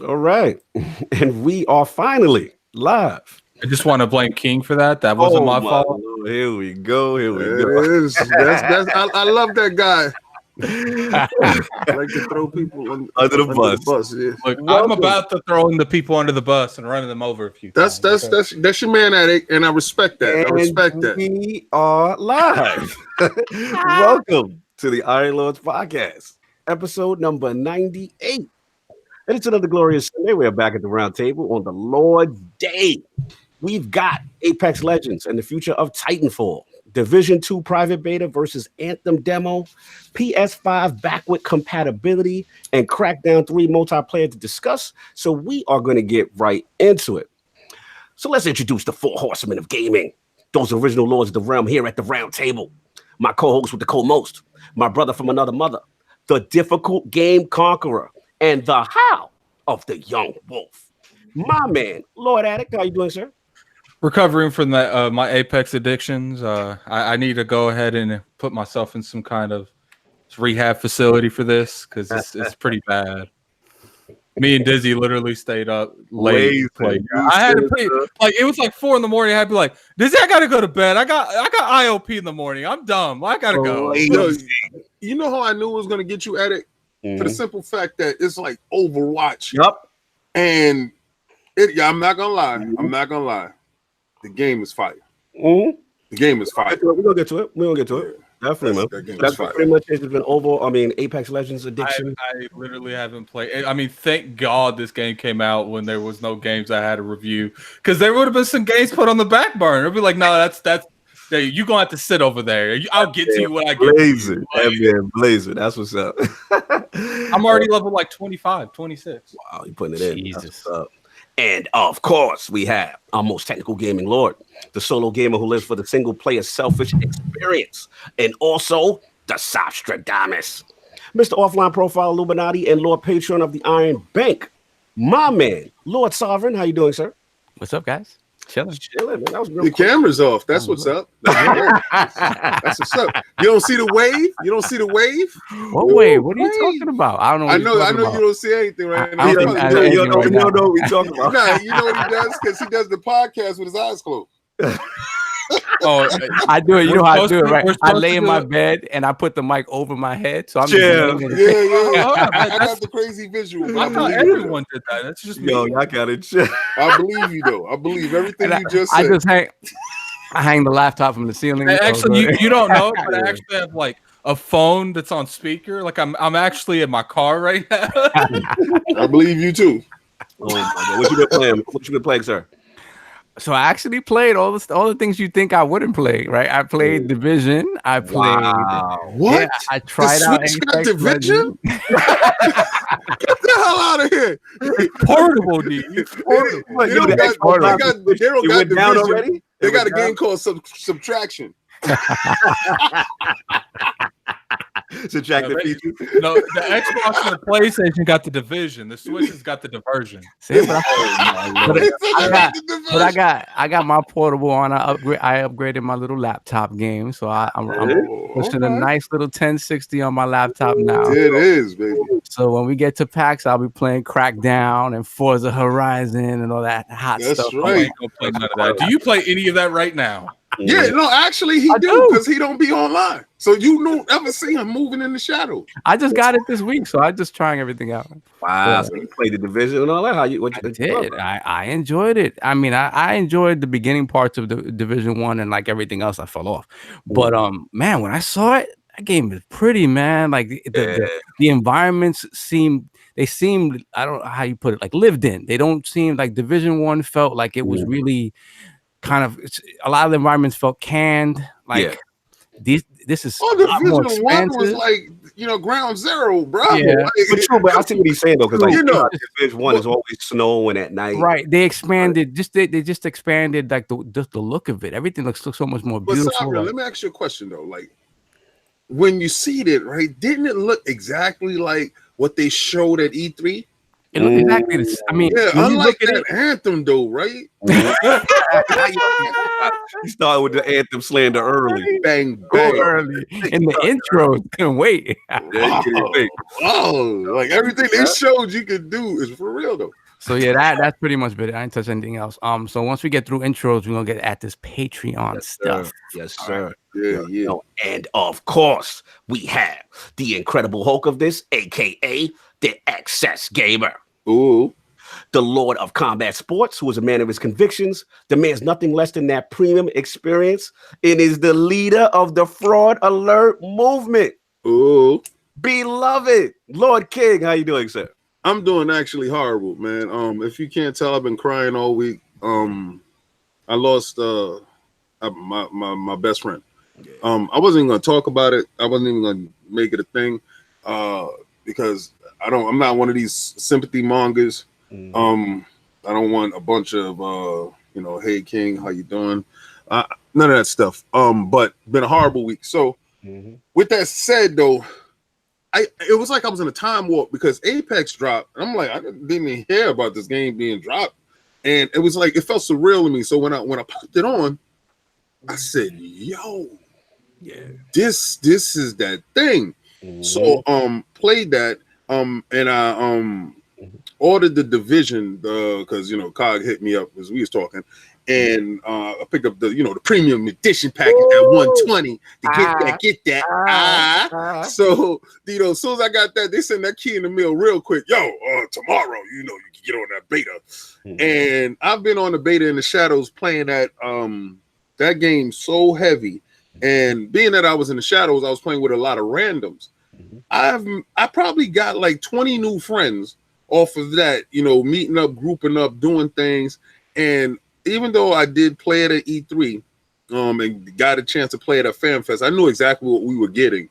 All right. And we are finally live. I just want to blame King for that. That wasn't my fault. Lord. Here we go. Here we It go. is. I love that guy. I like to throw people under the bus. Yeah. Look, I'm about to throw in the people under the bus and running them over a few times. That's your man, Addict, and I respect that. And I respect that. We are live. Welcome to the Iron Lords podcast, episode number 98. And it's another glorious Sunday. We are back at the round table on the Lord's Day. We've got Apex Legends and the future of Titanfall, Division 2 private beta versus Anthem demo, PS5 Backwards Compatibility, and Crackdown 3 multiplayer to discuss. So we are going to get right into it. So let's introduce the four horsemen of gaming, those original lords of the realm here at the round table. My co-host with the co-most, my brother from another mother, the difficult game conqueror, and the how of the young wolf. My man, Lord Addict, how you doing, sir? Recovering from that, my Apex addictions. I need to go ahead and put myself in some kind of rehab facility for this because it's pretty bad. Me and Dizzy literally stayed up late. I had to play, like it was like 4 a.m. I had to be like, Dizzy, I gotta go to bed. I got ILP in the morning. I'm dumb. I gotta go. You know how I knew it was gonna get you, Addict? For the simple fact that it's like Overwatch. Yup. And I'm not gonna lie. I'm not gonna lie. The game is fire. The game is fire. We're gonna get to it. Definitely, man. That's pretty much it's been over. I mean, Apex Legends addiction. I literally haven't played. I mean, thank God this game came out when there was no games I had to review, because there would have been some games put on the back burner. It'd be like, no, that's you're gonna have to sit over there. I'll get to you when I get Blazer. Blazer. That's what's up. I'm already level like 25, 26. Wow, you're putting it in. Jesus. And of course, we have our most technical gaming lord, the solo gamer who lives for the single player selfish experience, and also the Sostradamus, Mr. Offline Profile Illuminati and Lord Patron of the Iron Bank, my man, Lord Sovereign. How you doing, sir? What's up, guys? Chilling, man. That was real the quick. Camera's off. That's what's up. That's what's up. You don't see the wave? You don't see the wave? What wave? What are you talking about? I don't know. I know you don't see anything right now. You don't know what we're talking about. Nah, you know what he does? Because he does the podcast with his eyes closed. I do it. You know how I do it, right? I lay in my bed and I put the mic over my head, so I'm Yeah. I got the crazy visual. I thought everyone did that. That's just me. Yo, I got it. I believe you though. I believe everything you just said. I hang the laptop from the ceiling. Actually, you don't know, but I actually have like a phone that's on speaker. Like I'm actually in my car right now. I believe you too. Oh my God. What you been playing? What you been playing, sir? So I actually played all the things you think I wouldn't play, right? I played Division. I played what? Yeah, I tried out Division. Get the hell out of here! Portable, dude. Portable. They don't got Division already. They got a game called Subtraction. Subtract the features. No, the Xbox and the PlayStation got the Division. The Switch has got the diversion. See, but I got my portable on. I upgraded my little laptop game, so I'm pushing a nice little 1060 on my laptop now. It is, baby. So when we get to PAX, I'll be playing Crackdown and Forza Horizon and all that hot stuff. That's right. I ain't gonna play none of that. Do you play any of that right now? Yeah, no, actually he do, because he don't be online. So you don't ever see him moving in the shadows. I just got it this week, so I'm just trying everything out. Wow, so you played the Division and all that? I enjoyed it. I mean, I enjoyed the beginning parts of the Division 1 and like everything else I fell off. But man, when I saw it, that game is pretty, man. Like the environments seemed, I don't know how you put it, like lived in. They don't seem like Division 1 felt like it was really kind of, a lot of the environments felt canned. Like this is Division 1 was like, ground zero, bro. Yeah. But I see what he's saying though, because Division 1 is always snowing at night. Right. They expanded, they just expanded like the look of it. Everything looks so much more beautiful. But Sabra, let me ask you a question though. Like when you see it, right, didn't it look exactly like what they showed at E3? It looks exactly the same. I mean, Yeah, when you unlike look at that Anthem though, right? You started with the Anthem slander early. Bang so bang. early in the intro, couldn't wait. Oh, like everything they showed you could do is for real though. So yeah, that's pretty much it. I didn't touch anything else. So once we get through intros, we're gonna get at this Patreon stuff. Yes, sir. Yeah, yeah. No, and of course, we have the Incredible Hulk of this, aka the Excess Gamer. Ooh. The Lord of Combat Sports, who is a man of his convictions, demands nothing less than that premium experience, and is the leader of the Fraud Alert movement. Ooh. Beloved Lord King, how you doing, sir? I'm doing actually horrible, man. If you can't tell, I've been crying all week. I lost my best friend. I wasn't even gonna talk about it. I wasn't even gonna make it a thing, because I'm not one of these sympathy mongers. I don't want a bunch of hey King, how you doing? None of that stuff. But been a horrible week. So with that said, though, it was like I was in a time warp because Apex dropped, and I'm like, I didn't even hear about this game being dropped, and it was like it felt surreal to me. So when I popped it on, I said, "Yo, yeah, this is that thing." So played that, and I ordered the Division because Cog hit me up as we was talking. And I picked up the premium edition package at 120 to get that. So as soon as I got that, they sent that key in the mail real quick. Yo, tomorrow, you can get on that beta. And I've been on the beta in the shadows playing that game so heavy. And being that I was in the shadows, I was playing with a lot of randoms. I probably got like 20 new friends off of that, meeting up, grouping up, doing things. And even though I did play it at E3 and got a chance to play it at FanFest, I knew exactly what we were getting.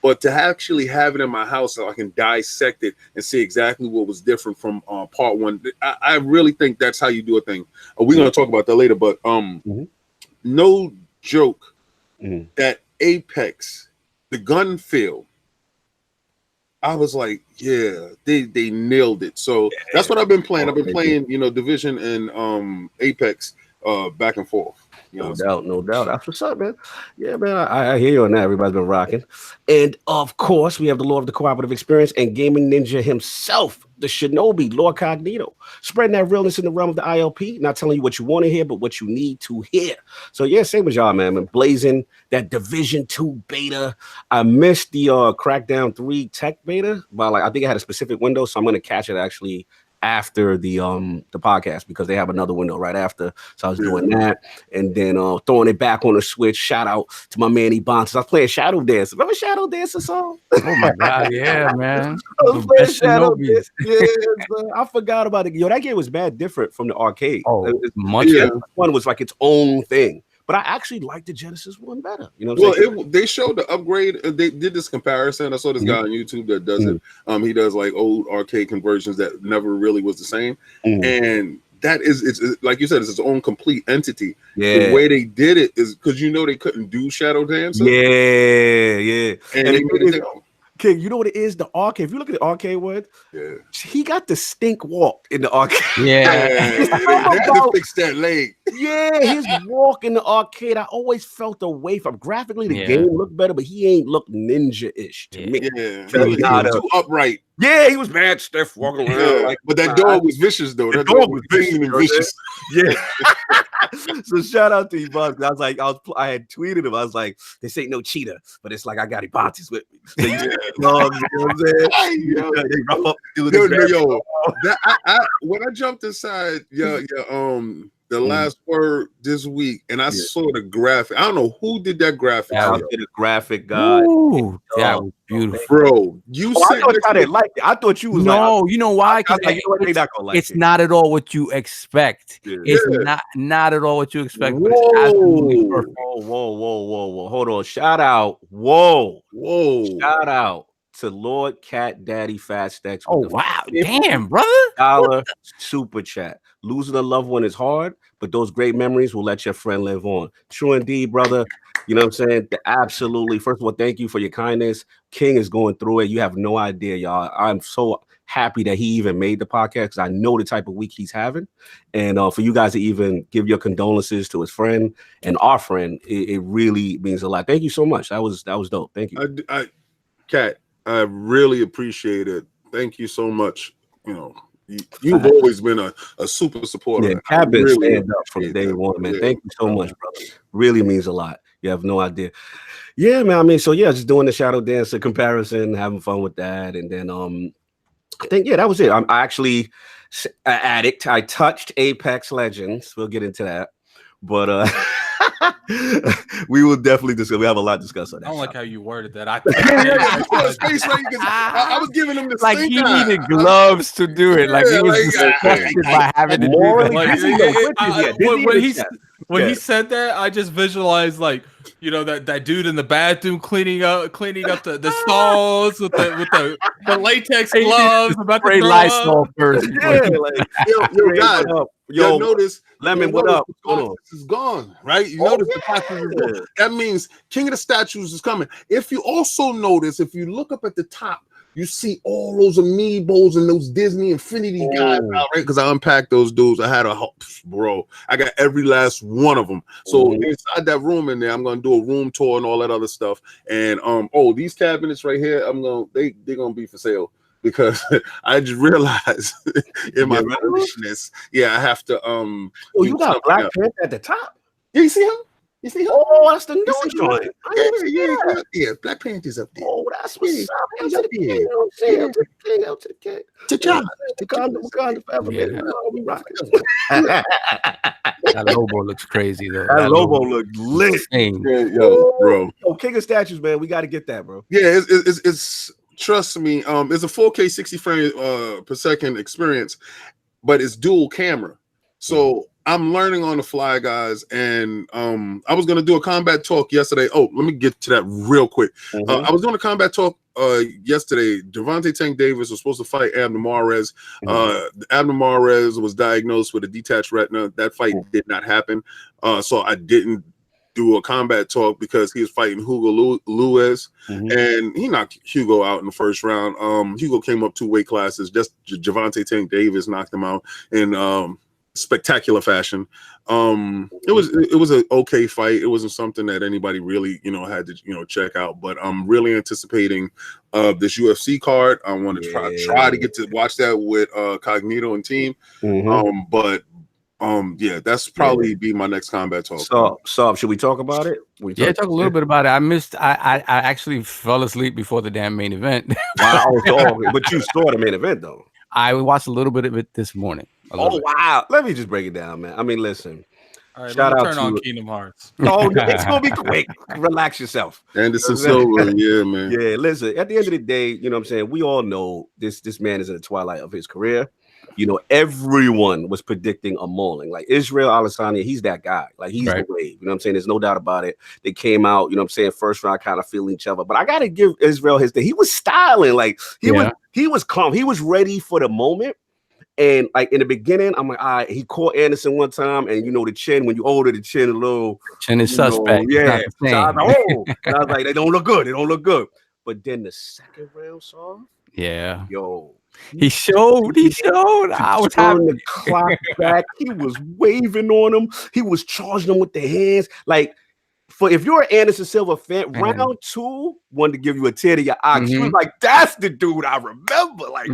But to actually have it in my house so I can dissect it and see exactly what was different from part one, I really think that's how you do a thing. We're going to talk about that later, but no joke that Apex, the gun feel, I was like, yeah, they nailed it. So that's what I've been playing. I've been playing, Division and Apex back and forth. No doubt. That's what's up, man. Yeah, man. I hear you on that. Everybody's been rocking. And of course, we have the Lord of the Cooperative Experience and Gaming Ninja himself, the Shinobi, LordCognito, spreading that realness in the realm of the ILP, not telling you what you want to hear, but what you need to hear. So yeah, same as y'all, man. I'm blazing that Division 2 beta. I missed the Crackdown 3 tech beta, but I think it had a specific window, so I'm gonna catch it actually after the podcast because they have another window right after. So I was doing that and then throwing it back on the Switch. Shout out to my man Ebontis. I was playing Shadow Dance. Remember Shadow Dancer song? Oh my god, yeah, man. I was playing Shadow Dance. Yeah, I forgot about it. That game was bad different from the arcade. Much one was like its own thing. But I actually like the Genesis one better. They showed the upgrade. They did this comparison. I saw this guy on YouTube that does it. He does like old arcade conversions that never really was the same. And that it's like you said, it's its own complete entity. The way they did it is because they couldn't do Shadow Dancer. Yeah. And they made it. King, you know what it is? The arcade. If you look at the arcade one, he got the stink walk in the arcade. They had to fix that leg. Yeah, his walk in the arcade. I always felt away from. Graphically, the game looked better, but he ain't look ninja-ish to me. Yeah, he was too upright. Yeah, he was mad stiff walking around. But that dog was vicious though. That dog was vicious. Yeah. So shout out to Ebontis. I had tweeted him. I was like, this ain't no cheetah, but it's like I got Ebontis with me. So you know what I'm saying? They rough up. When I jumped inside, the last word this week, and I saw the graphic. I don't know who did that graphic. I did a graphic guy. That was beautiful, bro. I thought I didn't like it. I thought you was you know why? Because it's not at all what you expect. It's not at all what you expect. But it's absolutely perfect. Whoa! Hold on. Shout out. Shout out to Lord Cat Daddy Fat Stacks. Oh wow! Damn, brother. $50 super chat. Losing a loved one is hard, but those great memories will let your friend live on. True indeed, brother. You know what I'm saying? Absolutely. First of all, thank you for your kindness. King is going through it. You have no idea, y'all. I'm so happy that he even made the podcast because I know the type of week he's having. And for you guys to even give your condolences to his friend and our friend, it really means a lot. Thank you so much. That was dope. Thank you. Kat, I really appreciate it. Thank you so much. You know, you've always been a super supporter. Yeah, Kat been stand up from day one, man. Thank you so much, brother. Really means a lot. You have no idea. Yeah, man. I mean, so yeah, just doing the Shadow Dancer comparison, having fun with that, and then I think that was it. I actually an addict. I touched Apex Legends. We'll get into that, but we will definitely discuss. We have a lot to discuss on that. I don't like how you worded that. I was giving him the like he needed gloves to do it. Like he was disgusted by having to do that. When he said that, I just visualized like, you know, that dude in the bathroom cleaning up the stalls with the latex gloves about to throw Lysol first. Yo, guys, yo, notice Lemon, what up? This is gone, right? You notice the process is gone. That means King of the Statues is coming. If you also notice, if you look up at the top, you see all those amiibos and those Disney Infinity guys out, right? Because I unpacked those dudes. I got every last one of them. So inside that room in there, I'm gonna do a room tour and all that other stuff. And these cabinets right here, they're gonna be for sale because I just realized in my foolishness, I have to you got Black Panther at the top. Yeah, you see him? You see him? Oh, that's the new joint. Yeah, Black Panther's up there. Oh, that's what's up. He's up there. Wakanda forever. We rocking. That Lobo looks crazy though. That Lobo looked lit. Yo, bro. Oh, King of Statues, man. We got to get that, bro. Yeah, it's trust me. It's a 4K 60 frames per second experience, but it's dual camera. So I'm learning on the fly, guys, and I was going to do a combat talk yesterday. Oh, let me get to that real quick. I was doing a combat talk yesterday. Gervonta Tank Davis was supposed to fight Abner Mares. Abner Mares was diagnosed with a detached retina. That fight did not happen, so I didn't do a combat talk because he was fighting Hugo Lewis, and he knocked Hugo out in the first round. Hugo came up 2 weight classes. Just Gervonta Tank Davis knocked him out in spectacular fashion. It was an okay fight. It wasn't something that anybody really had to check out, but I'm really anticipating this UFC card. I want to try to get to watch that with Cognito and team. That's probably be my next combat talk. So should we talk about it? Talk a little bit about it. I actually fell asleep before the damn main event. Wow. But you saw the main event though. I watched a little bit of it this morning. Oh wow! Let me just break it down, man. I mean, listen. All right, shout out turn to on Kingdom Hearts. Oh, it's gonna be quick. Relax yourself. Anderson Silva, yeah, man. Yeah, listen. At the end of the day, you know what I'm saying. We all know this man is in the twilight of his career. Everyone was predicting a mauling. Like Israel Adesanya, he's that guy. Like he's the wave. You know what I'm saying? There's no doubt about it. They came out, you know what I'm saying, first round kind of feeling each other. But I gotta give Israel his thing. He was styling. Like he was calm. He was ready for the moment. And like in the beginning, I'm like, all right, he caught Anderson one time, and the chin, when you older, the chin a little chin is suspect. Yeah. So I was like, and I was like, they don't look good. They don't look good. But then the second round saw. Yeah. Yo. He showed. I was having the clock back. He was waving on him. He was charging them with the hands. Like, if you're an Anderson Silva fan, round 2 wanted to give you a tear to your eye. He was like, that's the dude I remember. Like,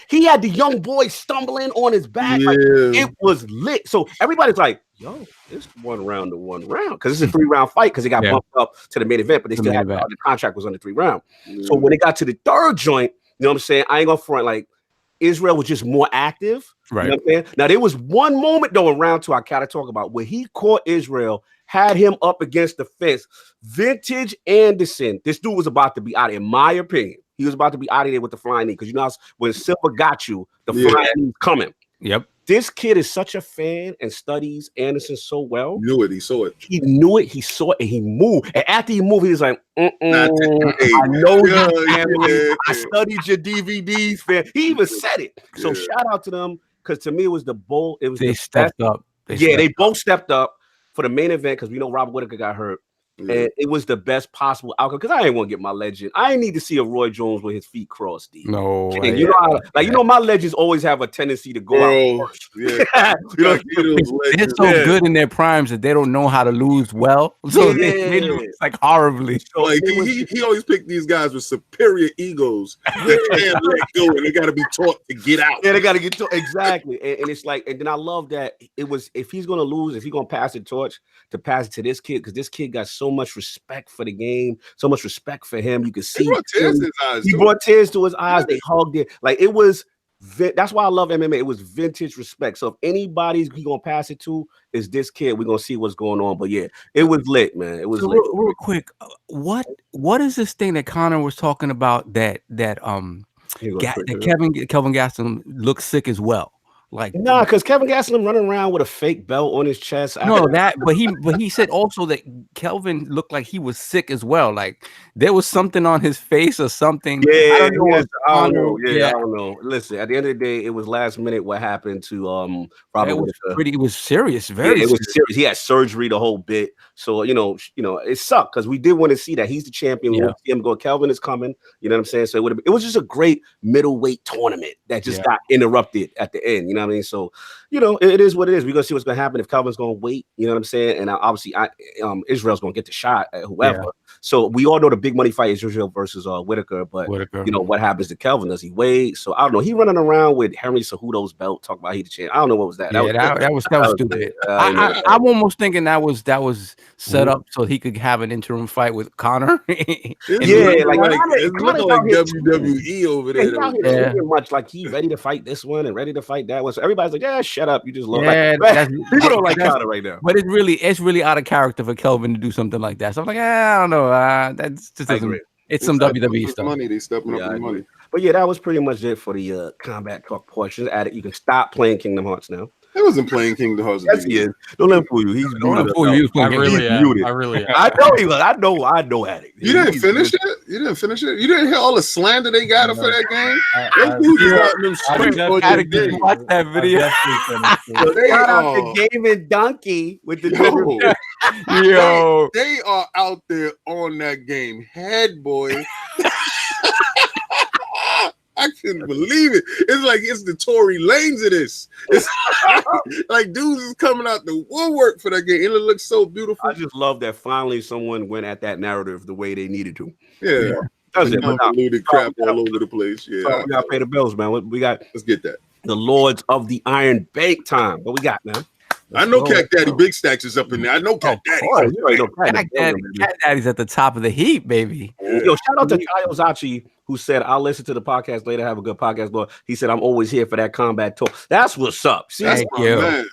he had the young boy stumbling on his back. Like, it was lit. So everybody's like, yo, it's 1 round to 1 round. Because it's a 3-round fight because it got bumped up to the main event, but they still had the contract was under 3 rounds. So when it got to the third joint, you know what I'm saying? I ain't gonna front, like Israel was just more active. Right. You know what I'm saying? Now there was one moment though in round 2 I gotta talk about where he caught Israel, had him up against the fence. Vintage Anderson, this dude was about to be out, in my opinion. He was about to be out of there with the flying knee because when Silva got you, the flying knee coming. Yep. This kid is such a fan and studies Anderson so well. He saw it. He knew it, he saw it, and he moved. And after he moved, he was like, I know you, family. I studied your DVDs, fam. He even said it. So shout out to them, because to me, it was the bold. It was they stepped up. They both stepped up for the main event, because we know Robert Whittaker got hurt. And it was the best possible outcome because I didn't want to get my legend. I didn't need to see a Roy Jones with his feet crossed. No, and you know how, you know, my legends always have a tendency to go out first. Yeah, they're so good in their primes that they don't know how to lose well. So they lose like horribly. So like he always picked these guys with superior egos that can't let go, and they got to be taught to get out. Yeah, they got to get to exactly. And it's like, and then I love that it was if he's gonna lose, if he's gonna pass the torch, to pass it to this kid because this kid got so much respect for the game, so much respect for him. You could see he brought tears to his eyes. He brought tears to his eyes. They hugged it. Like it was. That's why I love MMA. It was vintage respect. So if anybody's he gonna pass it to is this kid, we're gonna see what's going on. But yeah, it was lit, man. It was lit. Real quick, what is this thing that Connor was talking about that Kelvin Gastelum looks sick as well? Like because Kevin Gastelum running around with a fake belt on his chest. But he said also that Kelvin looked like he was sick as well. Like there was something on his face or something. Yeah, I don't know. I don't know. Listen, at the end of the day, it was last minute what happened to Robert. It was serious, it was serious. He had surgery the whole bit. So you know, it sucked because we did want to see that he's the champion. We want to see him go. Kelvin is coming. You know what I'm saying? So it was just a great middleweight tournament that just got interrupted at the end. You know what I mean? So, it is what it is. We're gonna see what's gonna happen if Kelvin's gonna wait. You know what I'm saying? And obviously, Israel's gonna get the shot at whoever. Yeah. So we all know the big money fight is Israel versus Whitaker. But what happens to Kelvin? Does he wait? So I don't know. He running around with Henry Cejudo's belt, talking about he the champ. I don't know what was that. That was stupid. I'm almost thinking that was set up so he could have an interim fight with Connor. It's looking like WWE over there. Much like he ready to fight this one and ready to fight that one. So everybody's like, yeah, shut up. You just love people don't like Connor right now. But it's really out of character for Kelvin to do something like that. So I'm like, I don't know. That's just it's some WWE stuff. Money, they stepping up the money. But yeah, that was pretty much it for the combat talk portion. You can stop playing Kingdom Hearts now. I wasn't playing Kingdom Hearts. Yes, he is. Don't let him fool you. He's muted. I really am. I know he was. I know at it. You didn't finish it? You didn't hear all the slander they got for that game? I didn't watch that video. Shout out to Gaming Donkey with the Yo. They are out there on that game. Head boy. I couldn't believe it. It's like it's the Tory Lanes of this. It's like dudes is coming out the woodwork for that game. It looks so beautiful. I just love that finally someone went at that narrative the way they needed to. Yeah. Does it? Convoluted crap all over the place. Yeah. So we gotta pay the bills, man. We got. Let's get that. The Lords of the Iron Bank time. What we got, man? I know Cat Daddy Big Stacks is up in there. I know Cat Daddy. Cat Daddy's at the top of the heap, baby. Yo, shout out to Kayozachi who said, I'll listen to the podcast later. Have a good podcast, Lord. He said, I'm always here for that combat talk. That's what's up. See, thank you.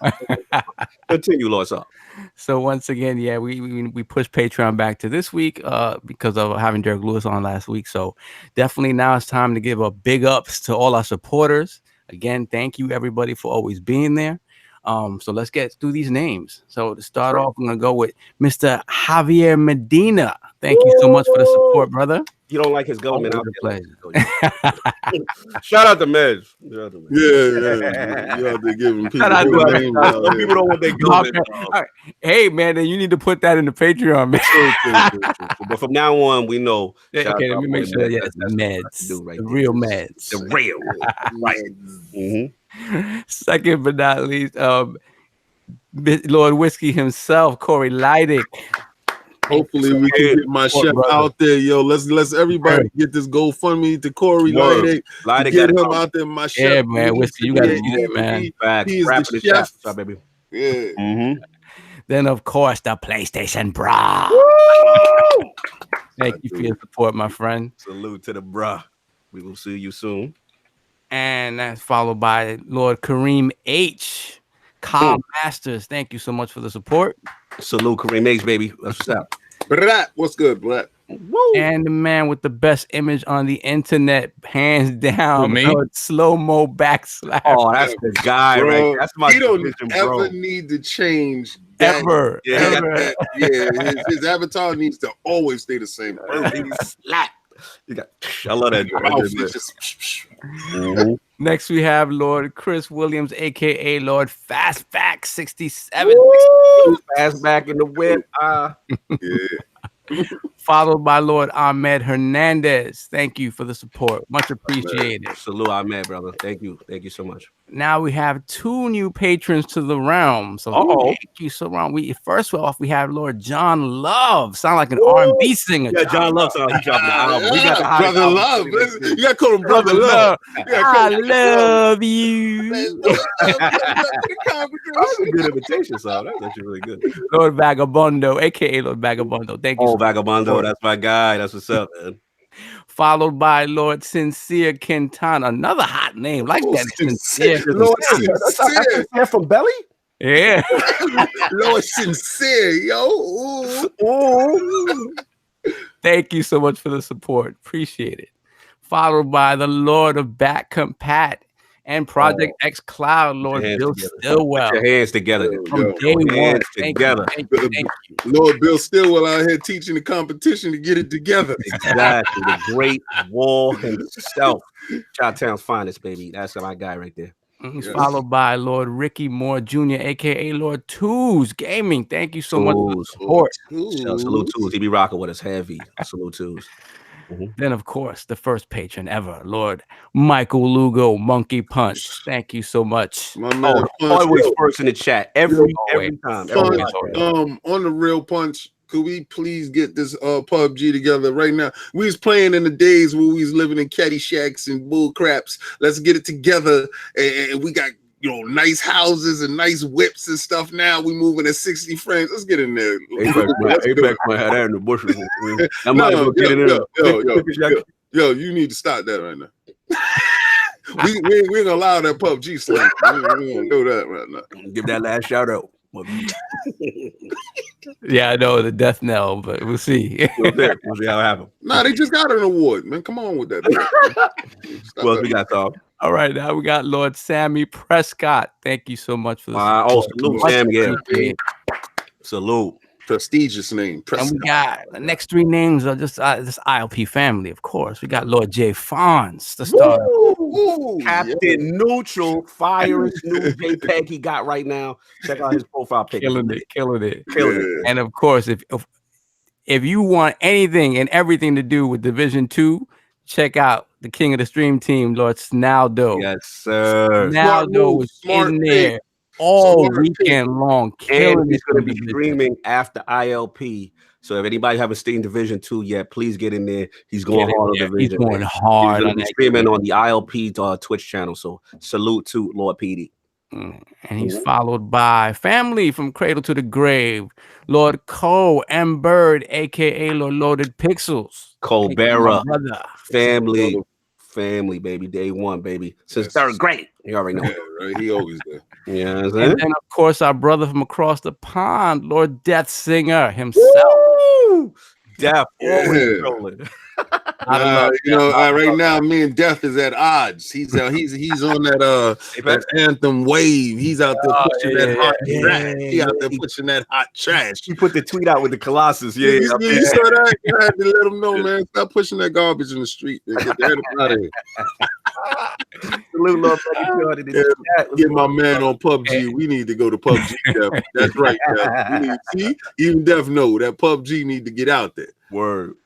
Continue, Lord's up. So once again, we pushed Patreon back to this week because of having Derek Lewis on last week. So definitely now it's time to give a big ups to all our supporters. Again, thank you everybody for always being there. So let's get through these names. So to start off, I'm gonna go with Mr. Javier Medina. Thank you so much for the support, brother. You don't like his government out there. Shout out to Mez. Yeah. You have to give him people names. Some people don't want their government. Right. Hey man, then you need to put that in the Patreon, man. But from now on, we know. Okay, let me make sure. Yeah, it's Meds. The real Meds. The real. Right. Second but not least, Lord Whiskey himself, Corey Leidick. Hopefully we can get my chef out there, yo. Let's everybody get this GoFundMe to Corey Leidick. Get him out there, my chef. Yeah, man, Whiskey, you gotta do that, man. He's the chef. Stop, baby. Yeah. Then of course the PlayStation bra. Thank you for your support, my friend. Salute to the bra. We will see you soon. And that's followed by Lord Kareem H. Cobb Masters. Thank you so much for the support. Salute Kareem H, baby. What's up? What's good, Black? Woo. And the man with the best image on the internet, hands down, slow-mo backslash. Oh, that's the guy, bro, right? That's my he don't ever need to change that. Ever. His avatar needs to always stay the same. Slap. I love that. Next, we have Lord Chris Williams, aka Lord Fastback 67. Fastback in the whip. Followed by Lord Ahmed Hernandez. Thank you for the support. Much appreciated. Salute Ahmed, brother. Thank you so much. Now we have 2 new patrons to the realm. So thank you so much. First off, we have Lord John Love. Sound like an R&B singer. Yeah, John Love sound like he dropping the album. We got the Brother album. Love. You gotta call him Brother Love. I love you. That's a good invitation song. That's actually really good. Lord Vagabondo, aka Lord Vagabondo. Thank you. Oh, Vagabondo, that's my guy. That's what's up, man. Followed by Lord Sincere Quintana. Another hot name. Like that. Sincere. Lord Sincere. That's from Belly? Yeah. Lord Sincere, yo. Ooh. Thank you so much for the support. Appreciate it. Followed by the Lord of Back Compat and Project X Cloud, Lord Bill Stillwell. Put your hands together. From day one. Thank you. Lord Bill Stillwell out here teaching the competition to get it together. Exactly. The great wall himself. Chi-Town's finest, baby. That's my guy right there. Yes. Followed by Lord Ricky Moore Jr., aka Lord Twos Gaming. Thank you so much for the support. Salute Twos. He be rocking with us heavy. Salute Twos. Then, of course, the first patron ever, Lord Michael Lugo, Monkey Punch. Thank you so much. My man, always first in the chat every time. On the Real Punch, could we please get this PUBG together right now? We was playing in the days where we was living in caddy shacks and bull craps. Let's get it together, and we got nice houses and nice whips and stuff. Now we moving at 60 frames. Let's get in there. Apex might have that in the bushes. Yo, you need to stop that right now. we ain't gonna allow that PUBG slang. We gonna do that right now. Give that last shout out. Yeah, I know the death knell, but we'll see. We'll see how it happens. Nah, they just got an award, man. Come on with that. What else we got, Tom? All right, now we got Lord Sammy Prescott. Thank you so much for this. Salute, Sam. Yeah. Salute. Prestigious name. And we got the next 3 names are just this ILP family, of course. We got Lord J. Fonz, the star. Captain Neutral, fires new JPEG he got right now. Check out his profile picture. Killing it. And of course, if you want anything and everything to do with Division 2, check out the king of the stream team, Lord Snaldo. Yes, sir. Snaldo was in there all weekend long. And he's going to be streaming after ILP. So if anybody haven't seen Division 2 yet, please get in there. He's going hard on Division. He's going hard. He's streaming on the ILP Twitch channel. So salute to Lord PD. And he's followed by family from Cradle to the Grave, Lord Cole M. Bird, aka Lord Loaded Pixels. Colbera, family, baby. Day one, baby. Since third grade. You already know. Yeah, right. He always there. Yeah. And then, of course, our brother from across the pond, Lord Death Singer himself. Woo! Death. Right now, me and Death is at odds. He's on that Anthem wave. He's out there pushing that hot trash. He out there pushing that hot trash. He put the tweet out with the Colossus. Yeah, you saw that? You had to let him know, man. Stop pushing that garbage in the street. Man. Get that out of here. Get my man on PUBG. We need to go to PUBG. Death. That's right. Death. Even Death know that PUBG need to get out there. Word.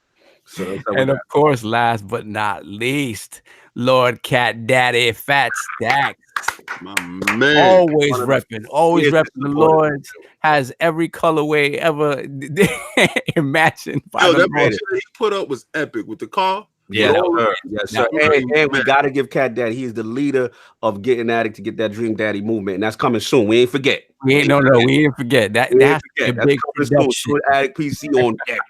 So, and of course, last but not least, Lord Cat Daddy Fat Stack. My man. Always repping. The Lord has every colorway ever imagined. That picture he put up was epic with the car. Yeah, yes, sir. And we got to give Cat Daddy. He's the leader of Getting Addict to get that Dream Daddy movement, and that's coming soon. We ain't forget. We ain't forget that. That's the big production. Addict PC on deck.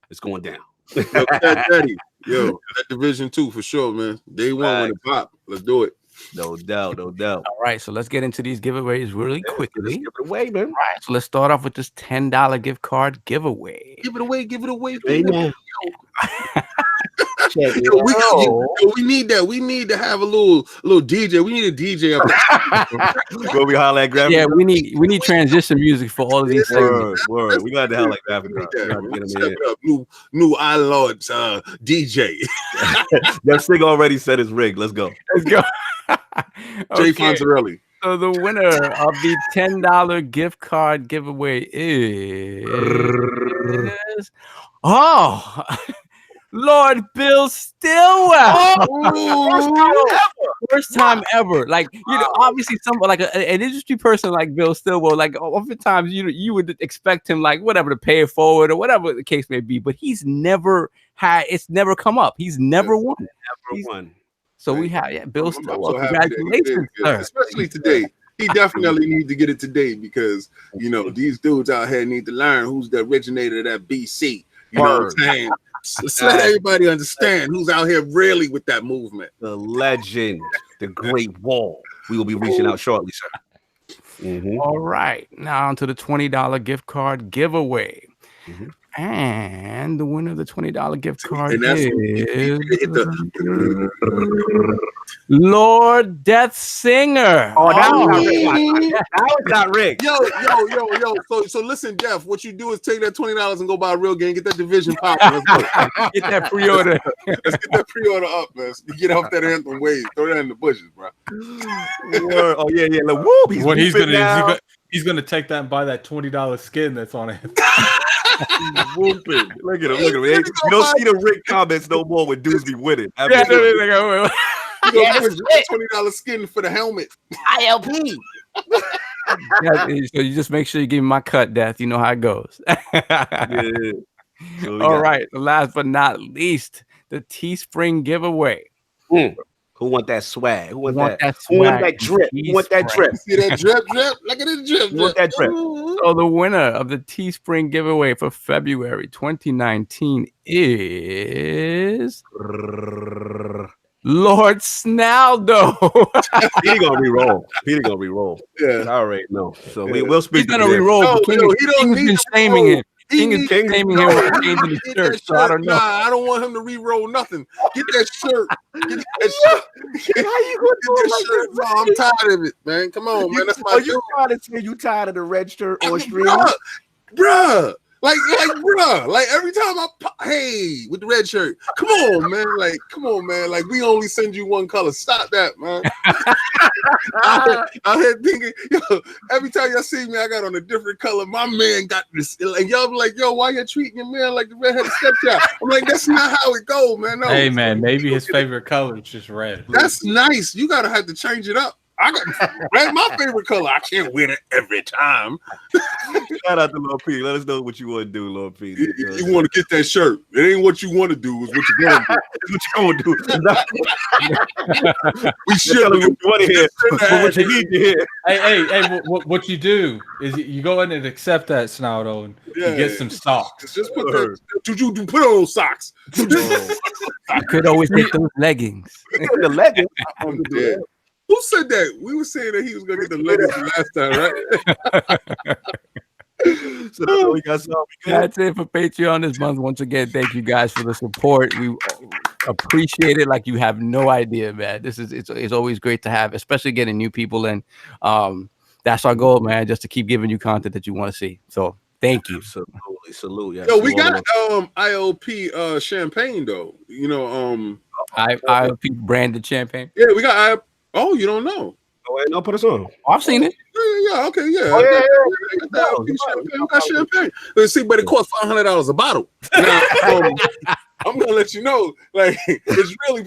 It's going down. Cat Daddy, that Division 2 for sure, man. Day one when it pop. Let's do it. No doubt. All right, so let's get into these giveaways really quickly. Let's give it away, man. All right, so let's start off with this $10 gift card giveaway. Give it away. Amen. We need that. We need to have a little DJ. We need a DJ up there. Go be holla at graphic. Yeah, we need transition music for all of these things. Word. We got to holla at graphic. New iLords DJ. That thing already said it's rigged. Let's go. Jay Fonzarelli. So the winner of the $10 gift card giveaway is Lord Bill Stillwell. First time ever. Like, obviously an industry person like Bill Stillwell, like oftentimes you would expect him like whatever to pay it forward or whatever the case may be, but it's never come up. He's never won. So we have Bill Stillwell. So Congratulations, sir. Especially today. He definitely needs to get it today because these dudes out here need to learn who's the originator of that BC. You know what I'm saying? So let everybody understand who's out here really with that movement. The legend, the Great Wall. We will be reaching out shortly, sir. All right. Now on to the $20 gift card giveaway. And the winner of the $20 gift card is Lord Death Singer. Oh, that was not rigged. Yo. So listen, Jeff, what you do is take that $20 and go buy a real game, get that division pop. Get that pre-order. Let's get that pre-order up, man. Get off that Anthem wave. Throw that in the bushes, bro. Oh, yeah. Like, whoop, he's gonna take that and buy that $20 skin that's on it. Whooping. Look at him. You don't see the Rick comments no more when dudes be winning. $20 skin for the helmet. ILP. So you just make sure you give me my cut, Death. You know how it goes. All right. Last but not least, the Teespring giveaway. Who want that swag? Who want that swag? Who want that drip? Who want that drip? See that drip? Look at this drip. Who want that drip? So the winner of the Teespring giveaway for February 2019 is Lord Snaldo. He gonna re-roll. Yeah, I already know. So we'll speak. He's gonna re-roll. No, King has been shaming him. King is shaming him for changing his shirt. So I don't know. Nah, I don't want him to re-roll nothing. Get that shirt. Get that shirt. How you gonna do Get it that like shirt? this? No, I'm tired of it, man. Come on, man. That's my you trying to say you tired of the red shirt on stream? Bruh. Like, bruh. Like every time with the red shirt. Come on, man. Like we only send you one color. Stop that, man. I had thinking, every time y'all see me, I got on a different color. My man got this. And y'all be like, why you treating your man like the redheaded stepchild? I'm like, that's not how it goes, man. No. Hey, man, maybe his favorite color is just red. That's nice. You gotta have to change it up. I got red, my favorite color. I can't wear it every time. Shout out to Lord P. Let us know what you want to do, Lord P. You want to get that shirt. It ain't what you want to do, is what you're going to do. It's what you're going to do. We should what you want to hear, but what you need to hear. Hey, what you do is you go in and accept that, Snaldo, and you get some socks. Just put that. You put on those socks. You could always get those leggings. The leggings. Yeah. Who said that? We were saying that he was gonna get the leggings last time, right? So we got something. That's it for Patreon this month. Once again, thank you guys for the support. We appreciate it like you have no idea, man. It's always great to have, especially getting new people in. That's our goal, man. Just to keep giving you content that you want to see. So thank you. Absolutely, salute. Yeah. Yo, we got ILP champagne though. ILP branded champagne. Yeah, we got ILP. Oh, you don't know? Oh, wait, no, put us on. Oh, I've seen it. Yeah, okay, yeah. Oh, I got champagne. Let's see, but it costs $500 a bottle. Now, I'm gonna let you know, like it's really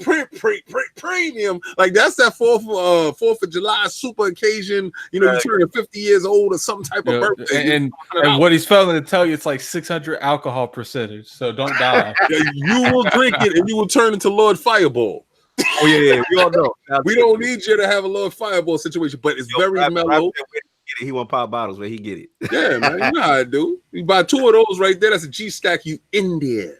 premium. Like that's that 4th of July super occasion. You turning 50 years old or some type of birthday. And what he's failing to tell you, it's like 600 alcohol percentage. So don't die. You will drink it and you will turn into Lord Fireball. Oh yeah, we all know. We don't need you to have a Lord Fireball situation, but it's very mellow. He want pop bottles where he get it. Yeah, man, you know how I do. You buy 2 of those right there. That's a G stack. You in there.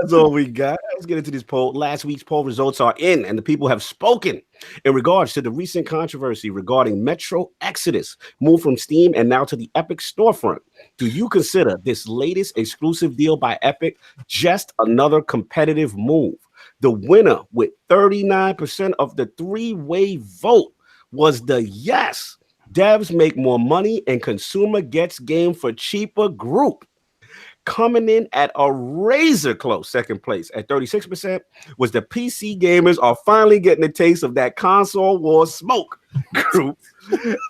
That's all we got. Let's get into this poll. Last week's poll results are in, and the people have spoken in regards to the recent controversy regarding Metro Exodus, moved from Steam and now to the Epic storefront. Do you consider this latest exclusive deal by Epic just another competitive move? The winner with 39% of the 3-way vote was the yes. Devs make more money and consumer gets game for cheaper group. Coming in at a razor close second place at 36% was the PC gamers are finally getting a taste of that console war smoke group.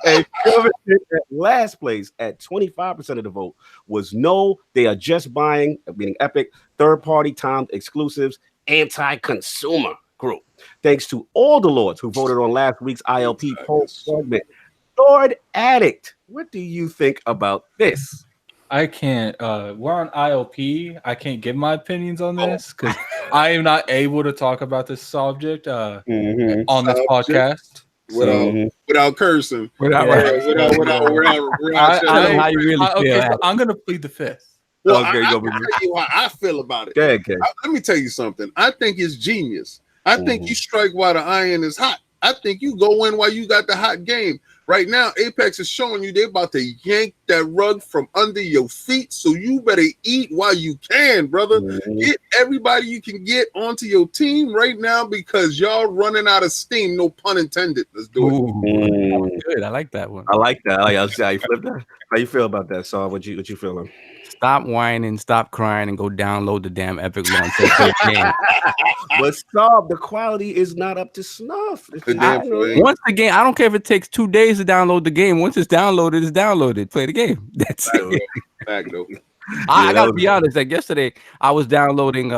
And coming in at last place at 25% of the vote was no, they are just buying, meaning Epic, third-party timed exclusives, anti-consumer group. Thanks to all the lords who voted on last week's ILP poll segment. Lord Addict, what do you think about this? I can't. We're on ILP. I can't give my opinions on this because I am not able to talk about this subject on this podcast. Without cursing, without how you really feel. Okay, so I'm gonna plead the fifth. Well, I'll tell you how I feel about it. Okay. Let me tell you something. I think it's genius. I think you strike while the iron is hot. I think you go in while you got the hot game. Right now, Apex is showing you they're about to yank that rug from under your feet, so you better eat while you can, brother. Get everybody you can get onto your team right now because y'all running out of steam. No pun intended. Let's do it. Good. I like that one. I like that. I'll see how you flip that. How you feel about that, Saul? What you feeling? Stop whining, stop crying, and go download the damn Epic launch. But Saul, the quality is not up to snuff. Once the game, I don't care if it takes 2 days to download the game. Once it's downloaded, it's downloaded. Play the game. That's it. Back though. I gotta be honest. Like yesterday, I was downloading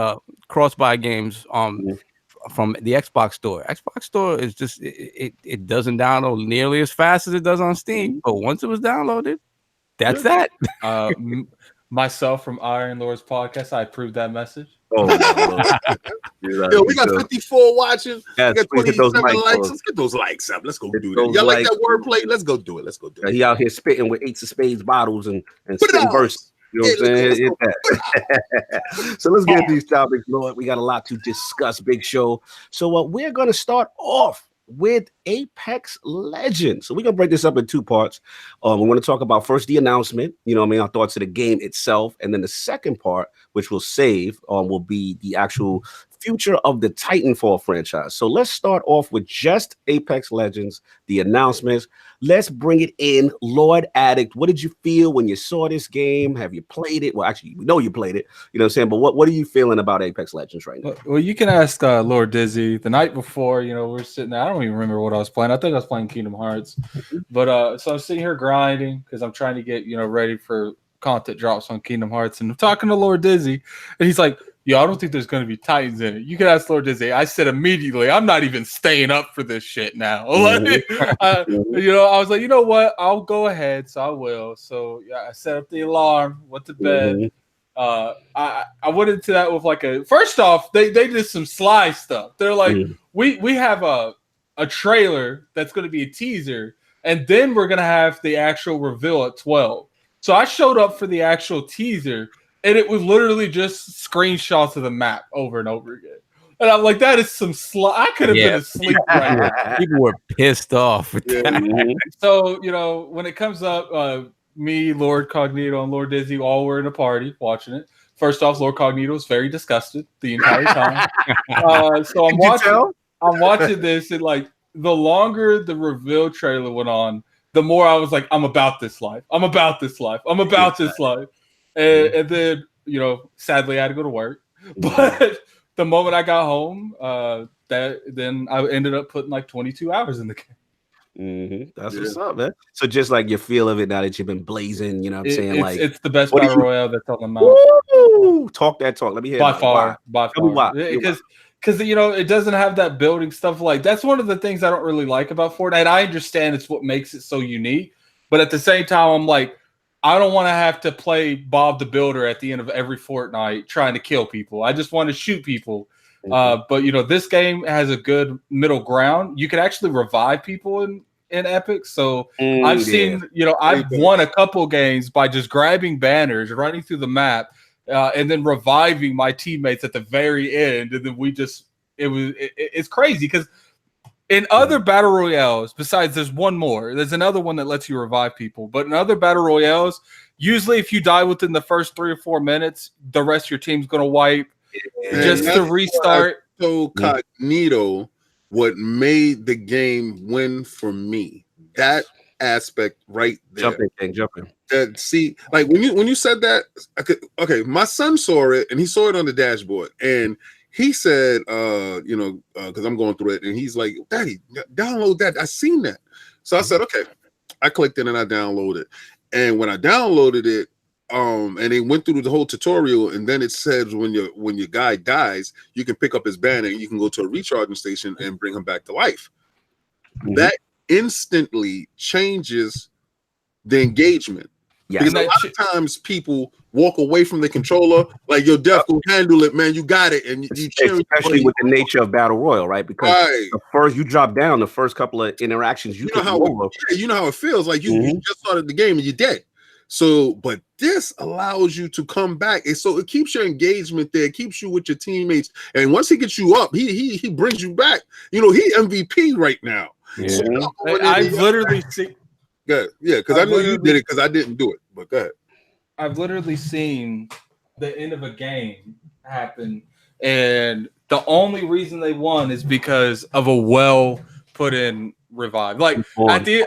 cross-buy games from the Xbox store. Xbox store is just it doesn't download nearly as fast as it does on Steam. But once it was downloaded, that's that. Myself from Iron Lords podcast, I approved that message. Oh, yo, we got 54 watching. Yes, we got 27 likes. Let's get those likes up. Let's go do that. Y'all like that wordplay? Let's go do it. He out here spitting with Ace of Spades bottles and spitting verse. You know what I'm saying? So let's get these topics, Lord. We got a lot to discuss, big show. So we're going to start off with Apex Legends. So we're going to break this up in two parts. We want to talk about first the announcement, our thoughts of the game itself. And then the second part, which we'll save, will be the actual future of the Titanfall franchise. So let's start off with just Apex Legends, the announcements. Let's bring it in. Lord Addict, what did you feel when you saw this game? Have you played it? Well, actually, we know you played it. You know what I'm saying? But what are you feeling about Apex Legends right now? Well, you can ask Lord Dizzy. The night before, we're sitting there. I don't even remember what I was playing. I think I was playing Kingdom Hearts. But so I'm sitting here grinding because I'm trying to get, ready for content drops on Kingdom Hearts. And I'm talking to Lord Dizzy. And he's like, yo, I don't think there's going to be Titans in it. You can ask Lord Dizzy. I said immediately, I'm not even staying up for this shit now. I was like, you know what? I'll go ahead. So I will. So yeah, I set up the alarm, went to bed. I went into that with first off, they did some sly stuff. They're like, we have a trailer that's going to be a teaser, and then we're going to have the actual reveal at 12. So I showed up for the actual teaser, and it was literally just screenshots of the map over and over again. And I'm like, that is some I could have been asleep right now. People were pissed off with that. So, when it comes up, me, LordCognito, and Lord Dizzy all were in a party watching it. First off, LordCognito was very disgusted the entire time. So I'm watching this, and the longer the reveal trailer went on, the more I was like, I'm about this life. I'm about this life. I'm about this life. And then, sadly, I had to go to work. But the moment I got home, then I ended up putting 22 hours in the game. That's what's up, man. So just your feel of it now that you've been blazing, you know what I'm saying? It's the best battle royale that's on the map. Woo! Talk that talk. Let me hear by far. Why? Because it doesn't have that building stuff. That's one of the things I don't really like about Fortnite. I understand it's what makes it so unique, but at the same time, I'm like, I don't want to have to play Bob the Builder at the end of every Fortnite trying to kill people. I just want to shoot people. But this game has a good middle ground. You can actually revive people in Epic. So I've seen, I've won a couple games by just grabbing banners, running through the map, and then reviving my teammates at the very end. And then it's crazy because in other battle royales, besides there's one more, there's another one that lets you revive people. But in other battle royales, usually if you die within the first 3 or 4 minutes, the rest of your team's going to wipe just to restart. So Cognito, what made the game win for me, that aspect right there. Jump in, King, jump in. See, like when you said that, okay, my son saw it and he saw it on the dashboard and he said, because I'm going through it, and he's like, Daddy, download that. I seen that. So I said, okay. I clicked it and I downloaded it. And when I downloaded it, and it went through the whole tutorial, and then it says when your guy dies, you can pick up his banner and you can go to a recharging station and bring him back to life. Mm-hmm. That instantly changes the engagement. Yeah, because a lot of times people walk away from the controller like, yo, Def, go handle it, man. You got it. And you especially with the nature of Battle Royale, right? Because the first you drop down, the first couple of interactions, you know how it feels. Like you just started the game and you're dead. So, but this allows you to come back, and so it keeps your engagement there, it keeps you with your teammates. And once he gets you up, he brings you back. You know, he MVP right now. Yeah. So I've literally seen. Good. Yeah, because I know you did it because I didn't do it. But go ahead. I've literally seen the end of a game happen, and the only reason they won is because of a well put in revive. Like at the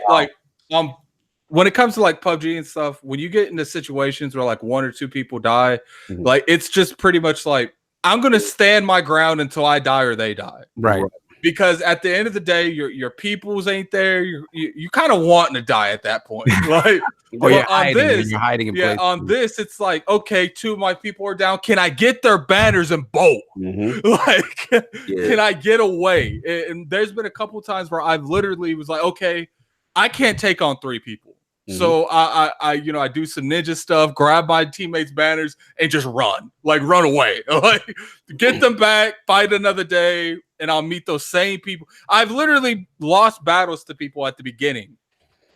when it comes to like PUBG and stuff, when you get into situations where like one or two people die, like it's just pretty much like I'm gonna stand my ground until I die or they die. Right. Because at the end of the day, your peoples ain't there. You kind of wanting to die at that point. Like, you're hiding in place. On this, it's like, okay, two of my people are down. Can I get their banners and bolt? Like, can I get away? And there's been a couple times where I've literally was like, okay, I can't take on three people. So I do some ninja stuff, grab my teammates' banners, and just run away. Like, get them back, fight another day, and I'll meet those same people. I've literally lost battles to people at the beginning,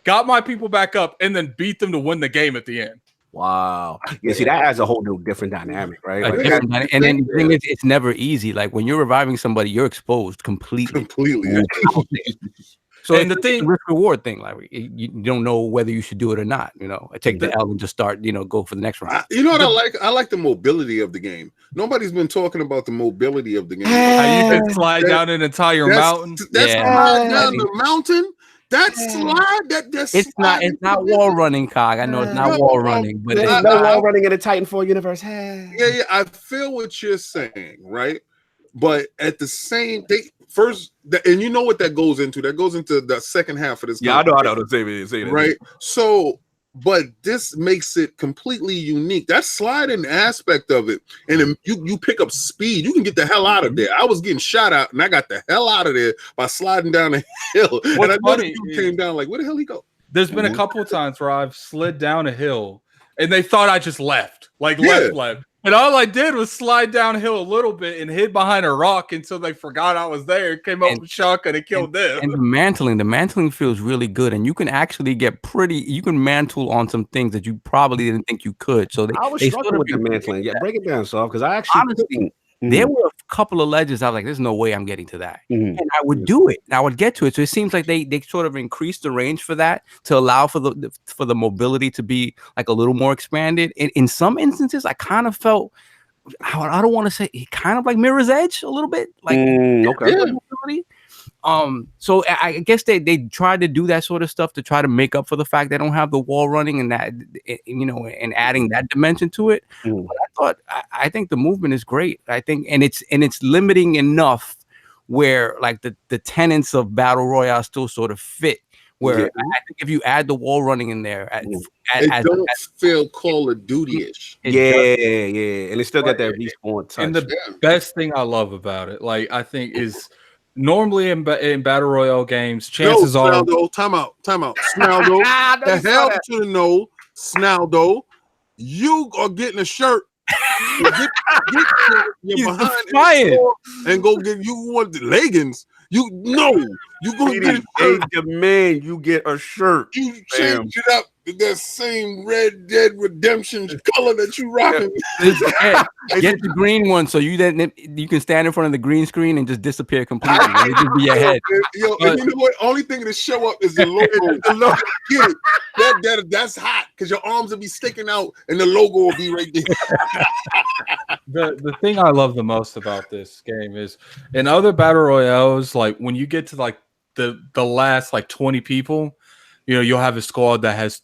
got my people back up, and then beat them to win the game at the end. Wow. Yeah, see, that has a whole new different dynamic, right? And then the thing is, it's never easy. Like when you're reviving somebody, you're exposed completely. So and the thing, risk reward thing, like you don't know whether you should do it or not. You know, take the L and just start. Go for the next round. You know what I like? I like the mobility of the game. Nobody's been talking about the mobility of the game. How you can slide down an entire mountain. Slide down the mountain. That's slide. It's not wall running, Cog. I know it's not wall running, but there's no wall running in the Titanfall universe. Yeah. I feel what you're saying, right? But at the same, and you know what that goes into? That goes into the second half of this. Yeah, I know the same, right? So, but this makes it completely unique. That sliding aspect of it, and you pick up speed. You can get the hell out of there. I was getting shot out, and I got the hell out of there by sliding down the hill. And I know you came down like, where the hell he go? There's been a couple of times where I've slid down a hill, and they thought I just left, left. And all I did was slide downhill a little bit and hid behind a rock until they forgot I was there. Came up with shotgun and killed them. And the mantling feels really good. And you can actually you can mantle on some things that you probably didn't think you could. So I was struggling with the mantling. Yeah, break it down, Soft, because I actually honestly there were a couple of ledges I was like, there's no way I'm getting to that. And I would do it. I would get to it. So it seems like they sort of increased the range for that to allow for the mobility to be like a little more expanded. And in some instances, I kind of felt, I don't want to say, kind of like Mirror's Edge a little bit. Like mobility. So I guess they tried to do that sort of stuff to try to make up for the fact they don't have the wall running and that, and adding that dimension to it. But I think the movement is great. I think, and it's limiting enough where like the tenets of Battle Royale still sort of fit. Where I think if you add the wall running in there, it don't feel Call of Duty-ish. And it still got that respawn touch. And the best thing I love about it, like I think, is normally in Battle Royale games, chances are. Time out. Snaldo, the hell to know, Snaldo, you are getting a shirt. Get behind and go get you want the leggings. You gonna get the man. You get a shirt. You change it up to that same Red Dead Redemption color that you rocking. Get the green one so you can stand in front of the green screen and just disappear completely. And it just be your head. And you know what? Only thing to show up is the logo. Get it? That's hot because your arms will be sticking out and the logo will be right there. The thing I love the most about this game is in other battle royales, like when you get to like the last like 20 people, you'll have a squad that has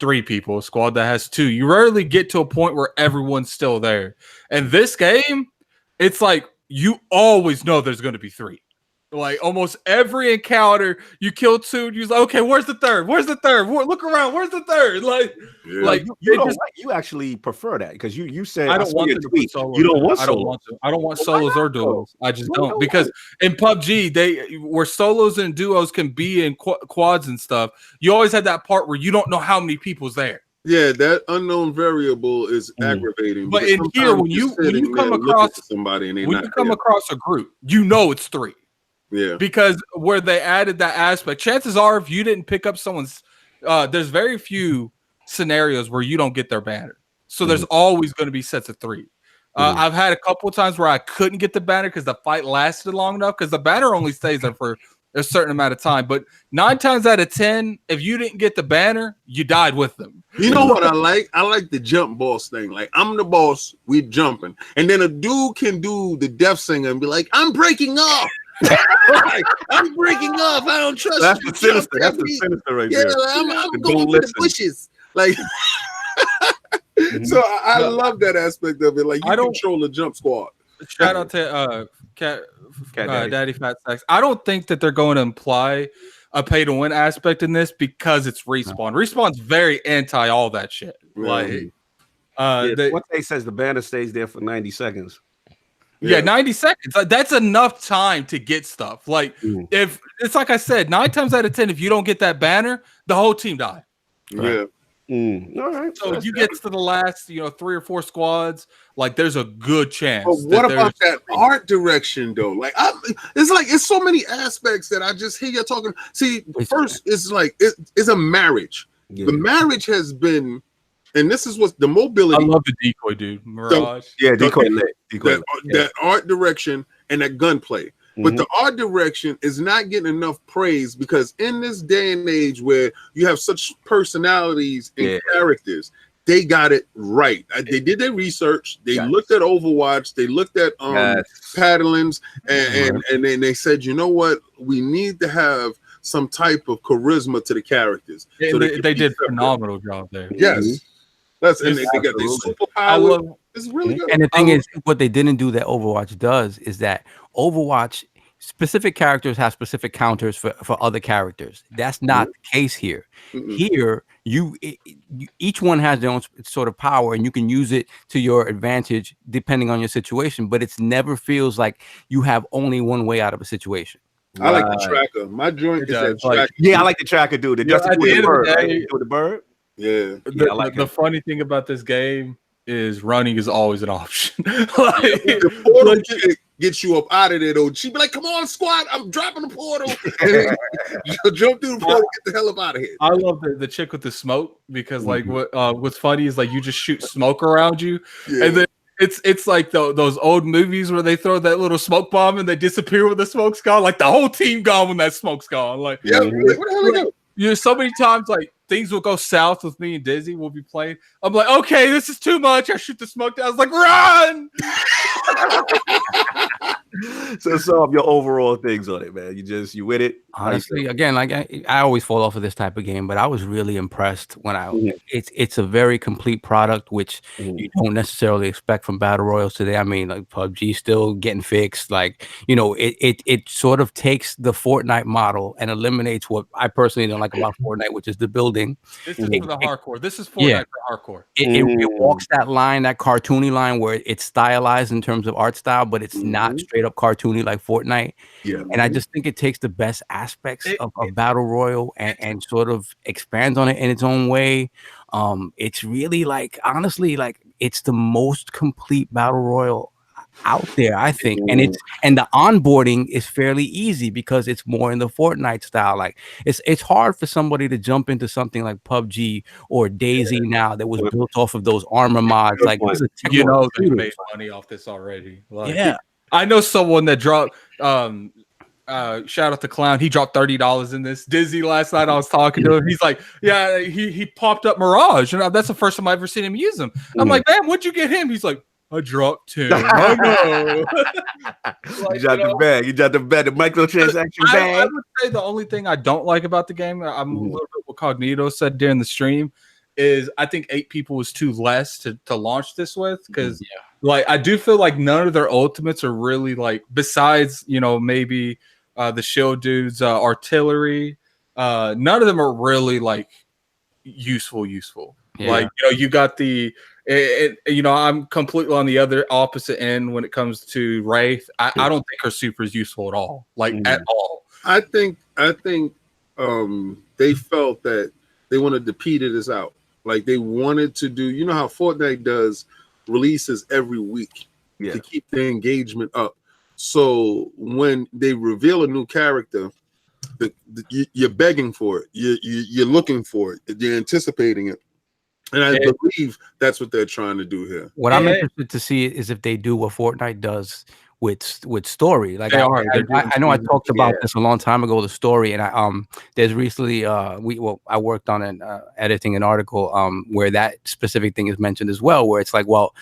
3 people, a squad that has 2. You rarely get to a point where everyone's still there. And this game, it's like you always know there's going to be 3. Like almost every encounter, you kill 2, and you're like, okay, where's the third? Where's the third? Look around, where's the third? Like you actually prefer that because you said I don't want to tweet. You don't want solos. I don't want solos or duos. I just don't because in PUBG, where solos and duos can be in quads and stuff, you always had that part where you don't know how many people's there. Yeah, that unknown variable is aggravating. But in here, when you come across somebody and across a group, you know it's 3. Yeah, because where they added that aspect, chances are if you didn't pick up someone's, there's very few scenarios where you don't get their banner. So there's always going to be sets of 3. I've had a couple of times where I couldn't get the banner because the fight lasted long enough because the banner only stays there for a certain amount of time. But 9 times out of 10, if you didn't get the banner, you died with them. You know what I like? I like the jump boss thing. Like, I'm the boss, we jumping. And then a dude can do the death singer and be like, I'm breaking off. Like, I'm breaking off. I don't trust that's you. The sinister. That's the sinister right there. I'm going to the bushes. Like, so I love that aspect of it. Like, you control the jump squad. Shout out to Daddy Fat Stacks. I don't think that they're going to imply a pay to win aspect in this because it's Respawn. Respawn's very anti all that shit. Like, what they says the banner stays there for 90 seconds. Yeah, 90 seconds. That's enough time to get stuff. Like, if it's like I said, 9 times out of 10, if you don't get that banner, the whole team died. Right? Yeah. All right. So you get to the last, 3 or 4 squads, like there's a good chance. But what about that art direction though? Like, it's so many aspects that I just hear you talking. See, first it's like it's a marriage. Yeah. The marriage has been. And this is what the mobility. I love the decoy, dude. Mirage. Decoy. That art direction and that gunplay. But the art direction is not getting enough praise because in this day and age where you have such personalities and characters, they got it right. They did their research. They looked at Overwatch. They looked at Paddlings, and then they said, you know what? We need to have some type of charisma to the characters. So they did a phenomenal job there. Yes. And they got their superpower. It's really good. And the thing is, what they didn't do that Overwatch does is that Overwatch specific characters have specific counters for other characters. That's not the case here. Here, each one has their own sort of power, and you can use it to your advantage depending on your situation. But it never feels like you have only one way out of a situation. I like the tracker. My joint is that tracker. Yeah, I like the tracker, dude. Just with the bird, right? With the bird. Yeah. I like the funny thing about this game is running is always an option. The portal gets you up out of there, though. She'd be like, come on, squad, I'm dropping the portal. You'll jump through the portal, get the hell up out of here. I love the chick with the smoke because like what's funny is like you just shoot smoke around you and then it's like those old movies where they throw that little smoke bomb and they disappear when the smoke's gone. Like the whole team gone when that smoke's gone. Like, what the hell you so many times like things will go south with me and Dizzy. We'll be playing. I'm like, okay, this is too much. I shoot the smoke down. I was like, run. So some of your overall things on it, man. You with it? Honestly, again, like I always fall off of this type of game, but I was really impressed when it's a very complete product, which you don't necessarily expect from battle royals today. I mean, like PUBG still getting fixed. Like, it sort of takes the Fortnite model and eliminates what I personally don't like about Fortnite, which is the building. This is for the hardcore. This is Fortnite for hardcore. It walks that line, that cartoony line where it's stylized in terms of art style, but it's not straight up cartoony like Fortnite. Yeah. And I just think it takes the best aspects of battle royal and sort of expands on it in its own way. It's really like, honestly, like it's the most complete battle royal out there, I think. And the onboarding is fairly easy because it's more in the Fortnite style. Like it's hard for somebody to jump into something like PUBG or DayZ now that was built off of those armor mods. Like, they made money off this already. Like, I know someone that dropped shout out to Clown. He dropped $30 in this. Dizzy last night I was talking to him. He's like, he popped up Mirage. And that's the first time I ever seen him use him. I'm like, man, what'd you get him? He's like, I dropped 10. Oh no. You got the bag. You got the bag. The microtransaction I bag. would say the only thing I don't like about the game, I'm a Mhm. little bit what Cognito said during the stream, is I think 8 people was too less to launch this with, because like I do feel like none of their ultimates are really like, besides maybe the shield dudes, artillery, none of them are really like useful. Like you got the I'm completely on the other opposite end when it comes to Wraith. I don't think her super is useful at all, like at all. I think they felt that they wanted to peter this out. Like they wanted to do, how Fortnite does releases every week to keep the engagement up. So when they reveal a new character, you're begging for it. You're looking for it. You're anticipating it. And I believe that's what they're trying to do here. What I'm interested to see is if they do what Fortnite does with story. Like I know I talked about this a long time ago, the story, and there's recently I worked on an editing an article where that specific thing is mentioned as well, where it's like, well,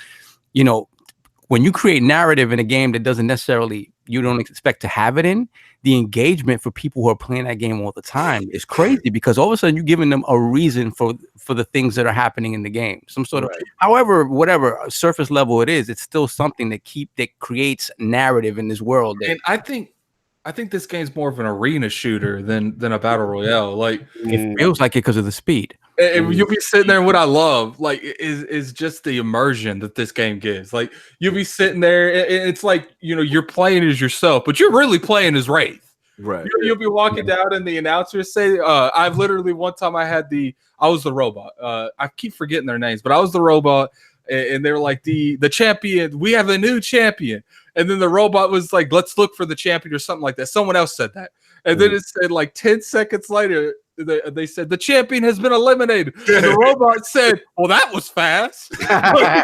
when you create narrative in a game that doesn't necessarily, you don't expect to have it in, the engagement for people who are playing that game all the time is crazy, because all of a sudden you're giving them a reason for the things that are happening in the game. Some sort of, however, whatever surface level it is, it's still something that creates narrative in this world. And I think this game's more of an arena shooter than a battle royale. Like it feels like it because of the speed. And you'll be sitting there. What I love, like, is just the immersion that this game gives. Like, you'll be sitting there, and it's like you're playing as yourself, but you're really playing as Wraith. Right. You'll be walking down, and the announcers say, "I've literally one time I was the robot. I keep forgetting their names, but I was the robot." And they were like, the champion. We have a new champion. And then the robot was like, "Let's look for the champion," or something like that. Someone else said that, and then it said like 10 seconds later. They said the champion has been eliminated, and the robot said, "Well, that was fast." yeah.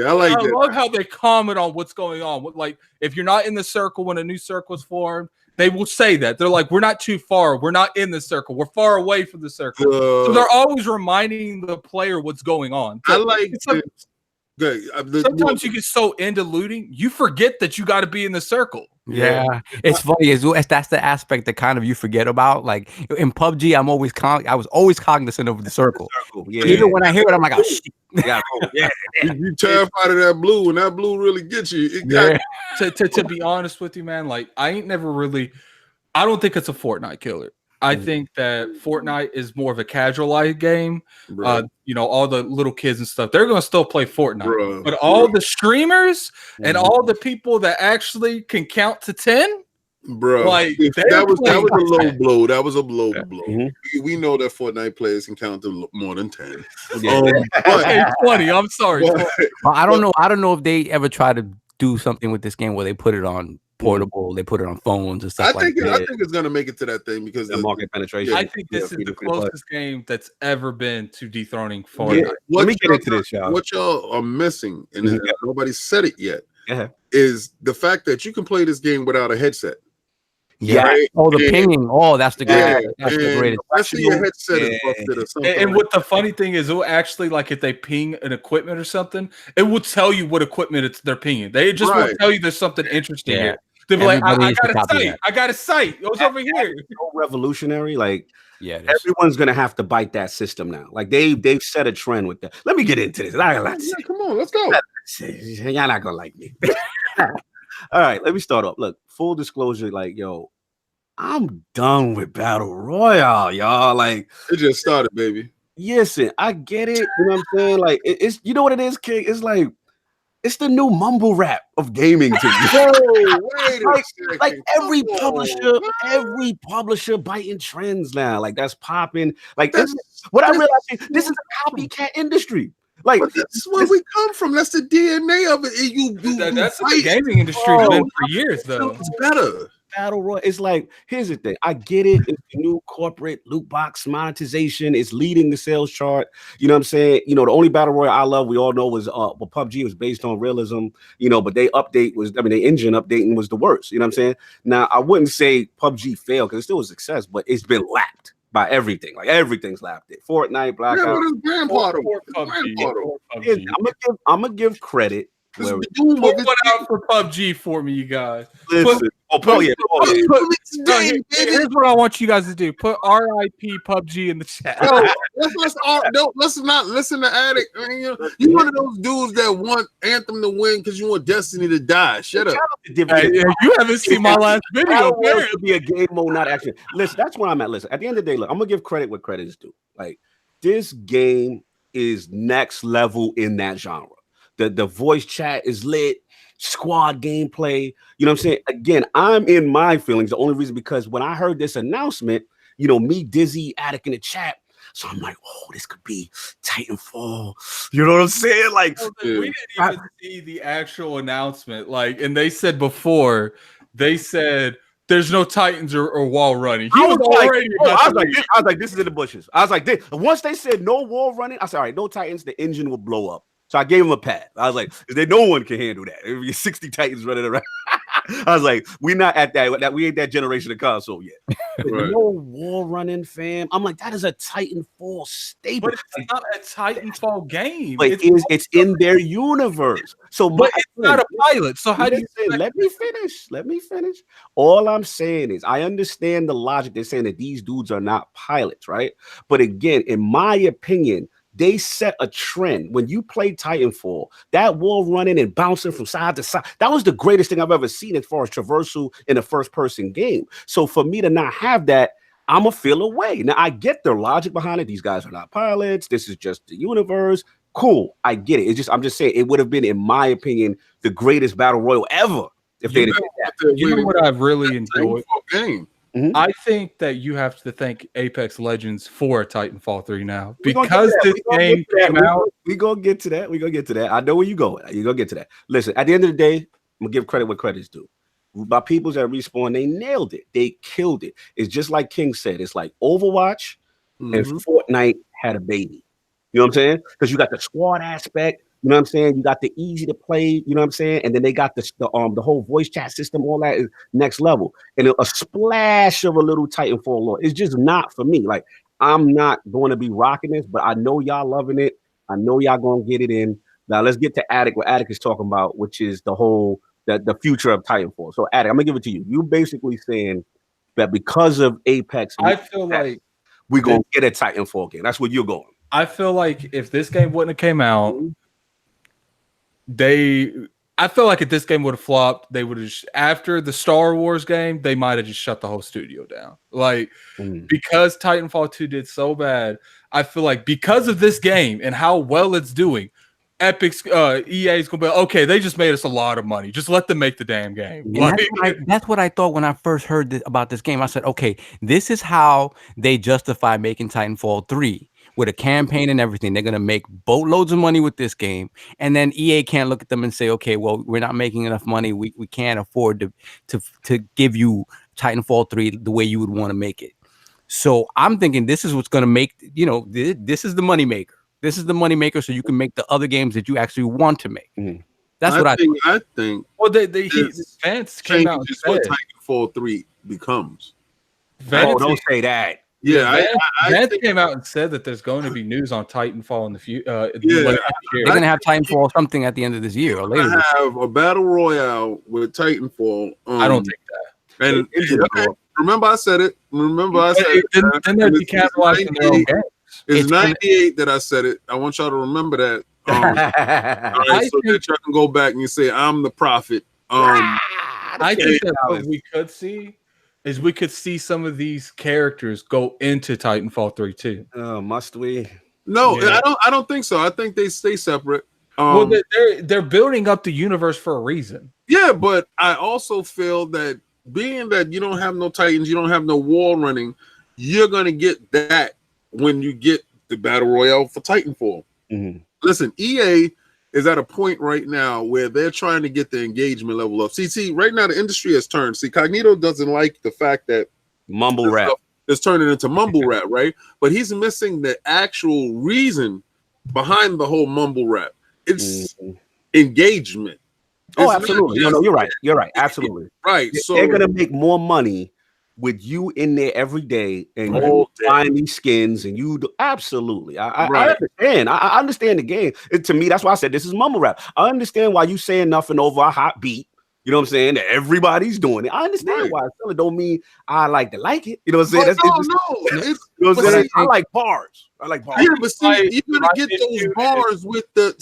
I like that. I love how they comment on what's going on. Like, if you're not in the circle when a new circle is formed, they will say that. They're like, "We're not too far. We're not in the circle. We're far away from the circle." So they're always reminding the player what's going on. I like sometimes you get so into looting, you forget that you got to be in the circle. Yeah, it's funny. That's the aspect that kind of you forget about. Like in PUBG, I was always cognizant of the circle. Even when I hear it, I'm like, "Oh shit!" You terrified of that blue, and that blue really gets you. To be honest with you, man, like I don't think it's a Fortnite killer. I think that Fortnite is more of a casualized game. All the little kids and stuff, they're going to still play Fortnite. But all the streamers and all the people that actually can count to 10, like that was a low blow. That was a low blow. Mm-hmm. We know that Fortnite players can count to more than 10. It's 20. I'm sorry. I don't know if they ever try to do something with this game where they put it on portable, they put it on phones and stuff I think it's gonna make it to that thing because the market penetration. I think this is the closest game that's ever been to dethroning Fortnite. Let me get into this, y'all. What y'all are missing, and nobody said it yet, is the fact that you can play this game without a headset. Yeah. Right? Oh, the pinging. Oh, that's the great. That's the greatest. I see your headset is busted or something. And what the funny thing is, it will actually, like, if they ping an equipment or something, it will tell you what equipment they're pinging. They just won't tell you there's something interesting here. They'll be like, I got a sight. It was over here. So revolutionary. Like, everyone's gonna have to bite that system now. Like they've set a trend with that. Let me get into this. Come on, let's go. Y'all not gonna like me. All right, let me start off. Look, full disclosure, like, I'm done with Battle Royale, y'all. Like, it just started, baby. Listen, I get it. You know what I'm saying? Like, it's you know what it is, King? It's like it's the new mumble rap of gaming to me. like every publisher biting trends now. Like that's popping. Like this. What I realized, this is a copycat industry. Like that's where we come from. That's the DNA of it. That's what the gaming industry has been for years, though. It's better. Battle Royale. It's like, here's the thing. I get it. It's the new corporate loot box monetization. It's leading the sales chart. You know what I'm saying? The only Battle Royale I love, we all know, was PUBG was based on realism. But the engine updating was the worst. You know what I'm saying? Now I wouldn't say PUBG failed because it still was a success, but it's been lapped by everything. Like everything's lapped it. Fortnite, Blackout. I'm gonna give credit Where Put one out for PUBG for me, you guys. listen, Here's what I want you guys to do. Put RIP PUBG in the chat. Yo, let's not listen to Addict. I mean, you one of those dudes that want Anthem to win because you want Destiny to die. Shut up. Hey, you haven't seen my last video. It could be a game mode, not action. Listen, that's where I'm at. Listen, at the end of the day, look, I'm gonna give credit where credit is due. Like, this game is next level in that genre. The voice chat is lit, squad gameplay. You know what I'm saying? Again, I'm in my feelings. The only reason because when I heard this announcement, me, Dizzy, Attic in the chat. So I'm like, oh, this could be Titanfall. You know what I'm saying? Like, we didn't even see the actual announcement. Like, and they said before, there's no Titans or wall running. I was like, this is in the bushes. I was like, once they said no wall running, I said, all right, no Titans, the engine will blow up. So I gave him a pad. I was like, no one can handle that. It would be 60 Titans running around. I was like, we're not at that. We ain't that generation of console yet. Right. No wall running, fam. I'm like, that is a Titanfall staple. But it's not a Titanfall game. But it's in their universe. So, but it's not a pilot. So how do you say? Let me finish. All I'm saying is, I understand the logic. They're saying that these dudes are not pilots, right? But again, in my opinion, they set a trend. When you play Titanfall, that wall running and bouncing from side to side, that was the greatest thing I've ever seen as far as traversal in a first-person game. So for me to not have that, I'm going to feel away. Now, I get their logic behind it. These guys are not pilots. This is just the universe. Cool. I get it. I'm just saying it would have been, in my opinion, the greatest battle royal ever if they did that. You know what I've really enjoyed? Game. Mm-hmm. I think that you have to thank Apex Legends for Titanfall 3 now because this game came out. We're going to get to that. I know where you're going. You're going to get to that. Listen, at the end of the day, I'm going to give credit where credit's due. My peoples at Respawn, they nailed it. They killed it. It's just like King said. It's like Overwatch and Fortnite had a baby. You know what I'm saying? Because you got the squad aspect. You know what I'm saying? You got the easy to play, you know what I'm saying? And then they got the whole voice chat system, all that is next level. And a splash of a little Titanfall lore. It's just not for me. Like, I'm not going to be rocking this, but I know y'all loving it. I know y'all going to get it in. Now, let's get to Attic, what Attic is talking about, which is the future of Titanfall. So, Attic, I'm going to give it to you. You're basically saying that because of Apex, I feel like we're going to get a Titanfall game. That's where you're going. I feel like if this game wouldn't have came out, I feel like if this game would have flopped, they would have after the Star Wars game, they might have just shut the whole studio down. Like because Titanfall 2 did so bad, I feel like because of this game and how well it's doing, Epic's EA is gonna be okay. They just made us a lot of money. Just let them make the damn game. That's what I thought when I first heard about this game. I said, okay, this is how they justify making Titanfall 3. With a campaign and everything, they're gonna make boatloads of money with this game, and then EA can't look at them and say, "Okay, well, we're not making enough money. We can't afford to give you Titanfall 3 the way you would want to make it." So I'm thinking this is what's gonna make this is the moneymaker. This is the moneymaker, so you can make the other games that you actually want to make. That's what I think. I think. Well, fans came out and said what Titanfall 3 becomes. Don't say that. Yeah, Vance came out and said that there's going to be news on Titanfall in the future. They're going to have Titanfall something at the end of this year or later. Have a battle royale with Titanfall. I don't think that. And remember, I said it. Then they're decapitalizing their own games. It's 98 that I said it. I want y'all to remember that. All right, so that y'all can go back and you say, "I'm the prophet." I think that what we could see is we could see some of these characters go into Titanfall 3 too. Must we? No, yeah. I don't think so. I think they stay separate. Well, they're building up the universe for a reason. Yeah, but I also feel that being that you don't have no Titans, you don't have no wall running, you're gonna get that when you get the battle royale for Titanfall. Listen, EA is at a point right now where they're trying to get the engagement level up. See, right now the industry has turned. See, Cognito doesn't like the fact that mumble rap is turning into mumble rap, right? But he's missing the actual reason behind the whole mumble rap. It's engagement. Oh, absolutely. No, you're right. You're right. Absolutely. Right. So they're gonna make more money with you in there every day and Right. you find these skins and you do absolutely. I understand. I understand the game. To me, that's why I said this is mumble rap. I understand why you saying nothing over a hot beat. You know what I'm saying? That everybody's doing it. I understand why. I still don't mean I like it. You know what I'm saying? It's, you know what I'm saying? I like bars. Yeah, but see, you're gonna get those bars with the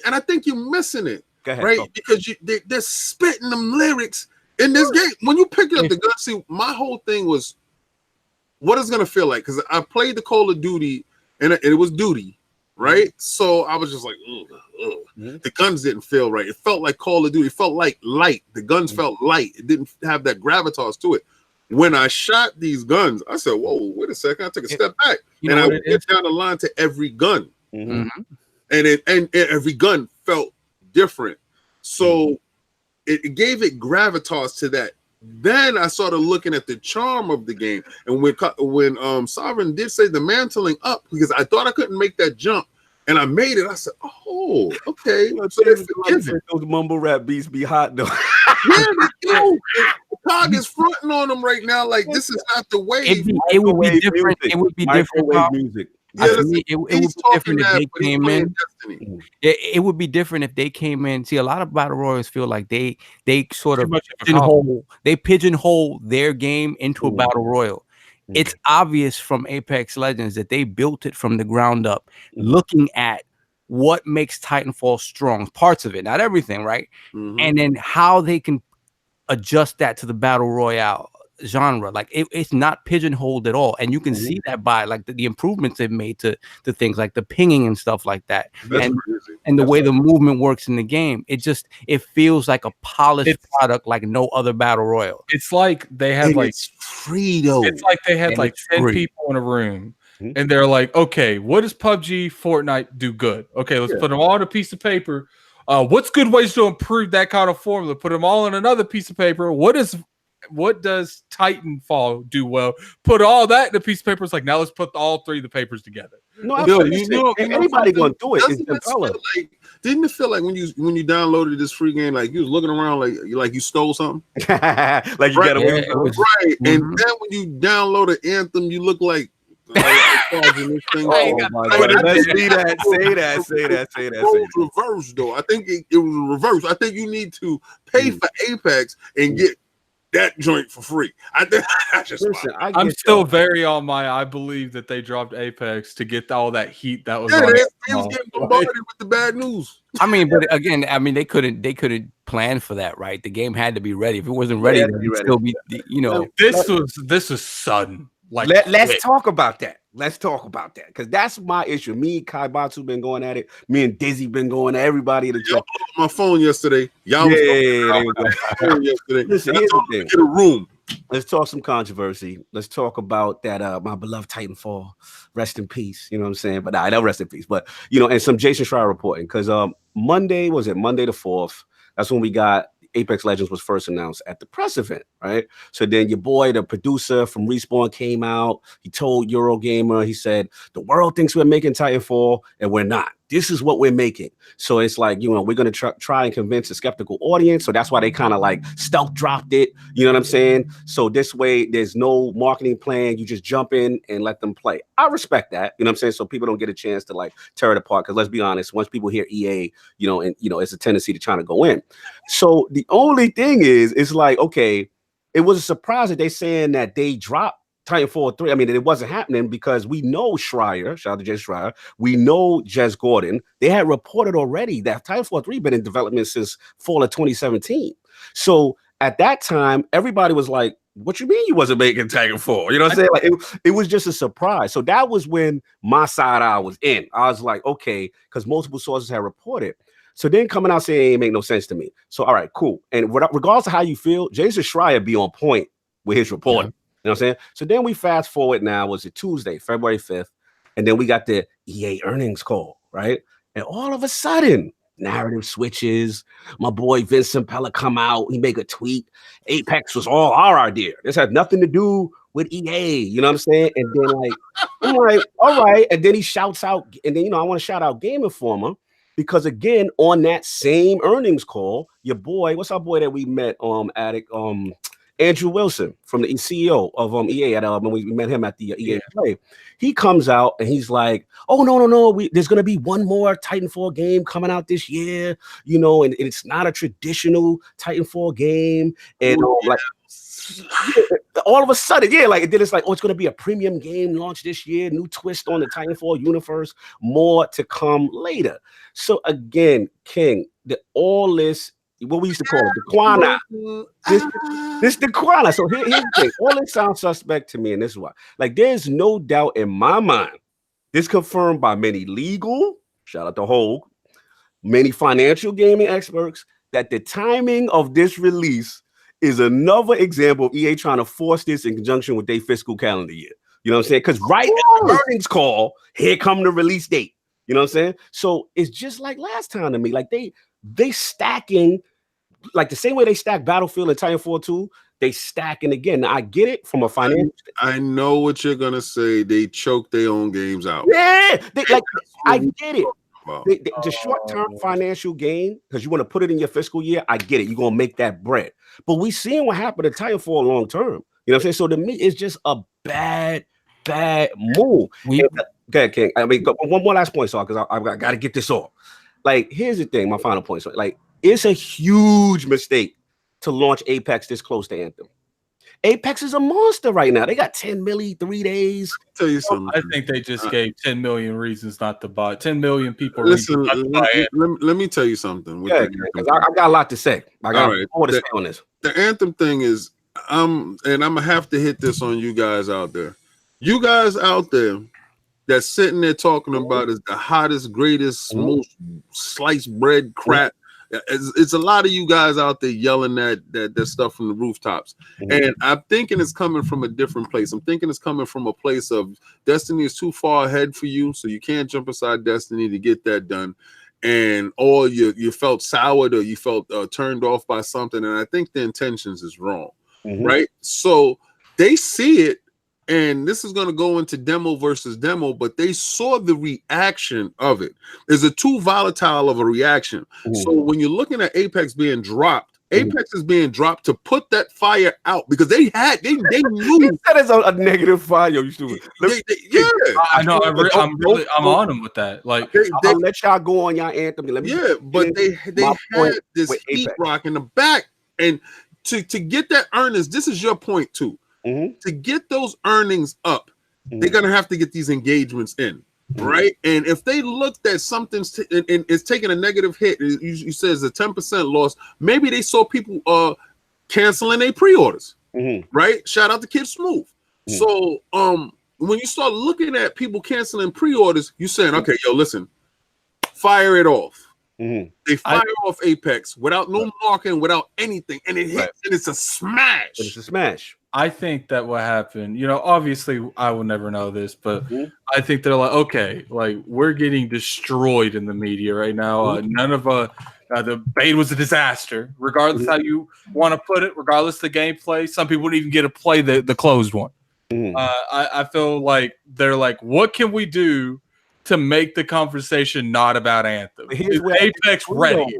and I think you're missing it, right? Because they're spitting them lyrics in this game. When you pick up the gun, see, my whole thing was, what is gonna feel like? Because I played the Call of Duty, and it was duty, right? So I was just like, the guns didn't feel right. It felt like Call of Duty. It felt like light. The guns felt light. It didn't have that gravitas to it. When I shot these guns, I said, whoa, wait a second. I took a step back. And I went down the line to every gun. And every gun felt different. So it gave it gravitas to that. Then I started looking at the charm of the game. And when Sovereign did say the mantling up, because I thought I couldn't make that jump, and I made it, I said, oh, okay. So those mumble rap beats be hot though. Yeah, Cog is fronting on them right now. Like, this is not the way. It would be different. It would be different. Music. It would be different if they came in. It would be different if they came in. See, a lot of battle royals feel like they sort of pigeonhole their game into a battle royal. It's obvious from Apex Legends that they built it from the ground up, looking at what makes Titanfall strong, parts of it, not everything, right? And then how they can adjust that to the battle royale genre. Like it's not pigeonholed at all, and you can see that by like the improvements they've made to things like the pinging and stuff like that, and the way the movement works in the game. It feels like a polished product, like no other battle royal. It's like they had free though. It's like they had 10 people in a room, and they're like, okay, what does PUBG, Fortnite do good? Okay, let's put them all on a piece of paper. What's good ways to improve that kind of formula? Put them all on another piece of paper. What does Titanfall do well? Put all that in a piece of paper. It's like, now let's put all three of the papers together. No, anybody gonna do it. Didn't it feel like when you downloaded this free game, like you was looking around like you stole something? Like you got away from it. Right. And then when you downloaded Anthem, you look like this thing. Let's see that. Say that. It was reversed though. I think it was reversed. I think you need to pay for Apex and get that joint for free. I'm still very on my. I believe that they dropped Apex to get all that heat that was. Yeah, they was getting bombarded with the bad news. I mean, but again, they couldn't plan for that, right? The game had to be ready. If it wasn't ready, it would still be. This is sudden. Like, let's talk about that. Let's talk about that, because that's my issue. Me and Kai Batu been going at it. Me and Dizzy been going at everybody. Y'all blew my phone yesterday. Y'all was phone yesterday. Listen, here's the thing. Get a room. Let's talk some controversy. Let's talk about that. My beloved Titanfall. Rest in peace. You know what I'm saying? But I don't rest in peace. But and some Jason Schrier reporting, because Monday the 4th? That's when we got Apex Legends was first announced at the press event, right? So then your boy, the producer from Respawn, came out. He told Eurogamer, he said, the world thinks we're making Titanfall, and we're not. This is what we're making. So it's like, we're going to try and convince a skeptical audience. So that's why they kind of like stealth dropped it. You know what I'm saying? So this way, there's no marketing plan. You just jump in and let them play. I respect that. You know what I'm saying? So people don't get a chance to like tear it apart. Because let's be honest, once people hear EA, it's a tendency to try to go in. So the only thing is, it's like, okay, it was a surprise that they saying that they dropped Titanfall 3. I mean, it wasn't happening because we know Schrier, shout out to Jason Schrier, we know Jez Gordon. They had reported already that Titanfall 3 been in development since fall of 2017. So at that time, everybody was like, what you mean you wasn't making Titanfall? You know what I'm saying? Like it was just a surprise. So that was when my side eye was in. I was like, okay, because multiple sources had reported. So then coming out saying it ain't make no sense to me. So all right, cool. And regardless of how you feel, Jason Schrier be on point with his reporting. You know what I'm saying? So then we fast forward now, was it Tuesday, February 5th? And then we got the EA earnings call, right? And all of a sudden, narrative switches. My boy Vincent Pella come out. He make a tweet. Apex was all our idea. This had nothing to do with EA. You know what I'm saying? And then I'm like, all right. And then he shouts out. And then, I want to shout out Game Informer. Because again, on that same earnings call, your boy, what's our boy that we met, Attic, Andrew Wilson from the CEO of EA at when we met him at the EA Play. He comes out and he's like, "Oh no, there's gonna be one more Titanfall game coming out this year, and it's not a traditional Titanfall game." And all of a sudden, and then it's like, it's gonna be a premium game launched this year, new twist on the Titanfall universe, more to come later. So again, King, all this, what we used to call it, the Quana. This the Quana. So here's the thing. All this sounds suspect to me, and this is why. Like, there's no doubt in my mind, this confirmed by many legal, shout out to Hogue, many financial gaming experts, that the timing of this release is another example of EA trying to force this in conjunction with their fiscal calendar year. You know what I'm saying? Because right at the earnings call, here come the release date. You know what I'm saying? So it's just like last time to me. Like they stacking, like the same way they stack Battlefield and Titanfall 2, they stacking again. Now, I get it from a financial. I know what you're gonna say. They choke their own games out. Yeah, I get it. The short-term financial gain, because you want to put it in your fiscal year, I get it. You're gonna make that bread. But we seeing what happened to Titanfall long term. You know what I'm saying? So to me, it's just a bad move. Okay, King. I mean, one more last point, so because I've got to get this off. Like, here's the thing. My final point. So, like, it's a huge mistake to launch Apex this close to Anthem. Apex is a monster right now. They got 10 million 3 days. Tell you something. I think they just gave 10 million reasons not to buy. 10 million people. Listen, let me tell you something. Yeah, because I got a lot to say. I got more to say on this. The Anthem thing is, and I'm gonna have to hit this on you guys out there. You guys out there that's sitting there talking about is the hottest, greatest, most sliced bread crap. It's a lot of you guys out there yelling that stuff from the rooftops. And I'm thinking it's coming from a different place. I'm thinking it's coming from a place of Destiny is too far ahead for you, so you can't jump aside Destiny to get that done. And or you felt soured or you felt turned off by something. And I think the intentions is wrong, right? So they see it. And this is going to go into demo versus demo, but they saw the reaction of it. Is it too volatile of a reaction? So when you're looking at Apex being dropped, Apex is being dropped to put that fire out because they knew that is a negative fire. You stupid. I know. I'm on them with that. Like, I'll let y'all go on y'all Anthem. But they had this heat rock in the back, and to get that earnings, this is your point too. To get those earnings up, they're gonna have to get these engagements in, right? And if they looked at something's and it's taking a negative hit, you said it's a 10% loss. Maybe they saw people canceling their pre-orders, right? Shout out to Kid Smooth. So when you start looking at people canceling pre-orders, you're saying, okay, yo, listen, fire it off. They fire off Apex without no marketing, without anything, and it hits, and it's a smash. It's a smash. I think that what happened, obviously I will never know this, but I think they're like, okay, like we're getting destroyed in the media right now. None of the beta was a disaster, regardless how you want to put it, regardless of the gameplay. Some people wouldn't even get to play the closed one. I feel like they're like, what can we do to make the conversation not about Anthem? Is Apex ready?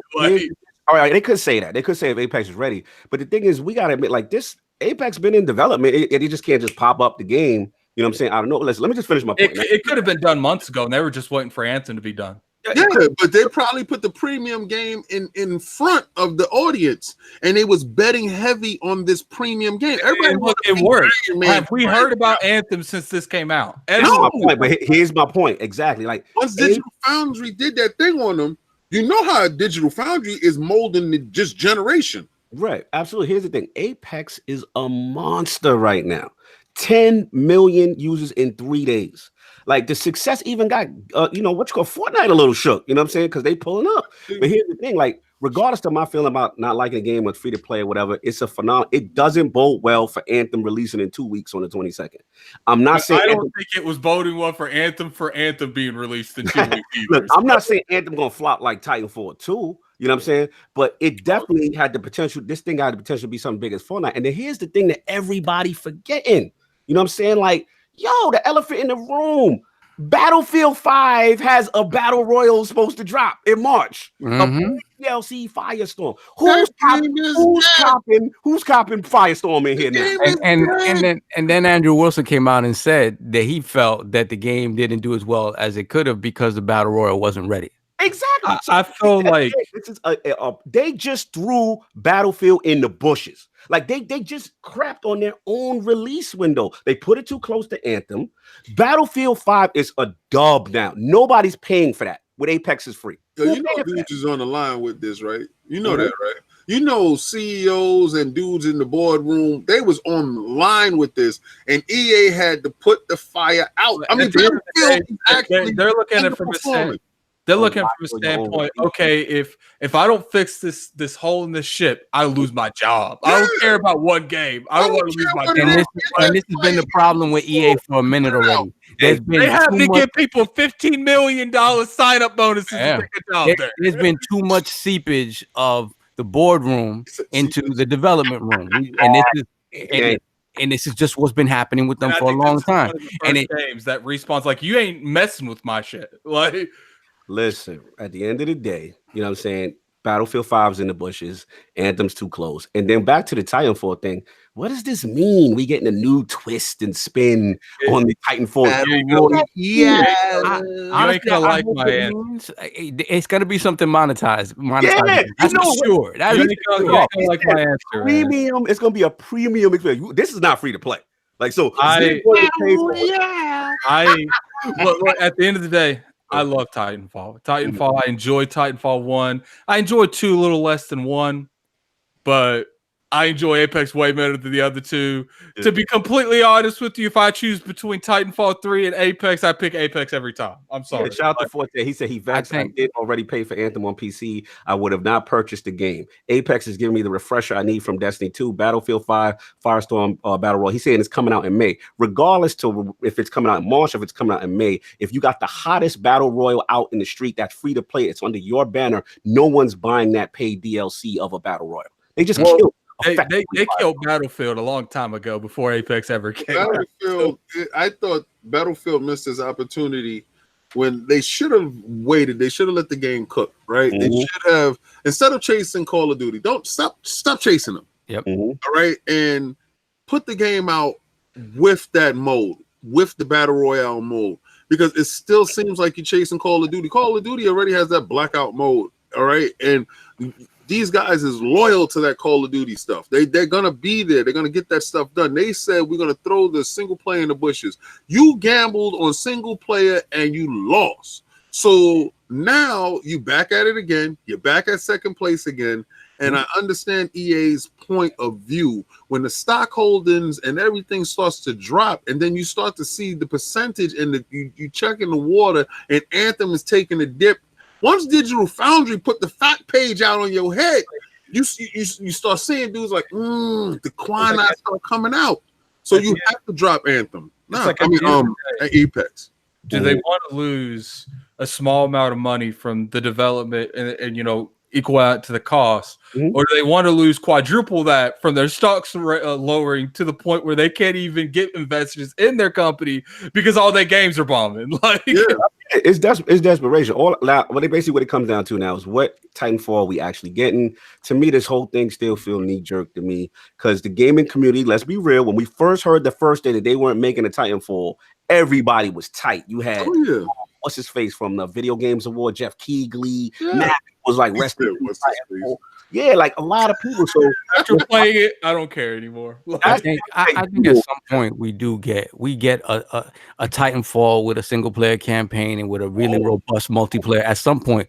All right, they could say that. They could say if Apex is ready. But the thing is, we got to admit, like, this Apex been in development. It just can't just pop up the game. You know what I'm saying? I don't know. Let me just finish my point. It could have been done months ago, and they were just waiting for Anthem to be done. Yeah, but they probably put the premium game in front of the audience, and they was betting heavy on this premium game. Everybody, look, it worked. Have we heard about Anthem since this came out? No. But here's my point. Exactly. Like, once Digital Foundry did that thing on them, you know how Digital Foundry is molding the just generation. Right. Absolutely. Here's the thing. Apex is a monster right now. 10 million users in 3 days. Like, the success even got, Fortnite a little shook. You know what I'm saying? Because they pulling up. But here's the thing. Like, regardless of my feeling about not liking a game or free to play or whatever, it's a phenomenon. It doesn't bode well for Anthem releasing in 2 weeks on the 22nd. I'm not saying. I don't think it was boding well for Anthem being released in 2 weeks. Look, I'm not saying Anthem gonna flop like Titanfall 2. You know what I'm saying? But it definitely had the potential. This thing had the potential to be something big as Fortnite. And then here's the thing that everybody forgetting. You know what I'm saying? Like, yo, the elephant in the room. Battlefield 5 has a battle royale supposed to drop in March. Mhm. A DLC Firestorm. Who's copping Firestorm in here now? And then Andrew Wilson came out and said that he felt that the game didn't do as well as it could have because the battle royale wasn't ready. Exactly. I feel like this is they just threw Battlefield in the bushes. Like they just crapped on their own release window. They put it too close to Anthem. Battlefield 5 is a dub now. Nobody's paying for that. With Apex is free. Yo, you know dudes is on the line with this, right? You know that, right? You know CEOs and dudes in the boardroom, they was on line with this, and EA had to put the fire out. I mean, they're looking at it from a standpoint. They're looking from a standpoint, okay, if I don't fix this hole in this ship, I lose my job. I don't care about one game. I don't want to lose my job. And this has been the problem with EA for a minute already. They have to give people $15 million sign-up bonuses to get a job there. There's been too much seepage of the boardroom into the development room. And this is just what's been happening with them for a long time. And games that responds like, you ain't messing with my shit. Like, listen, at the end of the day, you know what I'm saying? Battlefield 5's in the bushes, Anthem's too close. And then back to the Titanfall thing. What does this mean? We getting a new twist and spin on the Titanfall. Honestly, like my answer. It's gonna be something monetized. Yeah, that's for sure. That's like my answer. Premium. It's gonna be a premium experience. This is not free to play. Like so. Look, at the end of the day, I love Titanfall. I enjoy Titanfall 1. I enjoy 2 a little less than 1, but I enjoy Apex way better than the other two. Yeah. To be completely honest with you, if I choose between Titanfall 3 and Apex, I pick Apex every time. I'm sorry. Yeah, shout out to Forte. He said he vexed. I did already pay for Anthem on PC. I would have not purchased the game. Apex is giving me the refresher I need from Destiny 2, Battlefield 5, Firestorm Battle Royale. He's saying it's coming out in May. Regardless to if it's coming out in March, if it's coming out in May, if you got the hottest Battle Royale out in the street that's free to play, it's under your banner, no one's buying that paid DLC of a Battle Royale. They just killed. They killed Battlefield a long time ago before Apex ever came out. I thought Battlefield missed his opportunity when they should have waited. They should have let the game cook, right? They should have, instead of chasing Call of Duty, don't stop chasing them. Yep. All right, and put the game out with that mode, with the Battle Royale mode, because it still seems like you're chasing Call of Duty. Call of Duty already has that blackout mode, all right, and these guys is loyal to that Call of Duty stuff. They're gonna be there. They're gonna get that stuff done. They said we're gonna throw the single player in the bushes. You gambled on single player and you lost. So now you back at it again. You're back at second place again. And I understand EA's point of view when the stock holdings and everything starts to drop, and then you start to see the percentage and you check in the water, and Anthem is taking a dip. Once Digital Foundry put the fact page out on your head, you start seeing dudes like, decline not start coming out. So you have to drop Anthem. No, Apex. Do they want to lose a small amount of money from the development and equal out to the cost, or do they want to lose quadruple that from their stocks lowering to the point where they can't even get investors in their company because all their games are bombing? Like, it's desperation. What it comes down to now is what Titanfall we actually getting. To me, this whole thing still feel knee jerk to me because the gaming community. Let's be real. When we first heard the first day that they weren't making a Titanfall, everybody was tight. You had what's his face from the Video Games Award, Jeff Keighley. Matt was like resting. Yeah, like a lot of people. So after playing it, I don't care anymore. I think at some point we get a Titanfall with a single player campaign and with a really robust multiplayer. At some point,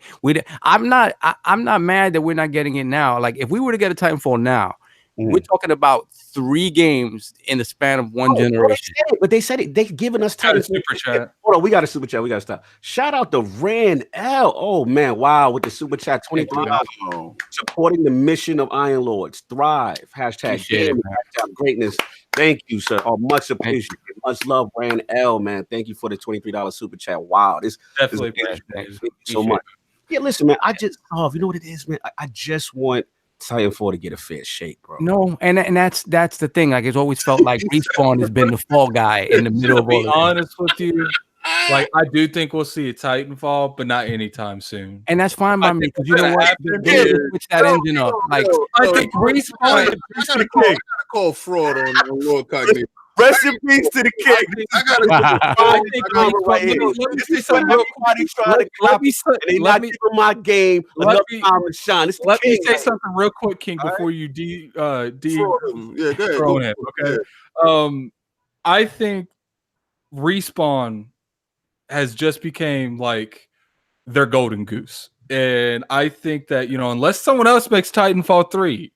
I'm not mad that we're not getting it now. Like if we were to get a Titanfall now, we're talking about 3 games in the span of one generation. But they said it. They've given us time. Super chat. Hold on, we got a super chat. We got to stop. Shout out to Rand L. Oh man, wow! With the super chat, $23 supporting the mission of Iron Lords. Thrive. Hashtag greatness. Thank you, sir. Oh, much appreciated. Much love, Rand L. Man, thank you for the $23 super chat. Wow, this definitely. Thank you so much. Yeah, listen, man. You know what it is, man. I just want Titanfall to get a fair shake, bro. No, and that's the thing. Like it's always felt like Respawn has been the fall guy in the middle of all. To be honest with you, Like, I do think we'll see a Titanfall, but not anytime soon. And that's fine by me because you know what? They need to switch that engine up. Like, I think Respawn. I gotta call fraud on LordCognito. Rest in peace to the king. I gotta This is some real party trying to copy, and they not giving my game enough time to shine. Let me say something real quick, King, before you yeah, go ahead. throw him. Okay. I think Respawn has just became like their golden goose, and I think that unless someone else makes Titanfall 3.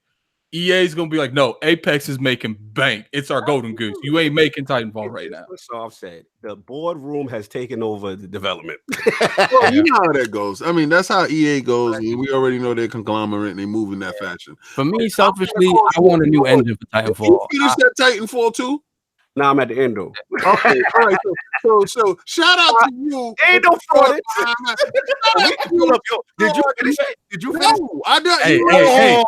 EA is gonna be like, no, Apex is making bank. It's our golden goose. You ain't making Titanfall right now. So I've said the boardroom has taken over the development. Well, you know how that goes. I mean, that's how EA goes. And we already know they're conglomerate and they move in that fashion. For me, selfishly, I want a new engine for Titanfall. You finished that Titanfall too? Now I'm at the end though. Okay, all right. So shout out to you. Ain't no fraud. Did you finish it? Did you finish? No, I didn't. Hey,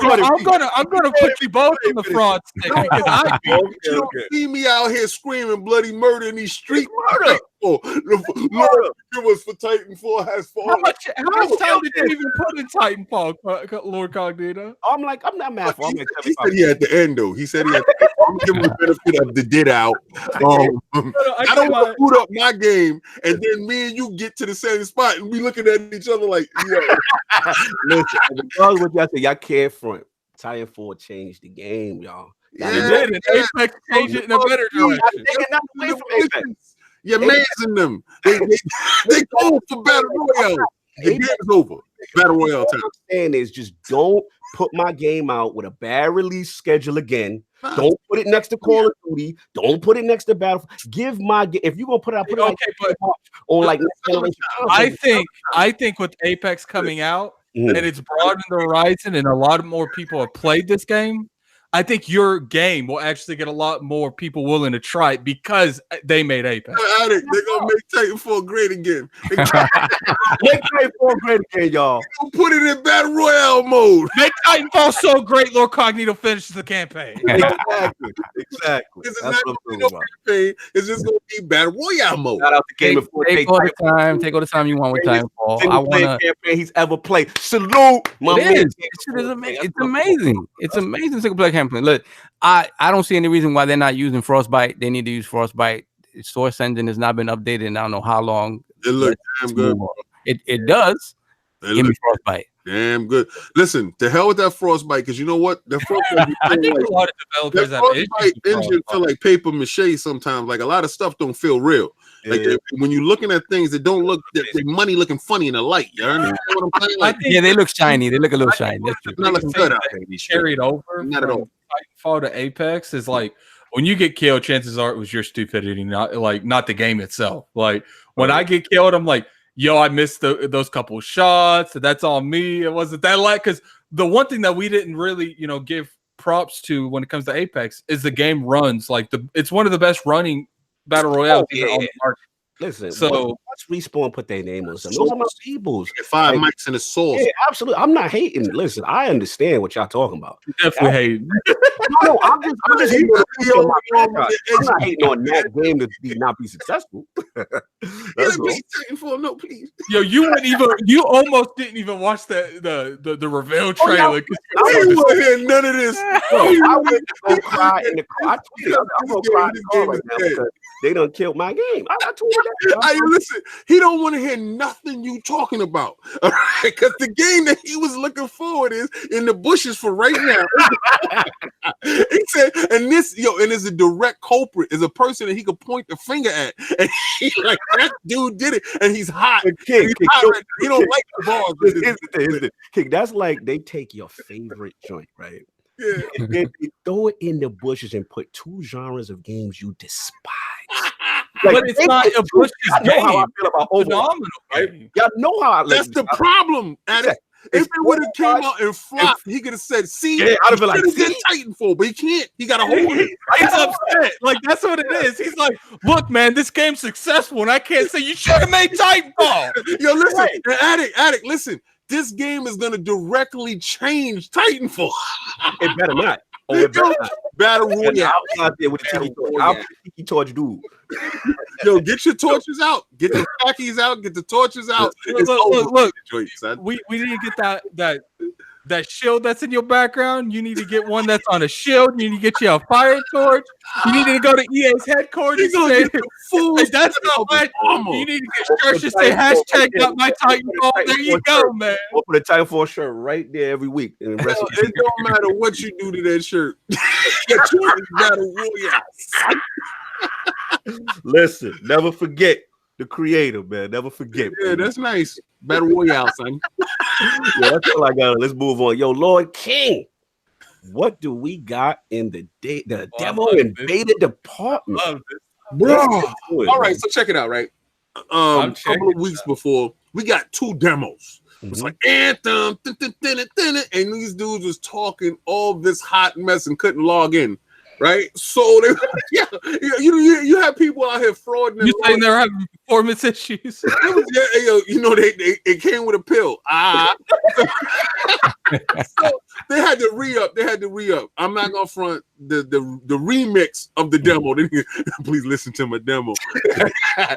I'm gonna put you both in the fraud stick because you don't see me out here screaming bloody murder in these streets. Murder. Lord, it was for Titanfall has fallen. How much time did you even put in Titanfall, LordCognito? I'm not mad for him. He said he at the end though. He said he at the end. I'm giving him the benefit of the did out. I don't want to boot up my game and then me and you get to the same spot and we looking at each other like, Listen, regardless of what y'all say, y'all can't front. Titanfall changed the game, y'all. It did, and Apex changed it in a better direction. You're amazing them. They go for Battle Royale. The game is over. Battle Royale time. What I'm saying is just don't put my game out with a bad release schedule again. Don't put it next to Call of Duty. Don't put it next to Battlefield. Give my if you're gonna put it out, on like next generation. I think with Apex coming out and it's broadened the horizon and a lot more people have played this game, I think your game will actually get a lot more people willing to try it because they made Apex. They're gonna make Titanfall great again. Make Titanfall great again, y'all. Put it in Battle Royale mode. Make Titanfall so great, LordCognito finishes the campaign. Exactly. It's not gonna be no campaign. It's just gonna be Battle Royale mode. Shout out the game take all the time you want with Titanfall. I want campaign he's ever played. Salute, my man. It's amazing. It's amazing single player campaign. Look, I don't see any reason why they're not using Frostbite. They need to use Frostbite. Its source engine has not been updated in I don't know how long. It looks damn good. It does. Give me Frostbite. Damn good. Listen, to hell with that Frostbite, because you know what? The Frostbite, I think a lot of developers have Frostbite engine feel like paper mache sometimes. Like a lot of stuff don't feel real. Like when you're looking at things that don't look, their money looking funny in the light. You understand what I'm saying? Like, they look shiny. They look a little shiny. That's true. Not looking good out there. Carried over not at all. Titanfall to Apex is like when you get killed, chances are it was your stupidity, not the game itself. Like when I get killed, I'm like, yo, I missed those couple shots. That's on me. It wasn't that like because the one thing that we didn't really, give props to when it comes to Apex is the game runs like it's one of the best running battle royale on the market. Listen, so let's Respawn put their name on something. Those are my peoples. 5 mics in the source. Yeah, absolutely. I'm not hating. Listen, I understand what y'all talking about. Definitely hating. No, I'm just hating on I'm not hating on that game to not be successful. That's all. No, please. Yo, you almost didn't even watch the reveal trailer. I didn't want to hear none of this. Bro, I went to go cry in the car. I'm gonna cry in the car right now because they done killed my game. I told you that. Listen, he don't want to hear nothing you talking about. All right, because the game that he was looking forward is in the bushes for right now. He said, and it's a direct culprit, is a person that he could point the finger at, and he like that dude did it, and he's hot. He don't like the balls. Here's the thing. Kick, that's like they take your favorite joint, right? Yeah. And then they throw it in the bushes and put 2 genres of games you despise. But it's not a bushes game. How I feel about phenomenal, right? Y'all know how I like. That's the problem, Addict. If it would have came out and flopped, he could have said, "See, I'd have been like, Titanfall," but he can't. He got to hold it. He's upset. Like that's what it is. He's like, "Look, man, this game's successful, and I can't say you should have made Titanfall." Yo, listen, Addict, listen. This game is gonna directly change Titanfall. It better not. Oh, Battle Royale. Out there with the tiki torch. I'll be the tiki torch dude. Yo, get your torches out. Get the khakis out. Get the torches out. Look. We need to get that shield that's in your background. You need to get one that's on a shield. You need to get you a fire torch. You need to go to EA's headquarters. That's not bad. You need to get shirts to say hashtag got my Titanfall. There you go, man. We'll put a Titanfall shirt right there every week. And it don't matter what you do to that shirt. Get your Battle Royale. Listen, never forget the creator, man. Never forget. Yeah, that's nice. Battle Royale, son. Yeah, that's all I got. Let's move on. Yo, Lord King, what do we got in the demo and beta department? Bro. All right, so check it out, right? A couple of weeks before, we got 2 demos. It's like Anthem, and these dudes was talking all this hot mess and couldn't log in. Right, so you have people out here frauding. You saying they're having performance issues? It came with a pill. So they had to re-up. I'm not gonna front the remix of the demo. Please listen to my demo.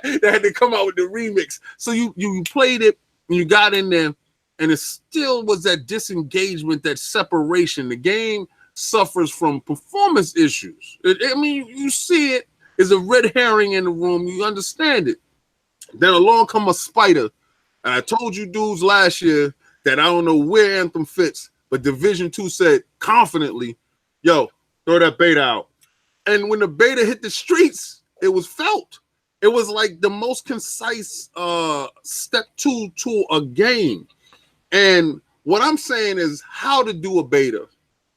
They had to come out with the remix. So you played it and you got in there, and it still was that disengagement, that separation. The game suffers from performance issues. You see it is a red herring in the room. You understand it. Then along come a spider. And I told you dudes last year that I don't know where Anthem fits, but Division 2 said confidently, yo, throw that beta out. And when the beta hit the streets, it was felt. It was like the most concise step 2 to a game. And what I'm saying is how to do a beta.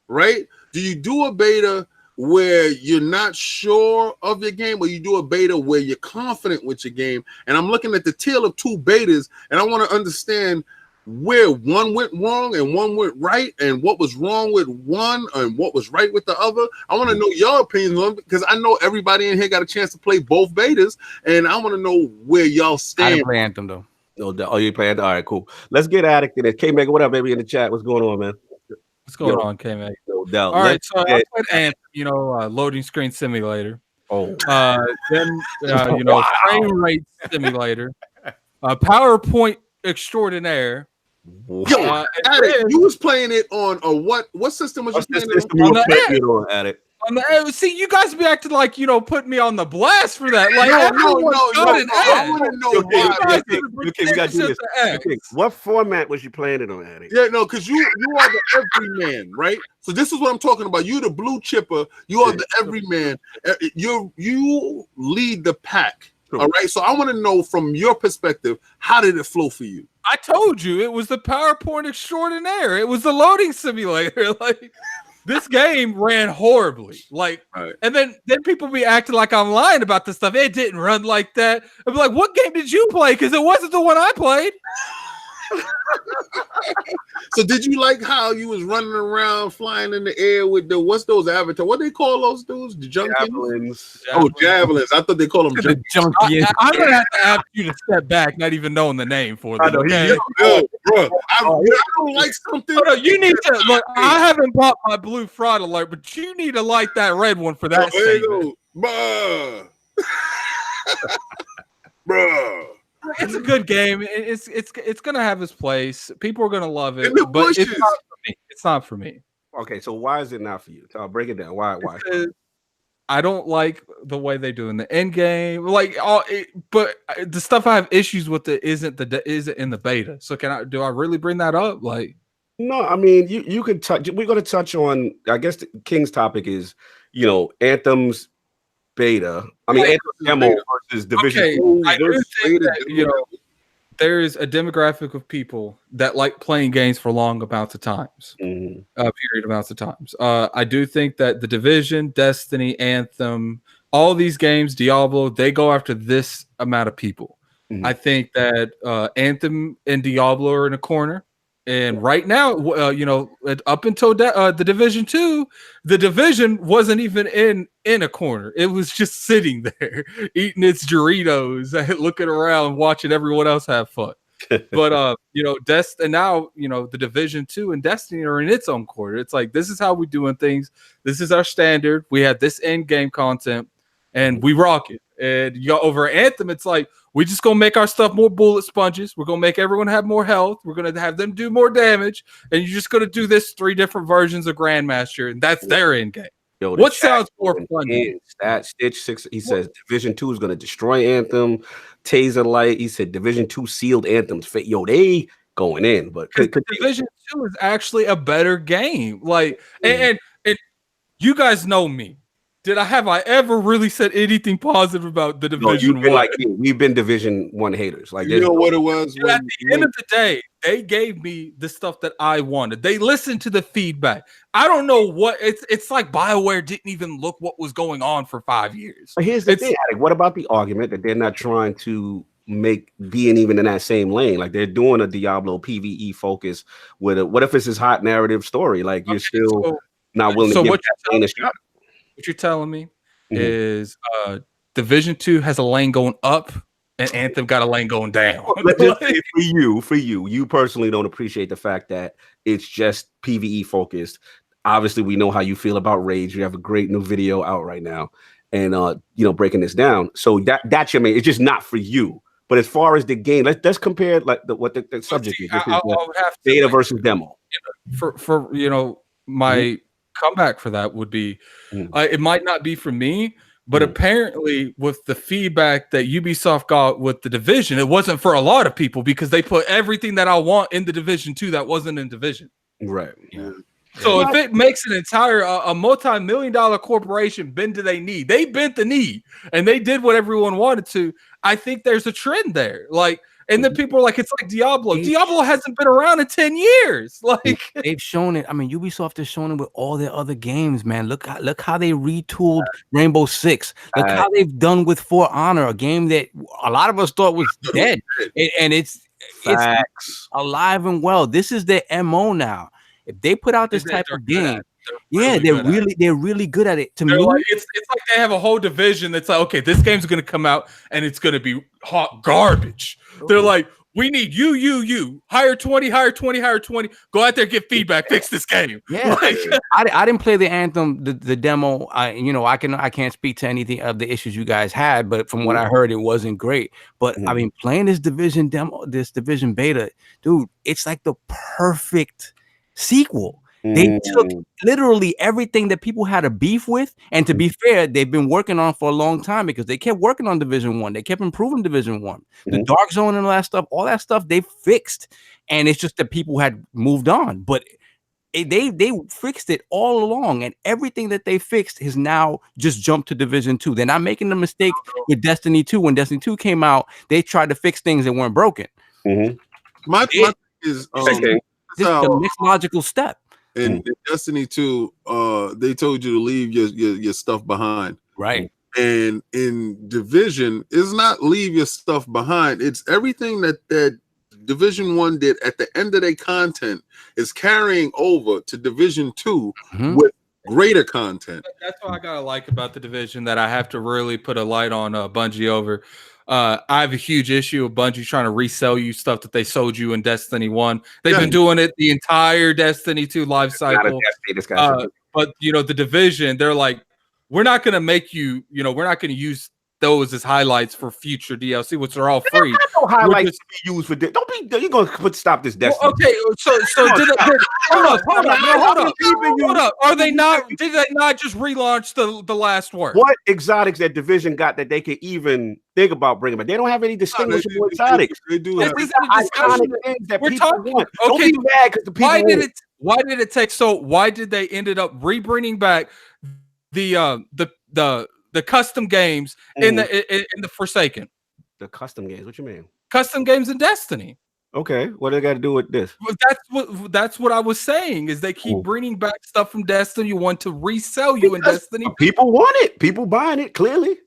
Right? Do you do a beta where you're not sure of your game, or you do a beta where you're confident with your game? And I'm looking at the tale of 2 betas, and I want to understand where one went wrong and one went right, and what was wrong with one and what was right with the other. I want to know your opinions on it, because I know everybody in here got a chance to play both betas, and I want to know where y'all stand. I didn't play Anthem though. Oh, you played? All right, cool. Let's get Addict in it. K-Mega, what up, baby, in the chat? What's going on, man? What's going on, K-Mag? No doubt. All right, so I played Anthem, loading screen simulator. Oh. Then frame rate simulator. PowerPoint extraordinaire. Yo, Addict, you was playing it on a what system was you playing it on? Addict. See, you guys be acting like putting me on the blast for that. Like, I want to know why. Okay, we got to do this. Okay, what format was you playing it on, Addict? Yeah, no, because you are the everyman, right? So this is what I'm talking about. You the blue chipper. You are the everyman. You lead the pack. All right. So I want to know from your perspective, how did it flow for you? I told you it was the PowerPoint extraordinaire. It was the loading simulator. Like, this game ran horribly. Like, right. And then people be acting like I'm lying about this stuff. It didn't run like that. I'm like, what game did you play? Because it wasn't the one I played. So did you like how you was running around flying in the air with what's those avatars? What they call those dudes? The javelins. Oh, javelins. I thought they call them junkies. I'm gonna have to ask you to step back, not even knowing the name for them. Okay? Bro. I don't like something. No, you need to look. I haven't bought my blue fraud alert, but you need to light that red one for that. Bruh. It's a good game. It's gonna have its place. People are gonna love it, but it's not for me. It's not for me. Okay, so why is it not for you? Break it down. Why? I don't like the way they do in the end game. But the stuff I have issues with isn't in the beta. So do I really bring that up? Like, no, I mean you could touch. We're gonna touch on. I guess the King's topic is Anthem's beta. I mean, demo versus Division. Okay, I do think that, there is a demographic of people that like playing games for long amounts of times, period amounts of times. I do think that the Division, Destiny, Anthem, all these games, Diablo, they go after this amount of people. I think that Anthem and Diablo are in a corner. And right now, up until the Division 2, the Division wasn't even in a corner. It was just sitting there, eating its Doritos, looking around, watching everyone else have fun. But you know, and now, you know, the Division 2 and Destiny are in its own quarter. It's like, this is how we're doing things. This is our standard. We have this end game content, and we rock it. And you got over Anthem, it's like, we just gonna make our stuff more bullet sponges. We're gonna make everyone have more health. We're gonna have them do more damage, and you're just gonna do this 3 different versions of Grandmaster, and that's their end game. Yo, what sounds more fun? That Stitch 6, he says Division 2 is gonna destroy Anthem. Taser Light, he said Division 2 sealed Anthem's fate. Yo, they going in, but Division 2 is actually a better game. Like, and you guys know me. Have I ever really said anything positive about the Division 1? Like, we've been Division 1 haters. Like, you know what it was? At the end of the day, they gave me the stuff that I wanted. They listened to the feedback. I don't know what it's like. BioWare didn't even look what was going on for 5 years. But here's the thing. What about the argument that they're not trying to being even in that same lane? Like, they're doing a Diablo PvE focus with what if it's this hot narrative story? Like, you're still not willing to give that lane a shot. What you're telling me is Division 2 has a lane going up and Anthem got a lane going down. Let's just say for you personally don't appreciate the fact that it's just PvE focused. Obviously, we know how you feel about Rage. You have a great new video out right now, and you know, breaking this down. So that's your main. It's just not for you. But as far as the game, let's compare like what the subject is. This is beta versus demo. For you know, my comeback for that would be it might not be for me, but apparently with the feedback that Ubisoft got with the Division, it wasn't for a lot of people because they put everything that I want in the Division 2 that wasn't in Division. Right. So if it makes an entire a multi-million-dollar corporation bend to their knee, they bent the knee and they did what everyone wanted to. I think there's a trend there. Like, and then people are like, it's like Diablo. Diablo hasn't been around in 10 years. Like, they've shown it. I mean, Ubisoft has shown it with all their other games, man. Look how they retooled Rainbow Six. Look how they've done with For Honor, a game that a lot of us thought was dead. And it's alive and well. This is their MO now. If they put out this type of game, they're really good at it. To me, like, it's like they have a whole division that's like, okay, this game's gonna come out and it's gonna be hot garbage. They're like, we need you hire 20, go out there, get feedback, fix this game. Yeah, like, I didn't play the Anthem, the demo. I can't speak to anything of the issues you guys had, but from what I heard, it wasn't great. But I mean, playing this Division demo, this Division beta, dude, it's like the perfect sequel. They took literally everything that people had a beef with, and to be fair, they've been working on for a long time because they kept working on Division 1. They kept improving Division 1. The Dark Zone and all that stuff they fixed, and it's just that people had moved on. But they fixed it all along, and everything that they fixed has now just jumped to Division 2. They're not making the mistake with Destiny 2. When Destiny 2 came out, they tried to fix things that weren't broken. My thing is this is the next logical step. In Destiny 2, they told you to leave your stuff behind. Right. And in Division, it's not leave your stuff behind. It's everything that Division 1 did at the end of their content is carrying over to Division 2 with greater content. That's what I gotta like about the Division, that I have to really put a light on Bungie over. I have a huge issue with Bungie trying to resell you stuff that they sold you in Destiny 1. They've been doing it the entire Destiny 2 life cycle. But you know, the Division, they're like, we're not going to make you, we're not going to use those as highlights for future DLC, which are all free. No highlights to be used for this. Don't be. You're going to stop this Destiny. Well, okay, so hold up. Are they not? Did they not just relaunch the last work? What exotics that Division got that they could even think about bringing back? They don't have any distinguishable exotics. They do have iconic things that people want. Don't be mad because the people. Why did it take so? Why did they ended up bringing back the custom games in the Forsaken? The custom games? What you mean? Custom games in Destiny. Okay, what do they got to do with this? Well, that's what I was saying. Is they keep bringing back stuff from Destiny. You want to resell you in Destiny. People want it. People buying it. Clearly,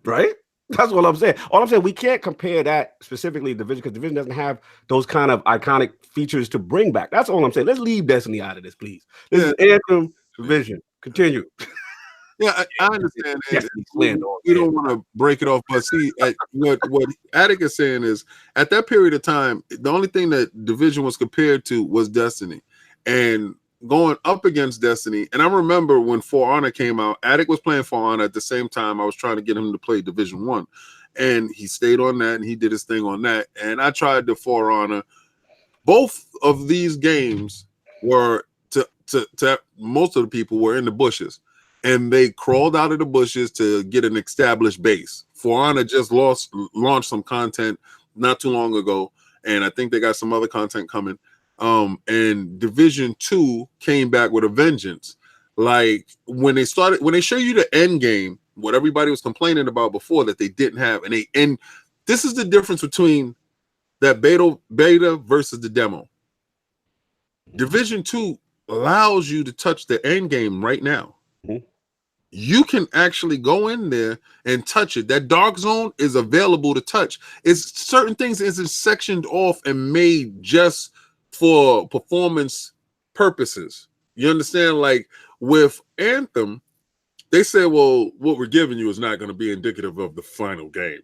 right? That's what I'm saying. All I'm saying, we can't compare that specifically to Division because Division doesn't have those kind of iconic features to bring back. That's all I'm saying. Let's leave Destiny out of this, please. This is Anthem, Division. Continue. Yeah, I understand. We don't want to break it off, but see, what Attic is saying is, at that period of time, the only thing that Division was compared to was Destiny, and going up against Destiny. And I remember when For Honor came out, Attic was playing For Honor at the same time. I was trying to get him to play Division 1, and he stayed on that, and he did his thing on that. And I tried the For Honor. Both of these games were to most of the people were in the bushes. And they crawled out of the bushes to get an established base. For Honor just launched some content not too long ago, and I think they got some other content coming. And Division 2 came back with a vengeance. Like when they show you the end game, what everybody was complaining about before that they didn't have, and this is the difference between that beta versus the demo. Division 2 allows you to touch the end game right now. You can actually go in there and touch it. That dark zone is available to touch. It's certain things isn't sectioned off and made just for performance purposes. You understand? Like with Anthem, they say, well, what we're giving you is not going to be indicative of the final game.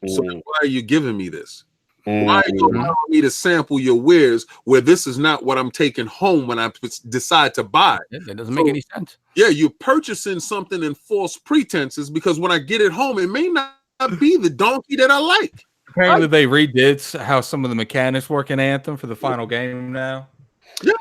So why are you giving me this? Why are you allowing me to sample your wares where this is not what I'm taking home when I decide to buy? It doesn't make any sense. Yeah, you're purchasing something in false pretenses because when I get it home, it may not be the donkey that I like. Apparently, they redid how some of the mechanics work in Anthem for the final game now. Yeah.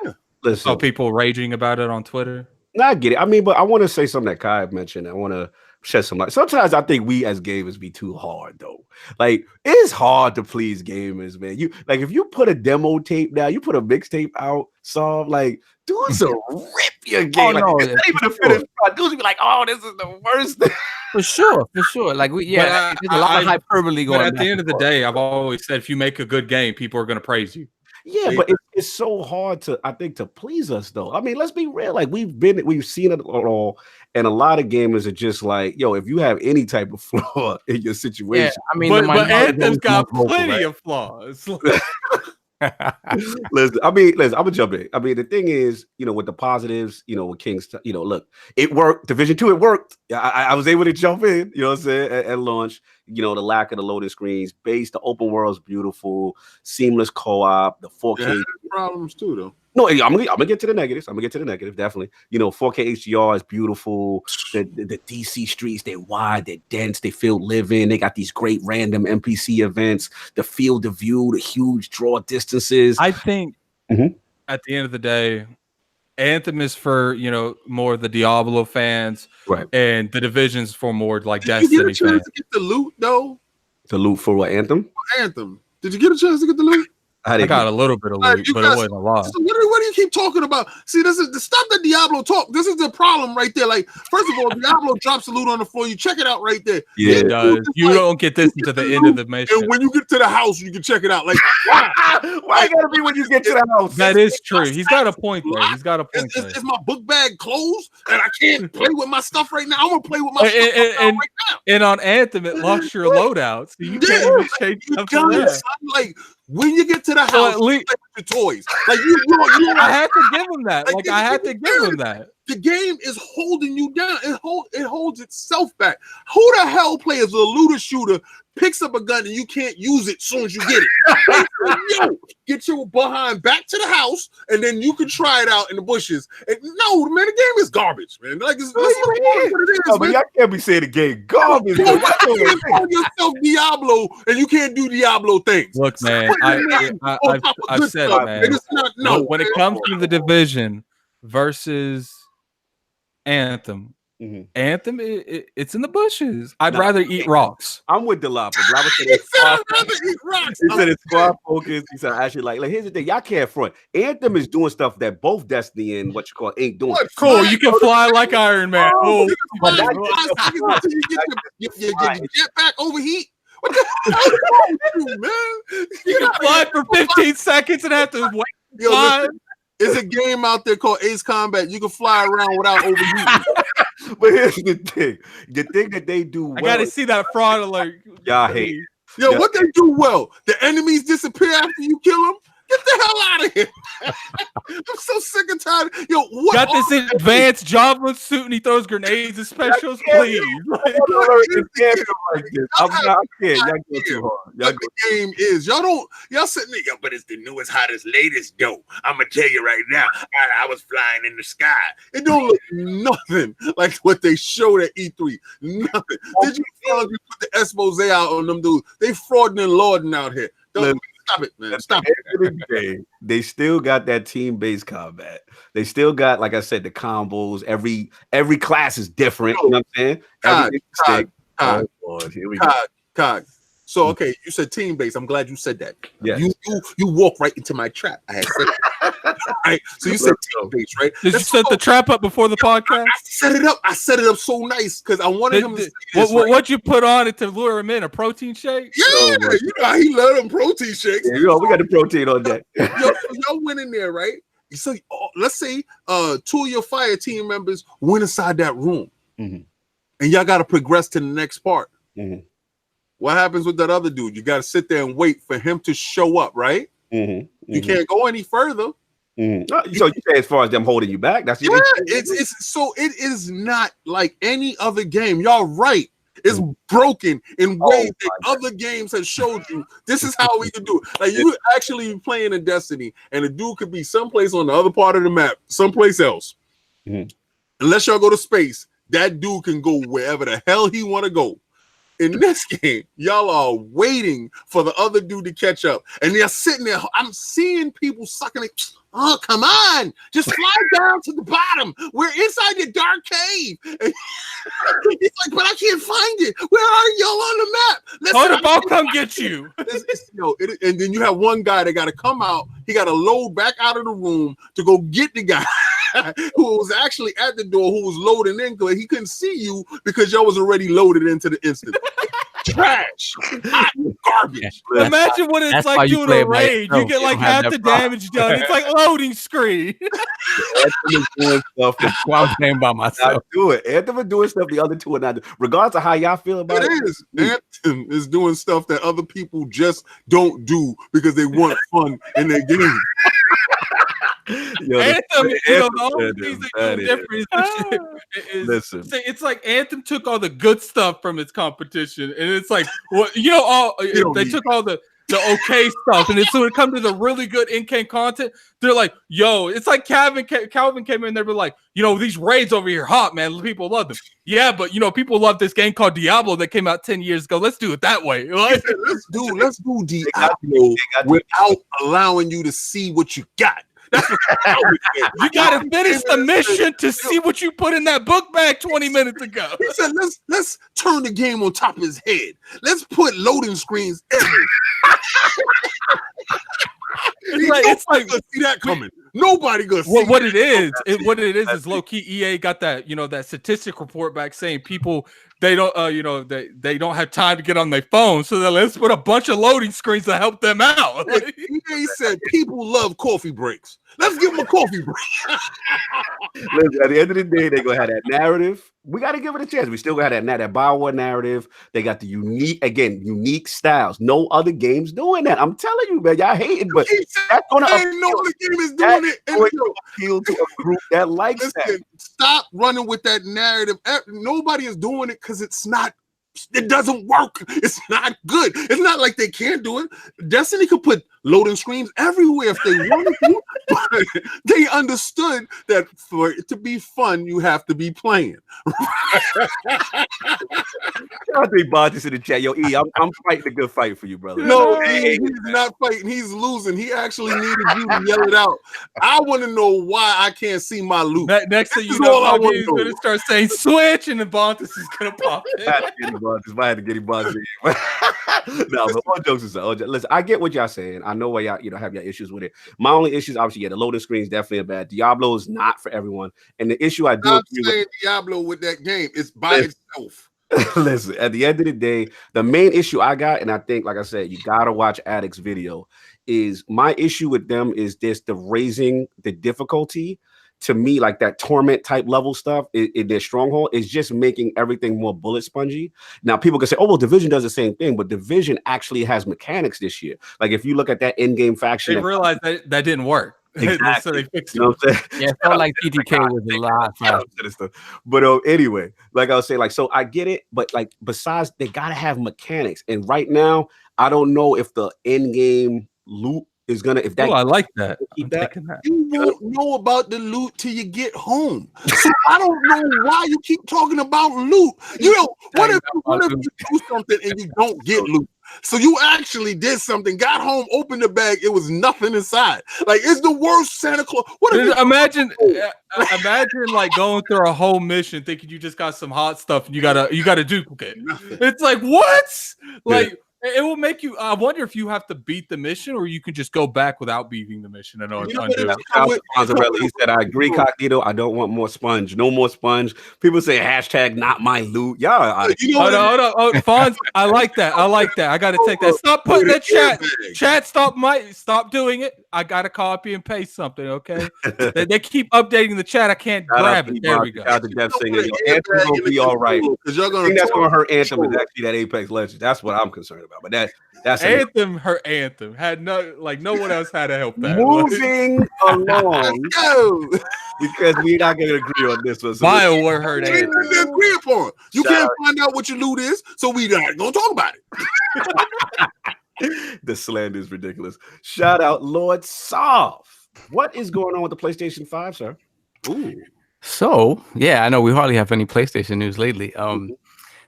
Listen, saw people raging about it on Twitter. No, I get it. I mean, but I want to say something that Kai mentioned. I want to shed some light. Sometimes I think we as gamers be too hard though. Like it's hard to please gamers, man. You like if you put a demo tape down, you put a mixtape out, like dudes will rip your game. Oh, like, no, it's not even a finished product. Dudes will be like, oh, this is the worst thing. For sure. Like there's a lot of hyperbole going on. But at the end of the day, I've always said if you make a good game, people are going to praise you. Yeah, but it's so hard to, I think, to please us though. I mean, let's be real. Like we've seen it all, and a lot of gamers are just like, yo, if you have any type of flaw in your situation, I mean, but Anthem's got plenty of flaws. listen, I'm gonna jump in. I mean, the thing is, with the positives, with King's, look, it worked. Division 2, it worked. I was able to jump in, you know what I'm saying, at launch. The lack of the loading screens, the open world is beautiful, seamless co-op, the 4K problems too, though. No, I'm gonna get to the negatives. Definitely. 4K HDR is beautiful. The DC streets, they're wide, they're dense, they feel living. They got these great random NPC events, the field of view, the huge draw distances. I think at the end of the day, Anthem is for more of the Diablo fans, right? And the Division's for more like Did Destiny you get a chance fans. to get the loot though? The loot for what, Anthem? Anthem. Did you get a chance to get the loot? I got a little bit of loot, but it wasn't a lot. So what do you keep talking about? See, this is stop the Diablo talk. This is the problem right there. Like, first of all, Diablo drops the loot on the floor. You check it out right there. Yeah, it does. You don't get this until the end of the mission. And when you get to the house, you can check it out. Like, why gotta be when you get to the house? That is true. He's got a point there. Is my book bag closed and I can't play with my stuff right now? I'm gonna play with my stuff right now. And on Anthem, it locks your loadout, so you can't even change stuff from there. Like when you get to the house, you play with your toys. Like you I had to give him that. Like I had to give him that. The game is holding you down. It holds itself back. Who the hell plays a looter shooter, picks up a gun, and you can't use it as soon as you get it? Yo, get your behind back to the house, and then you can try it out in the bushes. And no, man, the game is garbage, man. Like it's what it is. No, but y'all can't be saying the game garbage. You can't call yourself Diablo, and you can't do Diablo things. Look, man, I've said it, man. When it comes to the Division versus Anthem, Anthem, it's in the bushes. I'd rather eat rocks. I'm with Delapa. Delapa said I'd rather eat rocks. He said it's squad focused. He said actually like here's the thing. Y'all can't front. Anthem is doing stuff that both Destiny and what you call ain't doing. Cool, you can fly like Iron Man. Oh, you get your jetpack overheat. What the hell, man? You can fly for 15 seconds and have to wait. Yo, listen, there's a game out there called Ace Combat. You can fly around without overheating. But here's the thing. The thing that they do well. I gotta see that fraud alert. Y'all hate. Yo, what they do well? The enemies disappear after you kill them. Get the hell out of here. I'm so sick and tired. Yo, what got this advanced Java suit and he throws grenades and specials, please. I'm not kidding. Y'all go too hard. What the game is. Y'all sitting there, yo, but it's the newest, hottest, latest dope. I'm gonna tell you right now. I was flying in the sky. It don't look nothing like what they showed at E3. Nothing. Did you feel like you put the expose out on them dudes? They frauding and lauding out here. Stop it, man. Stop it. They still got that team-based combat. They still got, like I said, the combos. Every class is different. You know what I'm saying? Cog. So okay, you said team-based. I'm glad you said that. Yeah. You walk right into my trap. I had said that. Right. So you said team-based, right? Did you set the trap up before the podcast? I set it up so nice because I wanted him to say this, what'd you put on it to lure him in? A protein shake? Yeah, you know how he loved them protein shakes. Yeah, we got the protein on that. Y'all went in there, right? So let's say 2 of your fire team members went inside that room, and y'all got to progress to the next part. What happens with that other dude? You got to sit there and wait for him to show up, right? You can't go any further. So you say as far as them holding you back? That's it is not like any other game. Y'all right. It's broken in ways that other games have showed you. This is how we can do it. Like you actually playing in Destiny, and the dude could be someplace on the other part of the map, someplace else. Unless y'all go to space, that dude can go wherever the hell he want to go. In this game, y'all are waiting for the other dude to catch up, and they're sitting there. I'm seeing people sucking it. Oh, come on. Just fly down to the bottom. We're inside the dark cave. And he's like, but I can't find it. Where are y'all on the map? I'll come get you. And then you have one guy that got to come out. He got to load back out of the room to go get the guy who was actually at the door, who was loading in, because he couldn't see you because y'all was already loaded into the instant. Trash. Hot garbage. Imagine what it's like doing a raid. You get like half the damage done. It's like loading screen. Anthem is doing stuff. That's why I'm playing by myself. Do it. Anthem is doing stuff the other two are not doing. Regardless of how y'all feel about it. It is. Anthem is doing stuff that other people just don't do because they want fun in their game. Anthem, the only thing that's different is listen. It's like Anthem took all the good stuff from its competition, and it's like, well, they took all the okay stuff, and so when it comes to the really good in-game content, they're like, yo, it's like Calvin came in there, but like, these raids over here, hot man, people love them. Yeah, but people love this game called Diablo that came out 10 years ago. Let's do it that way. Like, let's do Diablo without allowing you to see what you got. That's what you got to finish the mission to see what you put in that book bag 20 minutes ago. He said, let's turn the game on top of his head. Let's put loading screens everywhere. It's like see that coming. Nobody gonna see what it is. What it is low key. EA got that that statistic report back saying people they don't they don't have time to get on their phone, so let's put a bunch of loading screens to help them out. EA said people love coffee breaks. Let's give them a coffee break. Listen, at the end of the day, they're gonna have that narrative. We got to give it a chance. We still got that BioWare narrative. They got the unique styles. No other games doing that. I'm telling you, man. Y'all hating, but that's gonna no other game is doing it. Going to appeal to a group that likes that. Stop running with that narrative. Nobody is doing it because it's not. It doesn't work. It's not good. It's not like they can't do it. Destiny could put loading screens everywhere if they wanted to, but they understood that for it to be fun, you have to be playing. I think Bond is in the chat. Yo, E, I'm fighting a good fight for you, brother. No, he's not fighting. He's losing. He actually needed you to yell it out. I want to know why I can't see my loot. Next thing you know, he's going to start saying switch, and then Bontus is going to pop in. I had to get him Bontus. No, but all jokes aside, listen, I get what y'all saying. I know why y'all have your issues with it. My only issues, obviously, the loading screen is definitely a bad. Diablo is not for everyone, and the issue I do agree with Diablo with that game is by itself. Listen, at the end of the day, the main issue I got, and I think, like I said, you gotta watch Addict's video. Is my issue with them is this: the raising the difficulty to me, like that torment type level stuff in their stronghold is just making everything more bullet spongy. Now people can say, oh, well, Division does the same thing, but Division actually has mechanics this year. Like if you look at that in-game faction, they realized that didn't work. Exactly. So they fixed it. You know what I'm saying? Yeah, it felt like TTK was a lot faster. But anyway, like I was saying, like, so I get it, but like besides, they gotta have mechanics. And right now, I don't know if the in-game loot is gonna I like that. Keep that. You won't know about the loot till you get home. So I don't know why you keep talking about loot. You know, what if you do something and you don't get loot? So you actually did something, got home, opened the bag, it was nothing inside. Like, it's the worst Santa Claus. Imagine like going through a whole mission thinking you just got some hot stuff and you got a duplicate. It's like, what? Like, it will make you. I wonder if you have to beat the mission or you can just go back without beating the mission and undo it. He said, I agree, Cognito. I don't want more sponge. No more sponge. People say hashtag not my loot. Yeah. Hold on. Oh, Fonz, I like that. I got to take that. Stop putting that chat. Chat, stop doing it. I got to copy and paste something, okay? they keep updating the chat. I can't grab it. There we go. Anthem will be all right. Because you're going to that's going to hurt Anthem is actually that Apex Legends. That's what I'm concerned about. But that's Anthem. Her Anthem had no one else had to help that. Moving along, because we're not going to agree on this one. So BioWare heard Anthem. Agree upon. You can't find out what your loot is, so we not going to talk about it. The slander is ridiculous. Shout out LordSov. What is going on with the PlayStation 5, sir? Ooh. So yeah, I know we hardly have any PlayStation news lately.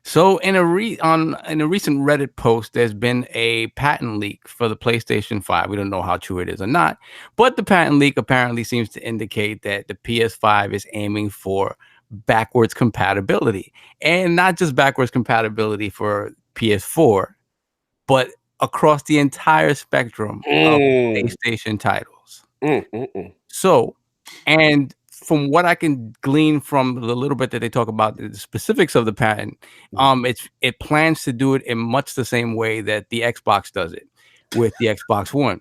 So in a recent Reddit post, there's been a patent leak for the PlayStation 5. We don't know how true it is or not, but the patent leak apparently seems to indicate that the PS5 is aiming for backwards compatibility, and not just backwards compatibility for PS4, but across the entire spectrum of PlayStation titles. So, and from what I can glean from the little bit that they talk about the specifics of the patent, it plans to do it in much the same way that the Xbox does it with the Xbox One,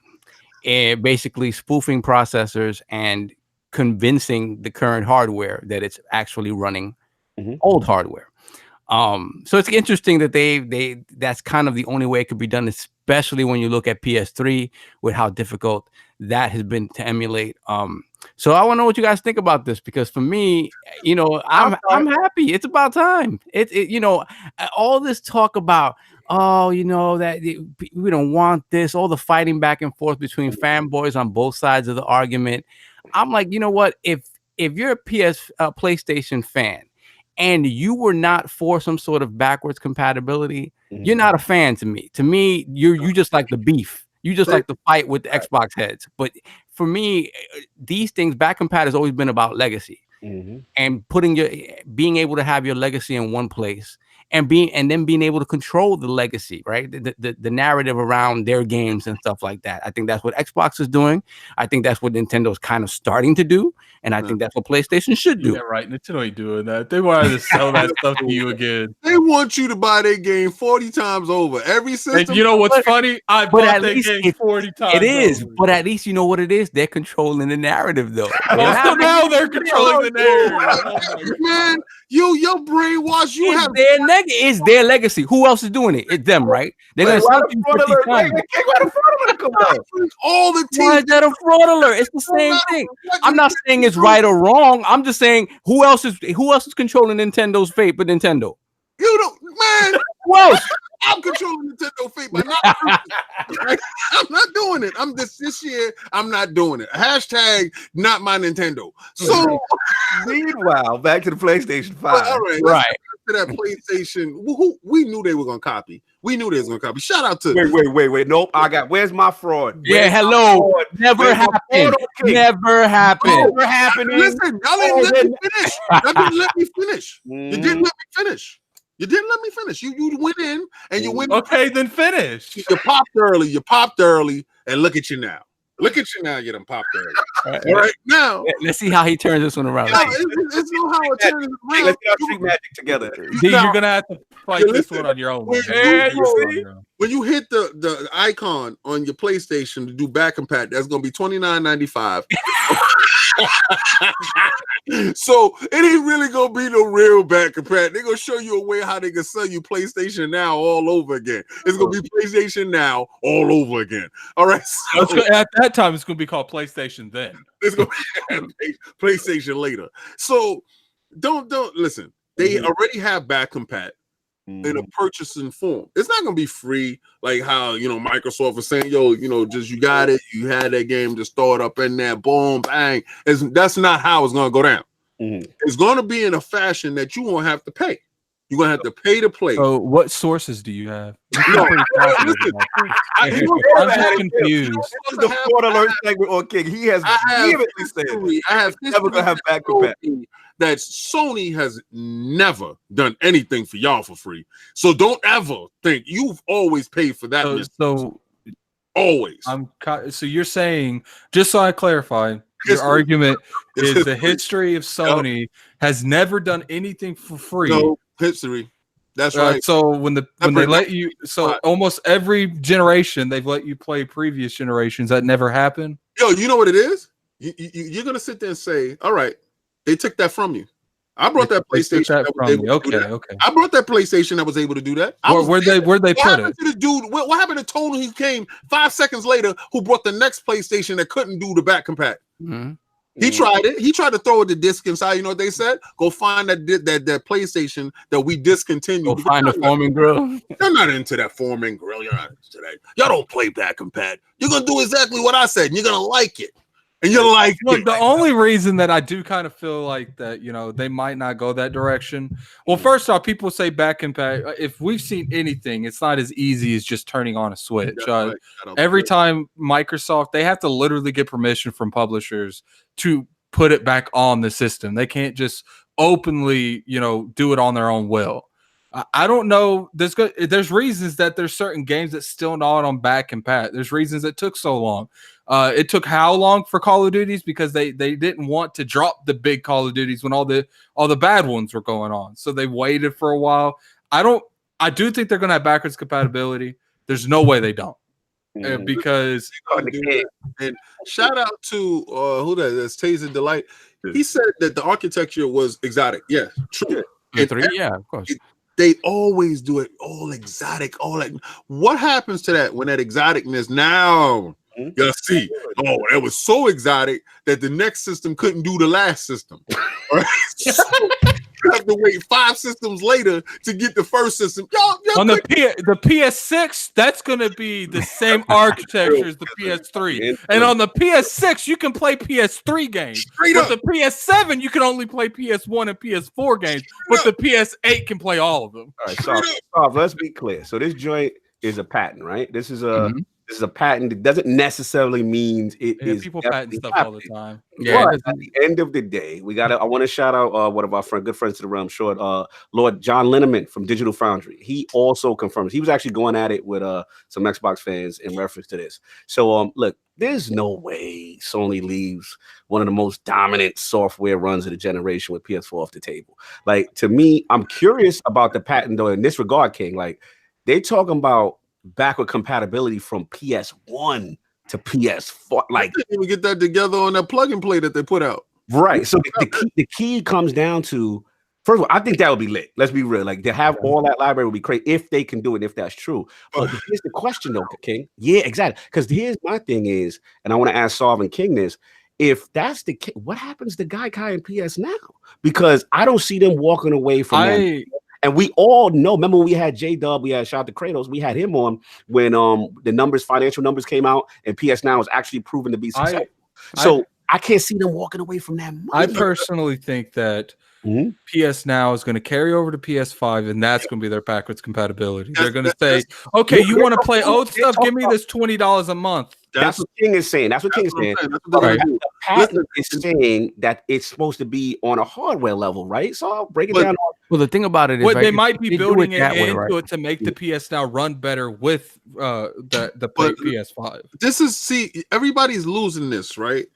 and basically spoofing processors and convincing the current hardware that it's actually running old hardware. So it's interesting that that's kind of the only way it could be done, especially when you look at PS3 with how difficult that has been to emulate. So I want to know what you guys think about this, because for me, I'm happy. It's about time. All this talk about, that we don't want this, all the fighting back and forth between fanboys on both sides of the argument. I'm like, you know what? If you're a PlayStation fan and you were not for some sort of backwards compatibility, you're not a fan to me. To me, you just like the beef. You just like to fight with the Xbox heads. But for me, these things, back compat has always been about legacy and being able to have your legacy in one place and then being able to control the legacy, right? The narrative around their games and stuff like that. I think that's what Xbox is doing. I think that's what Nintendo's kind of starting to do. And I think that's what PlayStation should do. Yeah, right. Nintendo ain't doing that. They want to sell that stuff to you again. They want you to buy their game 40 times over. Every system. And you know what's funny? I bought that game 40 times. It is, but at least you know what it is. They're controlling the narrative, though. Now they're controlling the narrative. Man, your brainwash. It's their legacy. Who else is doing it? It's them, right? They're gonna sell you 50 times. All the teams. Why is that a fraud alert? It's the same thing. I'm not saying it's right or wrong. I'm just saying who else is controlling Nintendo's fate but Nintendo? You don't, man. Who else? I'm controlling Nintendo fate, but I'm not doing it. I'm this year. I'm not doing it. Hashtag not my Nintendo. So meanwhile, back to the PlayStation 5. All right. To that PlayStation, who we knew they were gonna copy. We knew they was gonna copy. Shout out to wait. Nope, where's my fraud? Hello. Never happened. Never happened. Never happened. Listen, y'all didn't let me finish. Y'all didn't let me finish. You didn't let me finish. You didn't let me finish. You went in and you went. Okay, then finish. You popped early, and look at you now. Look at you now, you done popped early. All right, now. Let's see how he turns this one around. It's not how it turns around. Let's get Street Magic together. You're going to have to fight this one on your own. When you hit the icon on your PlayStation to do back compat, that's going to be $29.95. So it ain't really gonna be no real back compat. They're gonna show you a way how they can sell you PlayStation Now all over again. It's gonna be PlayStation Now all over again. All right. So at that time, it's going to be called PlayStation then. it's gonna be PlayStation later. So don't listen. They already have back compat in a purchasing form. It's not gonna be free, like how Microsoft was saying, just you got it, you had that game, just throw it up in there, boom, bang. That's not how it's gonna go down. It's gonna be in a fashion that you won't have to pay. You're gonna have to pay to play. So, what sources do you have? No, I'm just confused. This is the Florida Alert segment on King. He has vehemently said I have never gonna have back compat. That Sony has never done anything for y'all for free. So don't ever think you've always paid for that. So always. So you're saying, just so I clarify, your argument is the history of Sony has never done anything for free. No history. That's right. So when they let you, almost every generation they've let you play previous generations. That never happened. Yo, you know what it is? You're gonna sit there and say, all right. They took that from you. I brought that PlayStation. Okay. I brought that PlayStation that was able to do that. Where'd they put it? To the dude, what happened to Tony who came 5 seconds later who brought the next PlayStation that couldn't do the back compat? He tried it. He tried to throw the disc inside. You know what they said? Go find that PlayStation that we discontinued. Go find the Foreman grill. They're not into that Foreman grill. You're not into that. Y'all don't play back compat. You're gonna do exactly what I said, and you're gonna like it. And you're like, look, the only reason that I do kind of feel like that, they might not go that direction. Well, first off, people say back compat. If we've seen anything, it's not as easy as just turning on a switch. Every time Microsoft, they have to literally get permission from publishers to put it back on the system. They can't just openly, do it on their own will. I don't know. There's reasons that there's certain games that still not on back compat. There's reasons it took so long. It took how long for Call of Duties because they didn't want to drop the big Call of Duties when all the bad ones were going on. So they waited for a while. I do think they're going to have backwards compatibility. There's no way they don't. Because and shout out to that's Taser Delight. He said that the architecture was exotic. Yeah, true. Yeah, of course. They always do it all exotic, all like. What happens to that when that exoticness now? You see, it was so exotic that the next system couldn't do the last system. Right? So you have to wait 5 systems later to get the first system. Y'all on the PS6, that's going to be the same architecture as the PS3. And on the PS6, you can play PS3 games. But the PS7, you can only play PS1 and PS4 games. But the PS8 can play all of them. All right, so let's be clear. So this joint is a patent, right? This is a This is a patent. It doesn't necessarily mean it is. People patent stuff all the time. Yeah. But at the end of the day, I want to shout out one of our good friends to the realm, Lord John Linneman from Digital Foundry. He also confirms. He was actually going at it with some Xbox fans in reference to this. So look, there's no way Sony leaves one of the most dominant software runs of the generation with PS4 off the table. Like, to me, I'm curious about the patent though in this regard, King. Like, they talking about backward compatibility from PS1 to PS4. Like, they didn't even get that together on that plug and play that they put out. Right. So the key comes down to, first of all, I think that would be lit. Let's be real. Like, to have all that library would be great if they can do it, if that's true. But here's the question though, King. Yeah, exactly. Because here's my thing is, and I want to ask Solve and King this, if that's the case, what happens to Gaikai and PS now? Because I don't see them walking away from that. And we all know, remember when we had J-Dub, we had shout out to Kratos, we had him on when the financial numbers came out and PS Now was actually proven to be successful. So I can't see them walking away from that money. I personally think that PS Now is going to carry over to PS5, and that's going to be their backwards compatibility. They're going to say, okay, you want to play old stuff? Give me this $20 a month. That's what King is saying. The patent is saying that it's supposed to be on a hardware level, right? So I'll break it down. Well, the thing about it is, they might be building it into it to make the PS Now run better with the PS5. This is, everybody's losing this, right?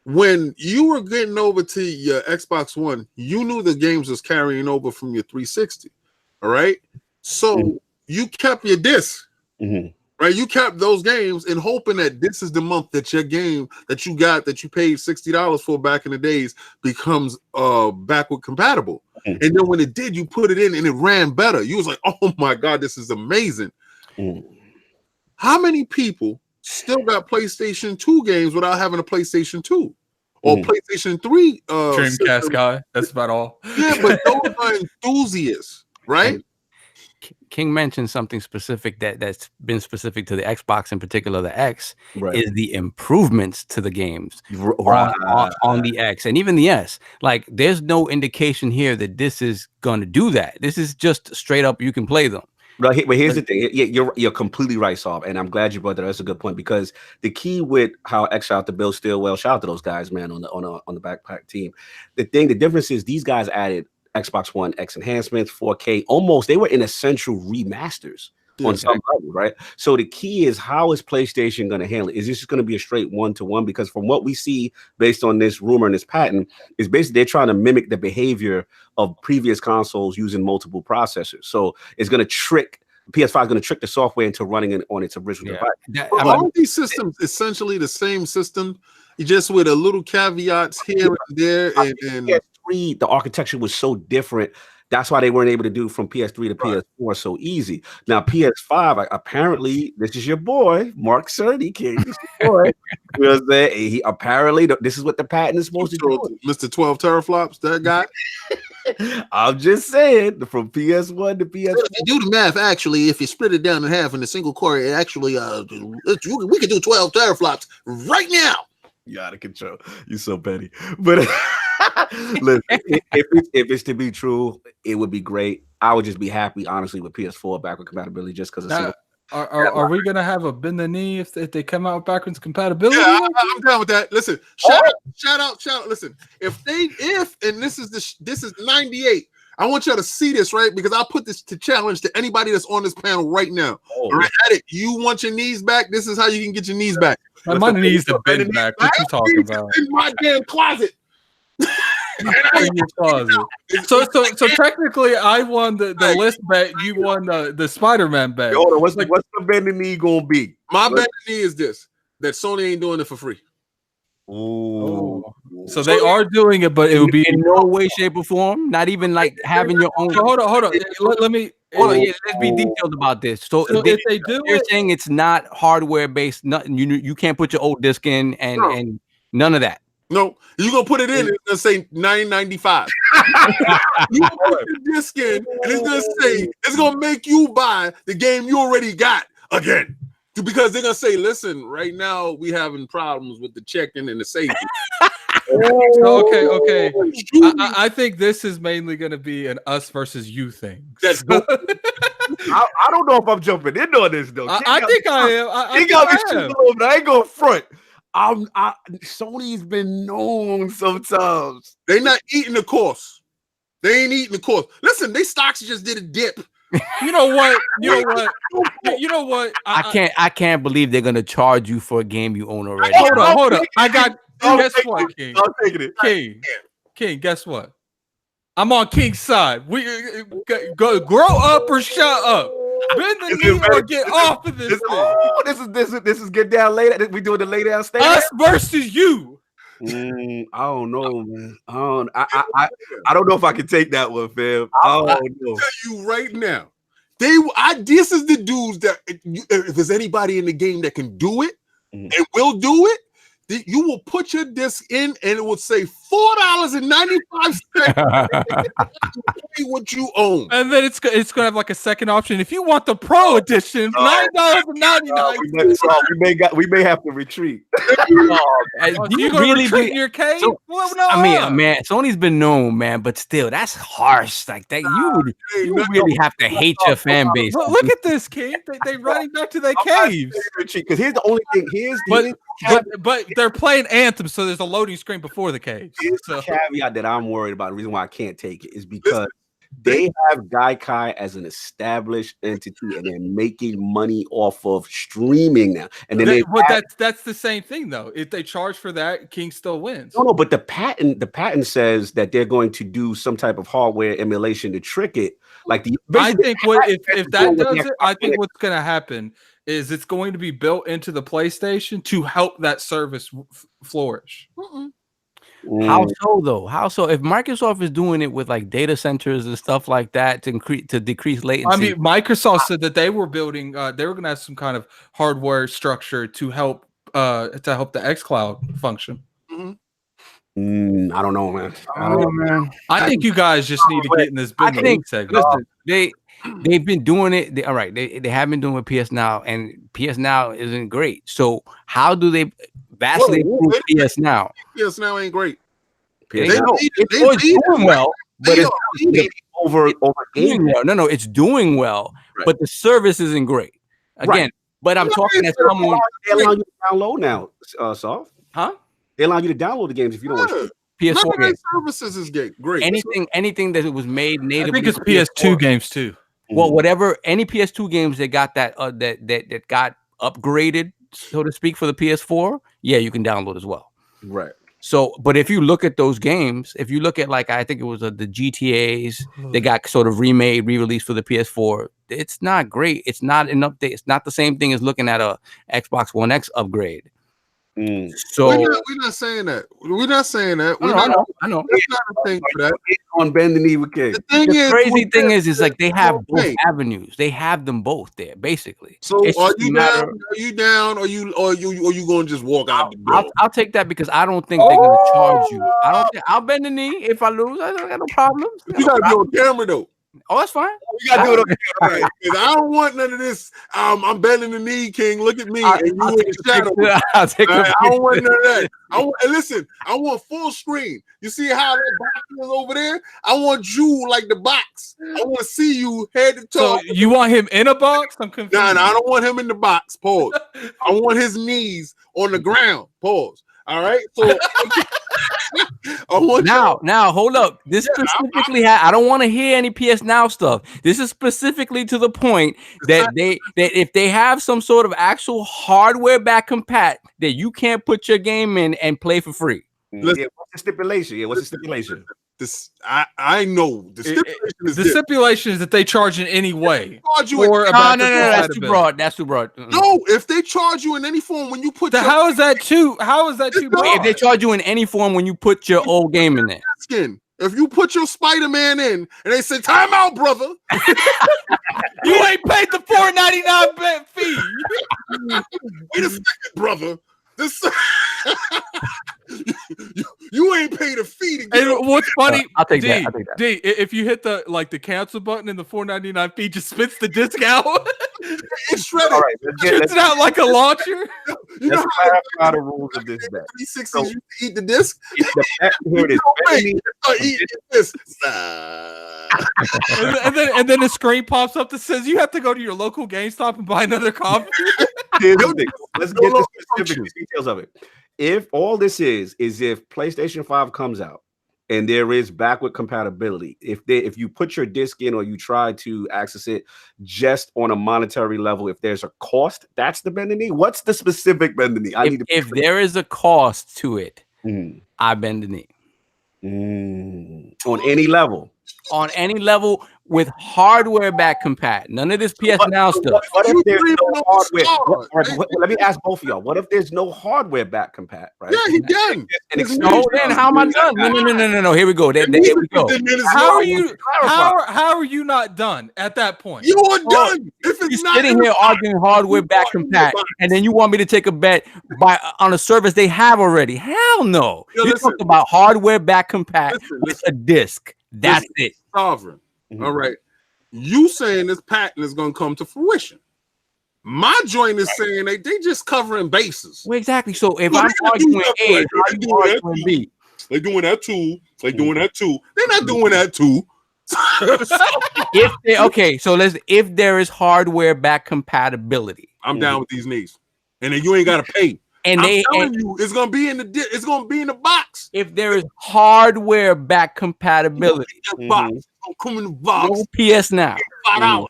When you were getting over to your Xbox One, you knew the games was carrying over from your 360. All right. So you kept your disc. Right, you kept those games and hoping that this is the month that your game that you paid $60 for back in the days becomes backward compatible. And then when it did, you put it in and it ran better. You was like, oh my God, this is amazing. How many people still got PlayStation 2 games without having a PlayStation 2 or PlayStation 3? Dreamcast guy. That's about all. Yeah, but those are enthusiasts, right? King mentioned something specific that's been specific to the Xbox, in particular the X, is the improvements to the games on the X and even the S. Like, there's no indication here that this is going to do that. This is just straight up you can play them. But here's the thing. You're completely right, Saul, and I'm glad you brought that. That's a good point, because the key with how X shout out to Bill Stillwell, shout out to those guys, man, on the backpack team. The difference is these guys added Xbox One X enhancements, 4K, almost. They were in essential remasters on some level, right? So the key is, how is PlayStation going to handle it? Is this just going to be a straight one-to-one? Because from what we see, based on this rumor and this patent, is basically they're trying to mimic the behavior of previous consoles using multiple processors. So it's going to trick PS5 is going to trick the software into running it on its original device. All these systems essentially the same system, just with a little caveats here and there. And PS3, the architecture was so different. That's why they weren't able to do from PS3 to PS4 so easy. Now, PS5, apparently, this is your boy, Mark Cerny, King. This is your boy. He apparently, this is what the patent is supposed to do. Mr. 12 teraflops, that guy. I'm just saying, from PS1 to PS4. So if you do the math, actually, if you split it down in half in a single core, it actually, we could do 12 teraflops right now. You out of control. You're so petty. But listen, if it's to be true, it would be great. I would just be happy, honestly, with PS4 backward compatibility, just because of Are we gonna have a bend the knee if they come out with backwards compatibility? Yeah, I'm down with that. Listen, shout out. Listen, if this is 98. I want y'all to see this, right? Because I'll put this to challenge to anybody that's on this panel right now. All right, Addict, you want your knees back? This is how you can get your knees back. My knees to bend back. What you talking about? In my damn closet. In your closet. So technically, I won the list bet. You won the Spider-Man bet. Hold on, what's the bending knee gonna be? My bending knee is this: that Sony ain't doing it for free. Ooh. So they are doing it, but it would be in no way, shape, or form. Not even like having your own. So hold on. Let me. Hold on, let's be detailed about this. So if they do, you're saying it's not hardware based. Nothing. You can't put your old disc in and none of that. No, you're gonna put it in. It's gonna say $9.95. You gonna put the disc in, and it's gonna say it's gonna make you buy the game you already got again. Because they're gonna say, listen, right now we having problems with the check-in and the safety. Okay. I think this is mainly gonna be an us versus you thing. That's good. I don't know if I'm jumping in on this though. I think I am. He got me shooting a little bit. I ain't going front. Sony's been known sometimes. They not eating the course. They ain't eating the course. Listen, they stocks just did a dip. You know what? I can't believe they're gonna charge you for a game you own already. Hold on. I got. Guess what, King? I'm taking it. King. Guess what? I'm on King's side. We go grow up or shut up. Bend the knee or get off of this thing. This is get down later. We doing the lay down stage. Us versus you. I don't know, man. I don't know if I can take that one, fam. I don't know. Tell you right now, this is the dudes that if there's anybody in the game that can do it and will do it, you will put your disc in and it will say $4.95 what you own. And then it's gonna have like a second option. If you want the pro edition, $9.99. We may have to retreat. You gonna retreat in your cave? So, I mean, man, Sony's been known, man, but still, that's harsh. Like that, you really have to hate your fan base. Look at this, King. They running back to their caves. Because here's the only thing. But they're playing Anthem, so there's a loading screen before the cage. Here's the caveat that I'm worried about. The reason why I can't take it is because They have Gaikai as an established entity, and they're making money off of streaming now. And then that's the same thing though. If they charge for that, King still wins. No, but the patent says that they're going to do some type of hardware emulation to trick it. Like I think if that does it, I think what's going to happen is it's going to be built into the PlayStation to help that service flourish. How so though? How so? If Microsoft is doing it with like data centers and stuff like that to decrease latency, I mean, Microsoft said that they were building, they were going to have some kind of hardware structure to help the xCloud function. I don't know, man. I think you guys just need to get in this big segment. Listen, they've been doing it. All right, they have been doing it with PS Now, and PS Now isn't great. So how do they vastly improve PS Now? PS Now ain't great. It's doing well, but it's over doing well. No, it's doing well, but the service isn't great. Again, but I'm talking as someone. They allow you to download now, Soft. Huh? They allow you to download the games if you don't want to. PS4 games. Services is great. Anything that was made natively. I think it's PS2 games too. Well, whatever, any PS2 games that got that got upgraded, so to speak, for the PS4, yeah, you can download as well. Right. So, but if you look at those games, if you look at like I think it was the GTAs, they got sort of re-released for the PS4. It's not great. It's not an update. It's not the same thing as looking at a Xbox One X upgrade. So we're not saying that. We're not saying that. I know. That's not a thing for that. On bend the knee with King. The crazy thing is like they have both avenues. They have them both there, basically. So are you down? Are you down? Or you going to just walk out the door? I'll take that because I don't think they're going to charge you. I'll bend the knee if I lose. I don't got no problems. You got to be on camera though. Oh, that's fine. You gotta do it on camera, right? I don't want none of this. I'm bending the knee, King. Look at me, and you in the shadow. I don't want none of that. Listen, I want full screen. You see how that box is over there? I want you like the box. I want to see you head to toe. So you want him in a box? I'm confused. No, I don't want him in the box. Pause. I want his knees on the ground. Pause. All right. So now hold up. This specifically I don't want to hear any PS Now stuff. This is specifically to the point that if they have some sort of actual hardware back compat that you can't put your game in and play for free. What's the stipulation? What's the stipulation? I know the stipulation is that they charge in any way. No, that's too broad. That's too broad. No, if they charge you in any form when you put how is that too broad? If they charge you in any form when you put your old game in there. If you put your Spider-Man in and they say, time out, brother. You ain't paid the $4.99 fee. Wait a second, brother. This you ain't paid a fee to get. And what's funny? I'll take that. D, if you hit the cancel button and the $4.99 fee just spits the disc out, it's shredded. All right, it's not like a launcher. You know how the rules of this bet. 360s you eat the disc. Here it is. and then the screen pops up that says you have to go to your local GameStop and buy another copy. Let's get the specific details of it. If all this is if PlayStation 5 comes out and there is backward compatibility, if you put your disc in or you try to access it just on a monetary level, if there's a cost, that's the bend the knee. What's the specific bend the knee? If there is a cost to it, I bend the knee. On any level. On any level with hardware back compat. None of this PS Now stuff. What if there's no hardware? Let me ask both of y'all. What if there's no hardware back compat? Right? Yeah, he done. Then how am I done? No. Here we go. Here we go. How are you not done at that point? You are done. If it's You're sitting here arguing hardware back compat, and then you want me to take a bet on a service they have already? Hell no. You're talking about hardware back compat with a disc. That's it. Sovereign. All right. You saying this patent is going to come to fruition. My joint is saying they just covering bases. Well, exactly. So if I'm arguing A, how you arguing B? They doing that too. They doing that too. They're not doing that too. If there is hardware back compatibility, I'm down with these knees. And then you ain't got to pay. And I'm telling you, it's gonna be in the box. If there is hardware back compatibility, it's gonna don't come in the box. No PS Now. $5.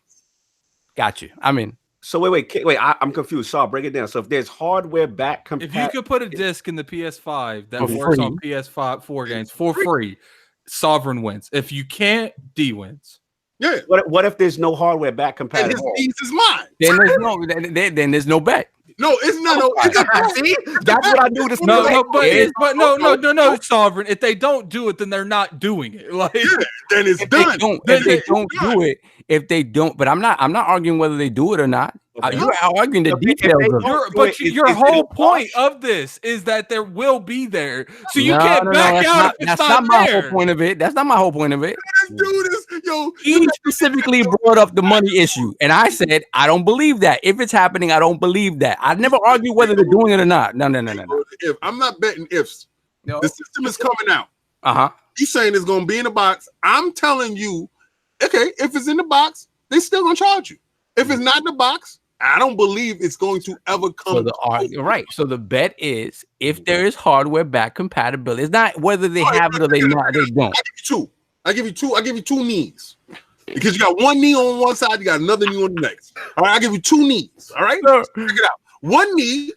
Got you. I mean, So wait. I'm confused. Saul, break it down. So if there's hardware back If compatible, you could put a disc in the PS5 that For works free. on PS5 4 games for free, Sovereign wins. If you can't, D wins. Yeah. what if there's no hardware back And compatible? his niece is mine. then there's no bet. No, it's not. No, it's a See, that's what I knew. This No, morning. no, Sovereign. If they don't do it, then they're not doing it. Like, then it's If done. they don't do it, if they don't, but I'm not arguing whether they do it or not. Okay. You're arguing the If they details of don't- it. your whole point of this is that there will be there, so you No, can't no, back that's out not, if that's it's not not my there. whole point of it. That's not my whole point of it. Let's do this, yo. He specifically brought up the money issue, and I said I don't believe that. If it's happening, I don't believe that. I never argue whether they're doing it or not. No. If I'm not betting ifs, No. the system is coming out. Uh-huh. You saying it's gonna be in the box? I'm telling you, okay. If it's in the box, they still gonna charge you. If it's not in the box, I don't believe it's going to ever come. Right. So the bet is if there is hardware back compatibility. It's not whether they have it or they not. They don't. I give you two knees. Because you got one knee on one side, you got another knee on the next. All right, I give you two knees. All right, check it out. One knee.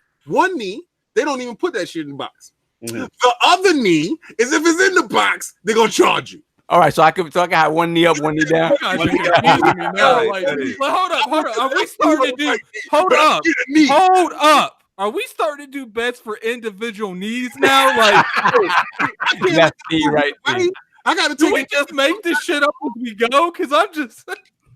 They don't even put that shit in the box. Mhm. The other knee is if it's in the box, they're gonna charge you. All right. So I can have one knee up, one knee down. God, you're confusing me now. Like, hold up. Are we starting to do? Hold up. Are we starting to do bets for individual needs now? Like, That's the right thing. I gotta do take we just make this shit up as we go? Because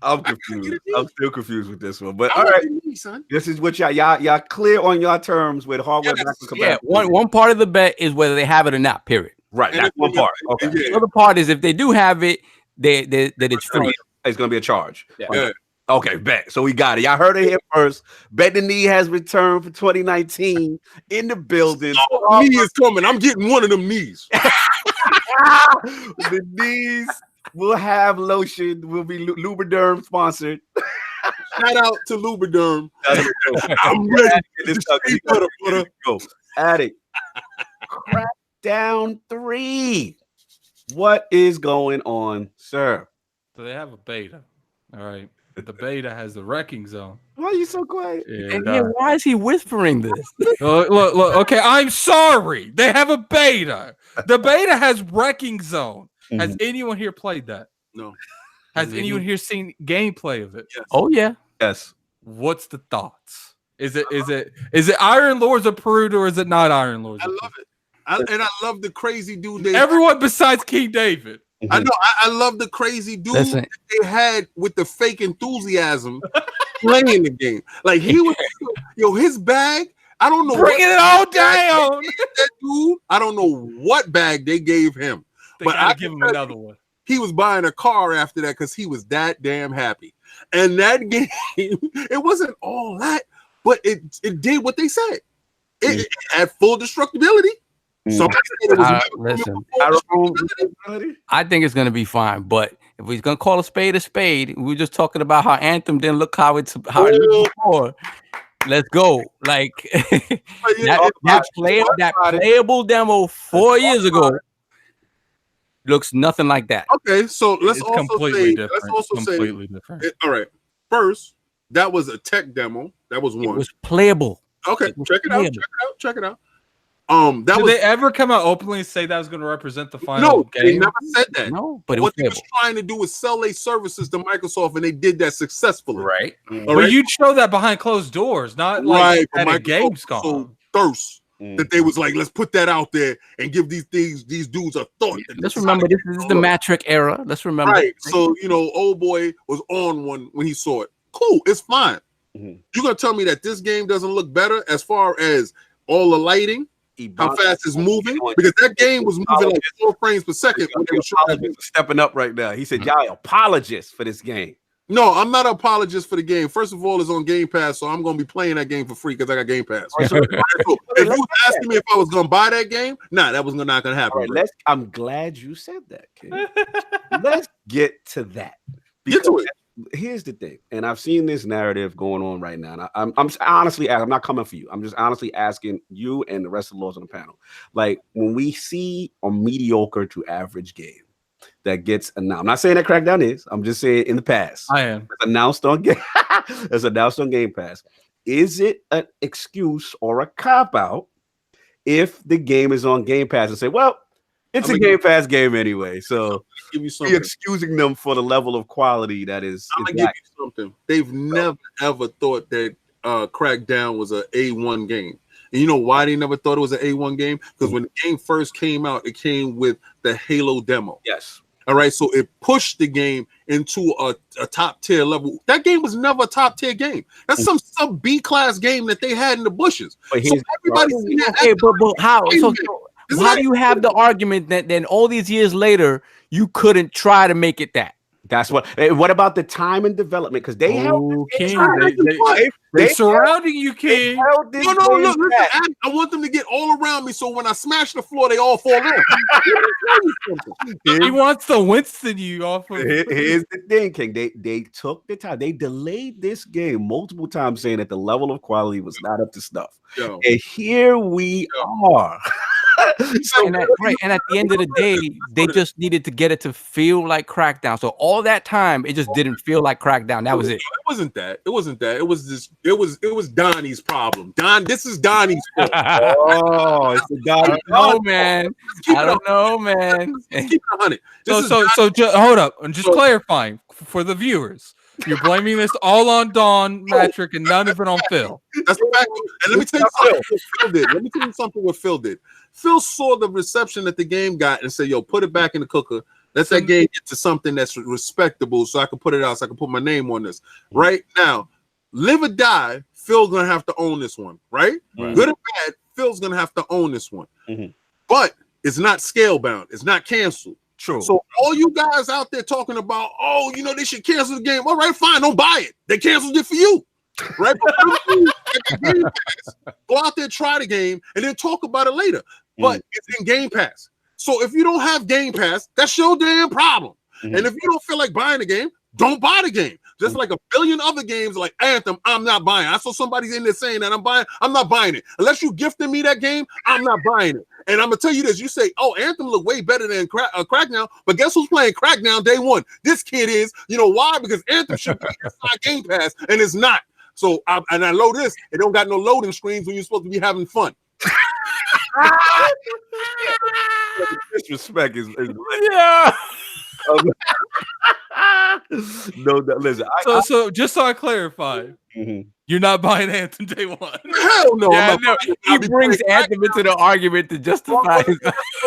I'm confused. I'm still confused with this one. But I'm all right, knee, son. this is what y'all clear on your terms with hardware back Yeah. compatibility. One part of the bet is whether they have it or not. Period. Right, And that's one part. Okay, Yeah. The other part is if they do have it, that it's free. it's gonna be a charge. Yeah. Okay, bet. So we got it. Y'all heard it here first. Bet the knee has returned for 2019 in the building. Knee is coming. I'm getting one of them knees. The knees will have lotion. Will be Lubriderm sponsored. Shout out to Lubriderm. I'm ready. Go. Addict. Crackdown 3. What is going on, sir? So they have a beta. All right. The beta has the wrecking zone. Why are you so quiet? And, Why is he whispering this? look. Okay, I'm sorry. They have a beta. The beta has wrecking zone. Has anyone here played that? No. Has anyone here seen gameplay of it? Yes. Oh yeah. Yes. What's the thoughts? Is it Iron Lords approved or is it not Iron Lords? I love it. I love the crazy dude. Everyone besides King David. I know. I love the crazy dude that they had with the fake enthusiasm playing the game. Like he was, his bag. I don't know. Bringing it all down. That dude. I don't know what bag they gave him, but I give him another one. He was buying a car after that because he was that damn happy. And that game, it wasn't all that, but it did what they said. It had full destructibility. Somebody said it was listen, I think it's gonna be fine, but if we're gonna call a spade, we were just talking about how Anthem didn't look how it looked before. Let's go. Like that playable demo 4 years ago looks nothing like that. Okay, so let's also completely say, different. let's also completely different. All right. First, that was a tech demo. That was one. It was playable. Okay, check it out. Did they ever come out openly and say that was going to represent the final game? They never said that. No, but what they was trying to do was sell their services to Microsoft, and they did that successfully. Right. But right? You'd show that behind closed doors, not like at a Gamescom. So thirst that they was like, let's put that out there and give these dudes a thought. Let's remember this is the Matrix era. Let's remember. Right. So old boy was on one when he saw it. Cool, it's fine. You're gonna tell me that this game doesn't look better as far as all the lighting? How fast it's moving? Because that game was moving like 4 frames per second. When they were stepping up right now. He said, "Y'all apologists for this game." No, I'm not an apologist for the game. First of all, it's on Game Pass, so I'm going to be playing that game for free because I got Game Pass. So if you was asking me if I was going to buy that game, that was not going to happen. Right, I'm glad you said that, kid. Let's get to that. Get to it. Here's the thing, and I've seen this narrative going on right now. And I'm honestly, I'm not coming for you. I'm just honestly asking you and the rest of the lords on the panel. Like when we see a mediocre to average game, that gets announced. I'm not saying that Crackdown is. I'm just saying in the past. I am. It's announced on Game. It's announced on Game Pass. Is it an excuse or a cop out if the game is on Game Pass and say, well, it's a Game Pass game anyway, so you're excusing them for the level of quality that is. I'm gonna give you something. They've never ever thought that Crackdown was an A1 game. And you know why they never thought it was an A1 game? Because when the game first came out, it came with the Halo demo. Yes. All right, so it pushed the game into a top tier level. That game was never a top tier game. That's some B class game that they had in the bushes. But so everybody's seen that. Okay, but how? So how do you have the argument that then all these years later you couldn't try to make it that? That's what. What about the time and development? Because they held they surrounding you, King. No, look, listen, I want them to get all around me, so when I smash the floor, they all fall in. He wants to Winston you off of. Here's the thing, King. They took the time. They delayed this game multiple times, saying that the level of quality was not up to snuff. Yo. And here we are. And at the end of the day, they just needed to get it to feel like Crackdown. So all that time, it just didn't feel like Crackdown. That was it. It wasn't that. It wasn't that. It was this. It was Donnie's problem. This is Donnie's fault. Oh, it's the Donnie. Oh man, I don't know, man. Keep it 100. So hold up and just clarifying for the viewers. You're blaming this all on Don Matrick and none of it on Phil. That's the fact. And let me tell you something what Phil did. Let me tell you something what Phil did. Phil saw the reception that the game got and said, yo, put it back in the cooker. Let that game get to something that's respectable so I can put it out, so I can put my name on this. Right now, live or die, Phil's going to have to own this one, right? Good or bad, Phil's going to have to own this one. But it's not scale bound. It's not canceled. True. So all you guys out there talking about, oh, you know, they should cancel the game. All right, fine, don't buy it. They canceled it for you. Right? Go out there, try the game, and then talk about it later. But it's in Game Pass. So if you don't have Game Pass, that's your damn problem. And if you don't feel like buying the game, don't buy the game. Just like a billion other games like Anthem, I'm not buying. I saw somebody in there saying that I'm not buying it. Unless you gifted me that game, I'm not buying it. And I'm gonna tell you this: you say, "Oh, Anthem look way better than Crackdown," but guess who's playing Crackdown day one? This kid is. You know why? Because Anthem should be inside Game Pass, and it's not. So, I load this. It don't got no loading screens when you're supposed to be having fun. Disrespect is Yeah. No, listen. So just so I clarify, you're not buying Anthem day one. Hell no. Yeah, no. He brings Anthem into the argument to justify his.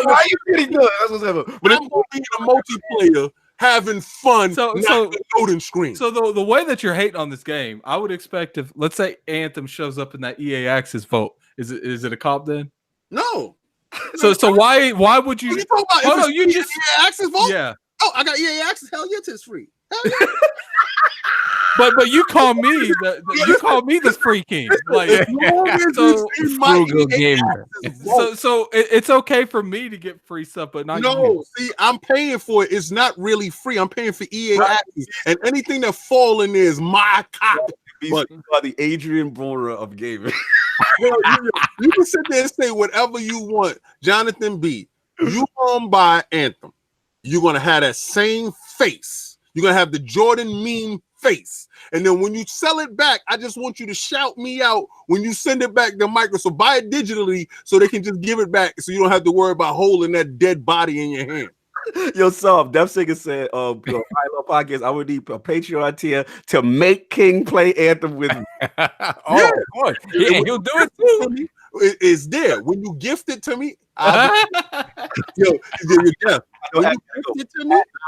Why you pretty good? That's what's happening. But I'm gonna be a multiplayer having fun. So the loading screen. So the way that you're hating on this game, I would expect if let's say Anthem shows up in that EA Access vote, is it a cop then? No. So why would you? What are you talking about? Oh no, you just EA Access vote. Yeah. Oh, I got EA Access. Hell yeah, it's free. Hell yeah. But you call me the free king. Like so it's okay for me to get free stuff, but not you. See, I'm paying for it. It's not really free. I'm paying for EA Access, and anything that fall in there is my copy. You are the Adrian Broner of gaming. Well, you can sit there and say whatever you want, Jonathan B. You gonna buy Anthem? You're gonna have that same face. You're gonna have the Jordan meme face. And then when you sell it back, I just want you to shout me out when you send it back to Microsoft. Buy it digitally so they can just give it back so you don't have to worry about holding that dead body in your hand. Yo, Sob, Def Singer said, I love podcast. I would need a Patreon tier to make King play Anthem with me. Yeah, he'll do it too. It's there. When you gift it to me, I'll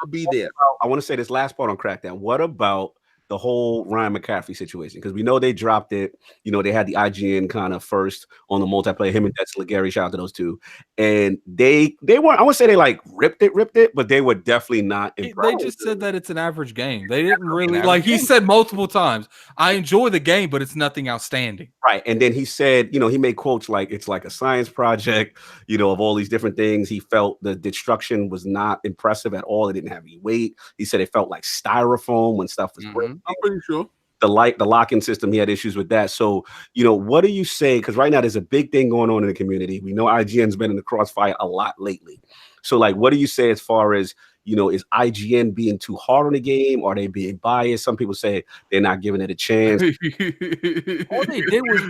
be there. I want to say this last part on Crackdown. What about the whole Ryan McCaffrey situation? Because we know they dropped it. You know, they had the IGN kind of first on the multiplayer. Him and Dexter Gary, shout out to those two. And they weren't, I would say they like ripped it, but they were definitely not impressed. They just said that it's an average game. They didn't really, like he said multiple times, I enjoy the game, but it's nothing outstanding. Right. And then he said, you know, he made quotes like it's like a science project, you know, of all these different things. He felt the destruction was not impressive at all. It didn't have any weight. He said it felt like styrofoam when stuff was breaking. I'm pretty sure. The locking system, he had issues with that. So, you know, what do you say? Because right now there's a big thing going on in the community. We know IGN's been in the crossfire a lot lately. So, like, what do you say as far as, is IGN being too hard on the game? Are they being biased? Some people say they're not giving it a chance. All they did was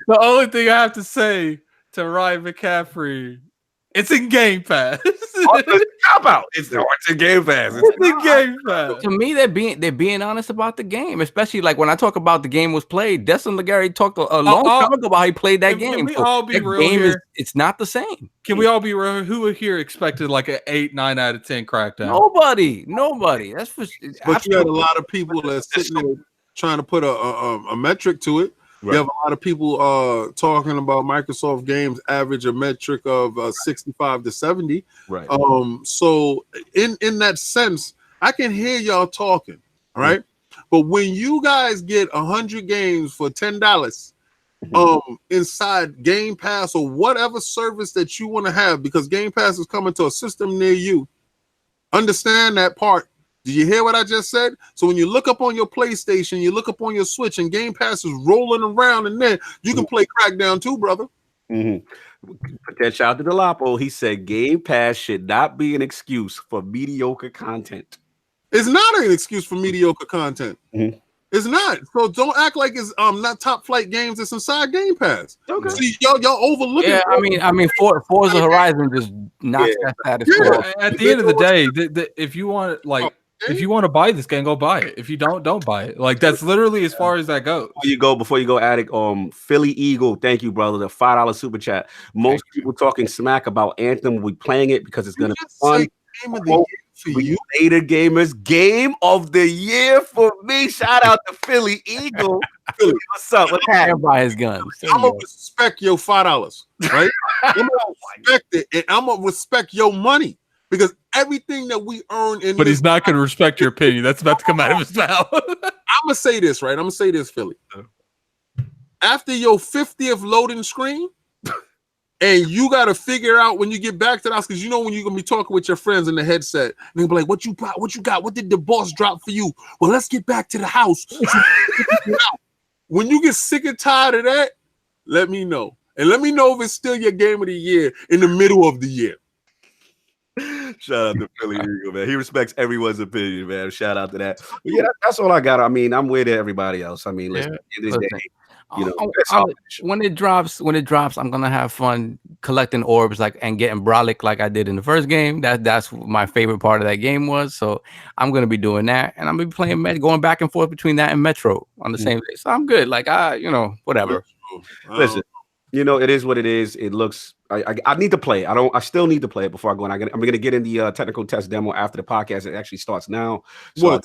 the only thing I have to say to Ryan McCaffrey, it's in Game Pass. Cop out. It's in Game Pass. It's in Game Pass. To me, they're being honest about the game, especially like when I talk about the game was played. Destin Legary talked a long time ago about how he played that game. Can we all be real game here? It's not the same. Can we all be real? Who here expected like an 8, 9 out of 10 Crackdown? Nobody. That's for. But you had a lot of people that's sitting there trying to put a metric to it. Right. You have a lot of people talking about Microsoft games average a metric of 65 to 70. Right. So in that sense, I can hear y'all talking. All right. But when you guys get 100 games for $10 inside Game Pass or whatever service that you want to have, because Game Pass is coming to a system near you, understand that part. Did you hear what I just said? So when you look up on your PlayStation, you look up on your Switch, and Game Pass is rolling around, and then you can play Crackdown too, brother. Shout out to Delapo. He said Game Pass should not be an excuse for mediocre content. It's not an excuse for mediocre content. It's not. So don't act like it's not top flight games that's inside Game Pass. Okay. See, y'all overlooking. Yeah, I mean, Forza Horizon just knocks that status quo. At the end of the day, if you want if you want to buy this game, go buy it. If you don't buy it. Like that's literally as far as that goes. Before you go, Attic, Philly Eagle, thank you, brother. The $5 super chat. Most people talking smack about Anthem. We playing it because it's gonna be fun. Game of the year for you, Later Gamers, game of the year for me. Shout out to Philly Eagle. Philly, what's up? What's happening? Buy his gun. I'm gonna respect your $5, right? I'm gonna respect it, and I'm gonna respect your money. Because everything that we earn in But he's not going to respect your opinion. That's about to come out of his mouth. I'm going to say this, right? I'm going to say this, Philly. After your 50th loading screen, and you got to figure out when you get back to the house, because you know when you're going to be talking with your friends in the headset, and they'll be like, what you got? What did the boss drop for you? Well, let's get back to the house. When you get sick and tired of that, let me know. And let me know if it's still your game of the year in the middle of the year. Shout out to Philly Eagle, man. He respects everyone's opinion, man. Shout out to that. But yeah, that's all I got. I mean, I'm with everybody else. I mean, listen, at the end of the day, when it drops, I'm gonna have fun collecting orbs and getting brolic like I did in the first game. That's my favorite part of that game was. So I'm gonna be doing that, and I'm gonna be playing going back and forth between that and Metro on the same day. So I'm good. Like whatever. Listen. It is what it is. It looks. I need to play it. I still need to play it before I go. And I'm gonna get in the technical test demo after the podcast. It actually starts now. So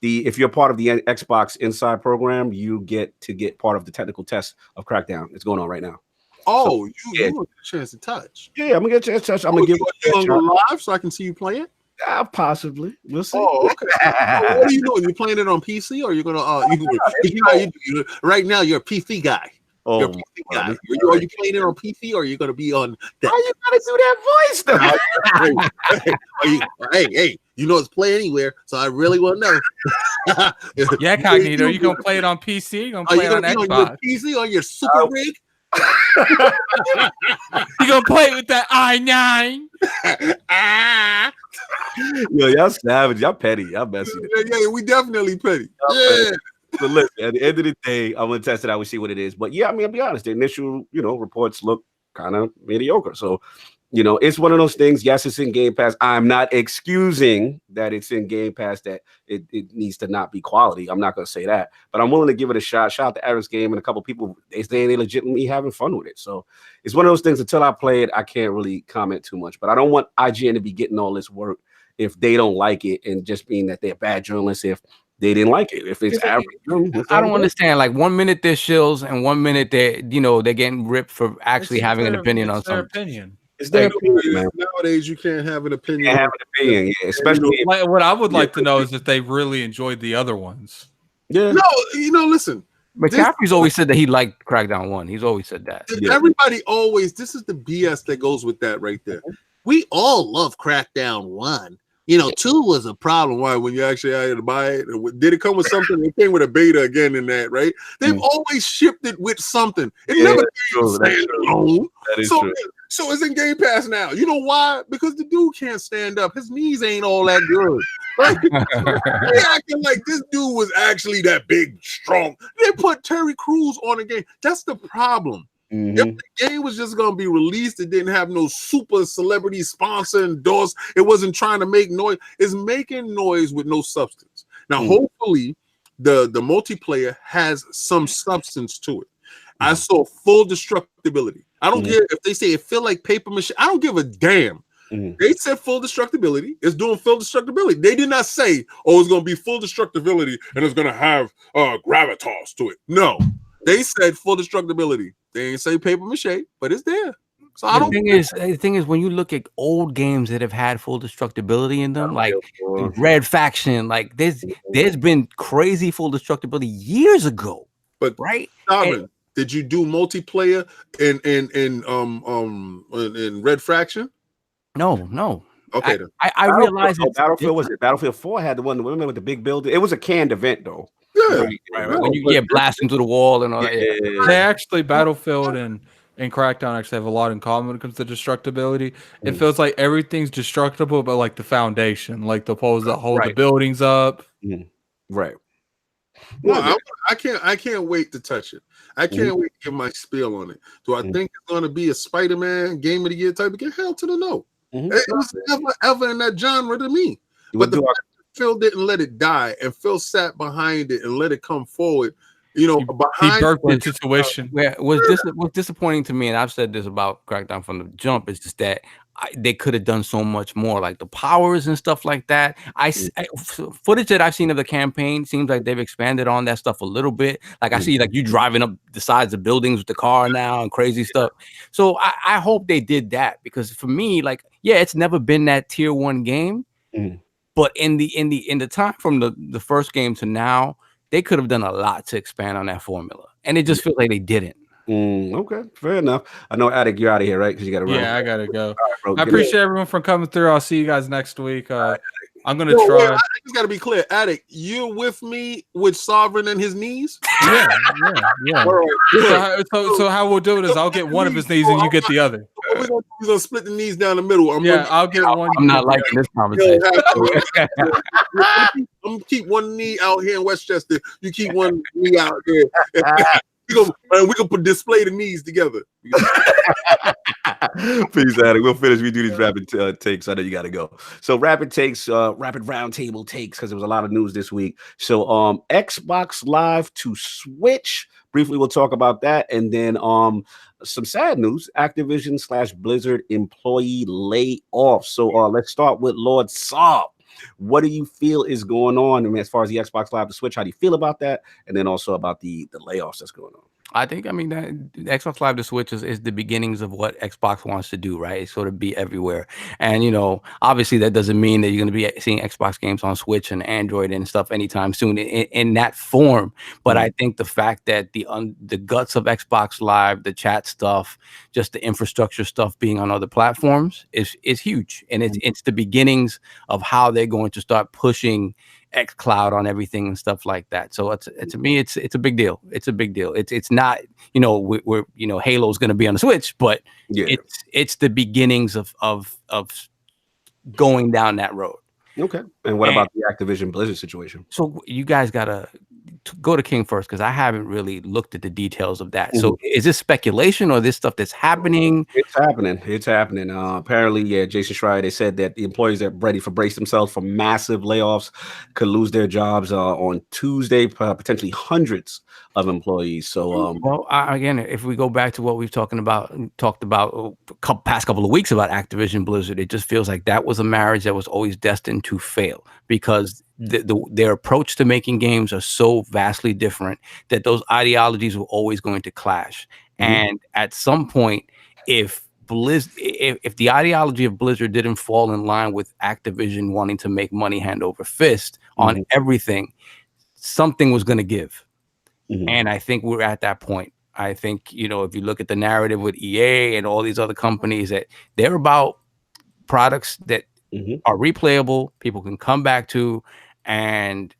if you're part of the Xbox Inside program, you get part of the technical test of Crackdown. It's going on right now. Oh, so, you get a chance to touch. Yeah, I'm gonna get a chance to touch. I'm gonna give you on live so I can see you play it. Possibly. We'll see. Oh, okay. What are you doing? You playing it on PC or you're gonna? Right now you're a PC guy. Oh, are you playing it on PC or are you going to be on? Why you gotta do that voice though? hey, it's Play Anywhere, so I really want to know. Yeah, Cognito, are you gonna play it on PC? You gonna play it on Xbox? On your PC on your super rig? You gonna play it with that i9? Yo, y'all savage, y'all petty, y'all messy. Yeah, we definitely petty. Yeah. So listen, at the end of the day, I'm gonna test it out and see what it is. But yeah, I mean, I'll be honest, the initial, reports look kind of mediocre. So, it's one of those things. Yes, it's in Game Pass. I'm not excusing that it's in Game Pass that it needs to not be quality. I'm not gonna say that, but I'm willing to give it a shot. Shout out to Eric's Game and a couple people. They legitimately having fun with it. So it's one of those things. Until I play it, I can't really comment too much. But I don't want IGN to be getting all this work if they don't like it, and just being that they're bad journalists if they didn't like it. If it's average, I don't understand. Like 1 minute they're shills, and 1 minute they're getting ripped for actually having an opinion on something. Opinion. It's their opinion, man. Nowadays, you can't have an opinion. Yeah, especially what I would like to know is if they really enjoyed the other ones. Yeah. No, listen. McCaffrey's always said that he liked Crackdown 1. He's always said that. Everybody always. This is the BS that goes with that right there. We all love Crackdown 1. 2 was a problem. Why? When you actually had to buy it, did it come with something? It came with a beta again in that, right? They've always shipped it with something. It never came standalone. That is true. So it's in Game Pass now. You know why? Because the dude can't stand up. His knees ain't all that good. Like, they acting like this dude was actually that big, strong. They put Terry Crews on the game. That's the problem. If the game was just going to be released, it didn't have no super celebrity sponsor endorsed. It wasn't trying to make noise. It's making noise with no substance. Now, hopefully, the multiplayer has some substance to it. I saw full destructibility. I don't care if they say it feel like paper mache. I don't give a damn. They said full destructibility. It's doing full destructibility. They did not say, oh, it's going to be full destructibility and it's going to have gravitas to it. No, they said full destructibility. They ain't say paper mache, but it's there. So the thing is, when you look at old games that have had full destructibility in them, like Red Faction, like there's been crazy full destructibility years ago. But right? Did you do multiplayer in Red Faction? No. Okay, then. I realize Battlefield was it? Battlefield 4 had the one with the big building. It was a canned event though. Yeah, right. When you blasting through the wall and all that. Yeah. They actually Battlefield and Crackdown actually have a lot in common when it comes to destructibility. It feels like everything's destructible, but like the foundation, like the poles that hold the buildings up. Right. Well, I can't wait to touch it. I can't wait to give my spiel on it. Do I think it's going to be a Spider-Man Game of the Year type of game? Hell to the no. It was never ever in that genre to me. But the fact that Phil didn't let it die, and Phil sat behind it and let it come forward. You know, behind he birthed the situation. What's disappointing to me, and I've said this about Crackdown from the jump, is just that they could have done so much more, like the powers and stuff like that. Footage that I've seen of the campaign seems like they've expanded on that stuff a little bit. Like I see, like you driving up the sides of buildings with the car now and crazy stuff. So I hope they did that, because for me, like, yeah, it's never been that tier 1 game, but in the time from the first game to now, they could have done a lot to expand on that formula, and it just feels like they didn't. Okay, fair enough. I know, Attic, you're out of here, right? Because you got to run. Yeah, I gotta go. Right, I appreciate everyone for coming through. I'll see you guys next week. I'm gonna try. I just gotta be clear, Attic. You're with me with Sovereign and his knees. Yeah. So how we'll do it is I'll get one of his knees and you get the other. We're gonna split the knees down the middle. I'll get one. I'm not liking this conversation. I'm gonna keep one knee out here in Westchester. You keep one knee out there. We can display the knees together. Peace, Attic. We'll finish. We do these rapid takes. I know you got to go. So rapid takes, rapid roundtable takes, because there was a lot of news this week. So Xbox Live to Switch. Briefly, we'll talk about that, and then some sad news: Activision/Blizzard employee layoff. So let's start with Lord Sov. What do you feel is going on? I mean, as far as the Xbox Live to Switch, how do you feel about that? And then also about the layoffs that's going on. I think, that the Xbox Live to Switch is the beginnings of what Xbox wants to do, right? It's sort of be everywhere. And, obviously that doesn't mean that you're going to be seeing Xbox games on Switch and Android and stuff anytime soon in that form. But I think the fact that the guts of Xbox Live, the chat stuff, just the infrastructure stuff being on other platforms is huge. And it's the beginnings of how they're going to start pushing xCloud on everything and stuff like that. So to me, it's a big deal. It's a big deal. It's not, we're Halo's going to be on the Switch, but it's the beginnings of going down that road. Okay. And what about the Activision-Blizzard situation? So you guys gotta go to King first, because I haven't really looked at the details of that. So is this speculation or this stuff that's happening? It's happening. Apparently, Jason Schrier, they said that the employees that brace themselves for massive layoffs could lose their jobs on Tuesday, potentially hundreds of employees. So, again, if we go back to what we've talked about past couple of weeks about Activision-Blizzard, it just feels like that was a marriage that was always destined to fail, because their approach to making games are so vastly different that those ideologies were always going to clash. And at some point, if the ideology of Blizzard didn't fall in line with Activision wanting to make money hand over fist on everything, something was going to give. And I think we're at that point. I think, if you look at the narrative with EA and all these other companies, that they're about products that are replayable, people can come back to and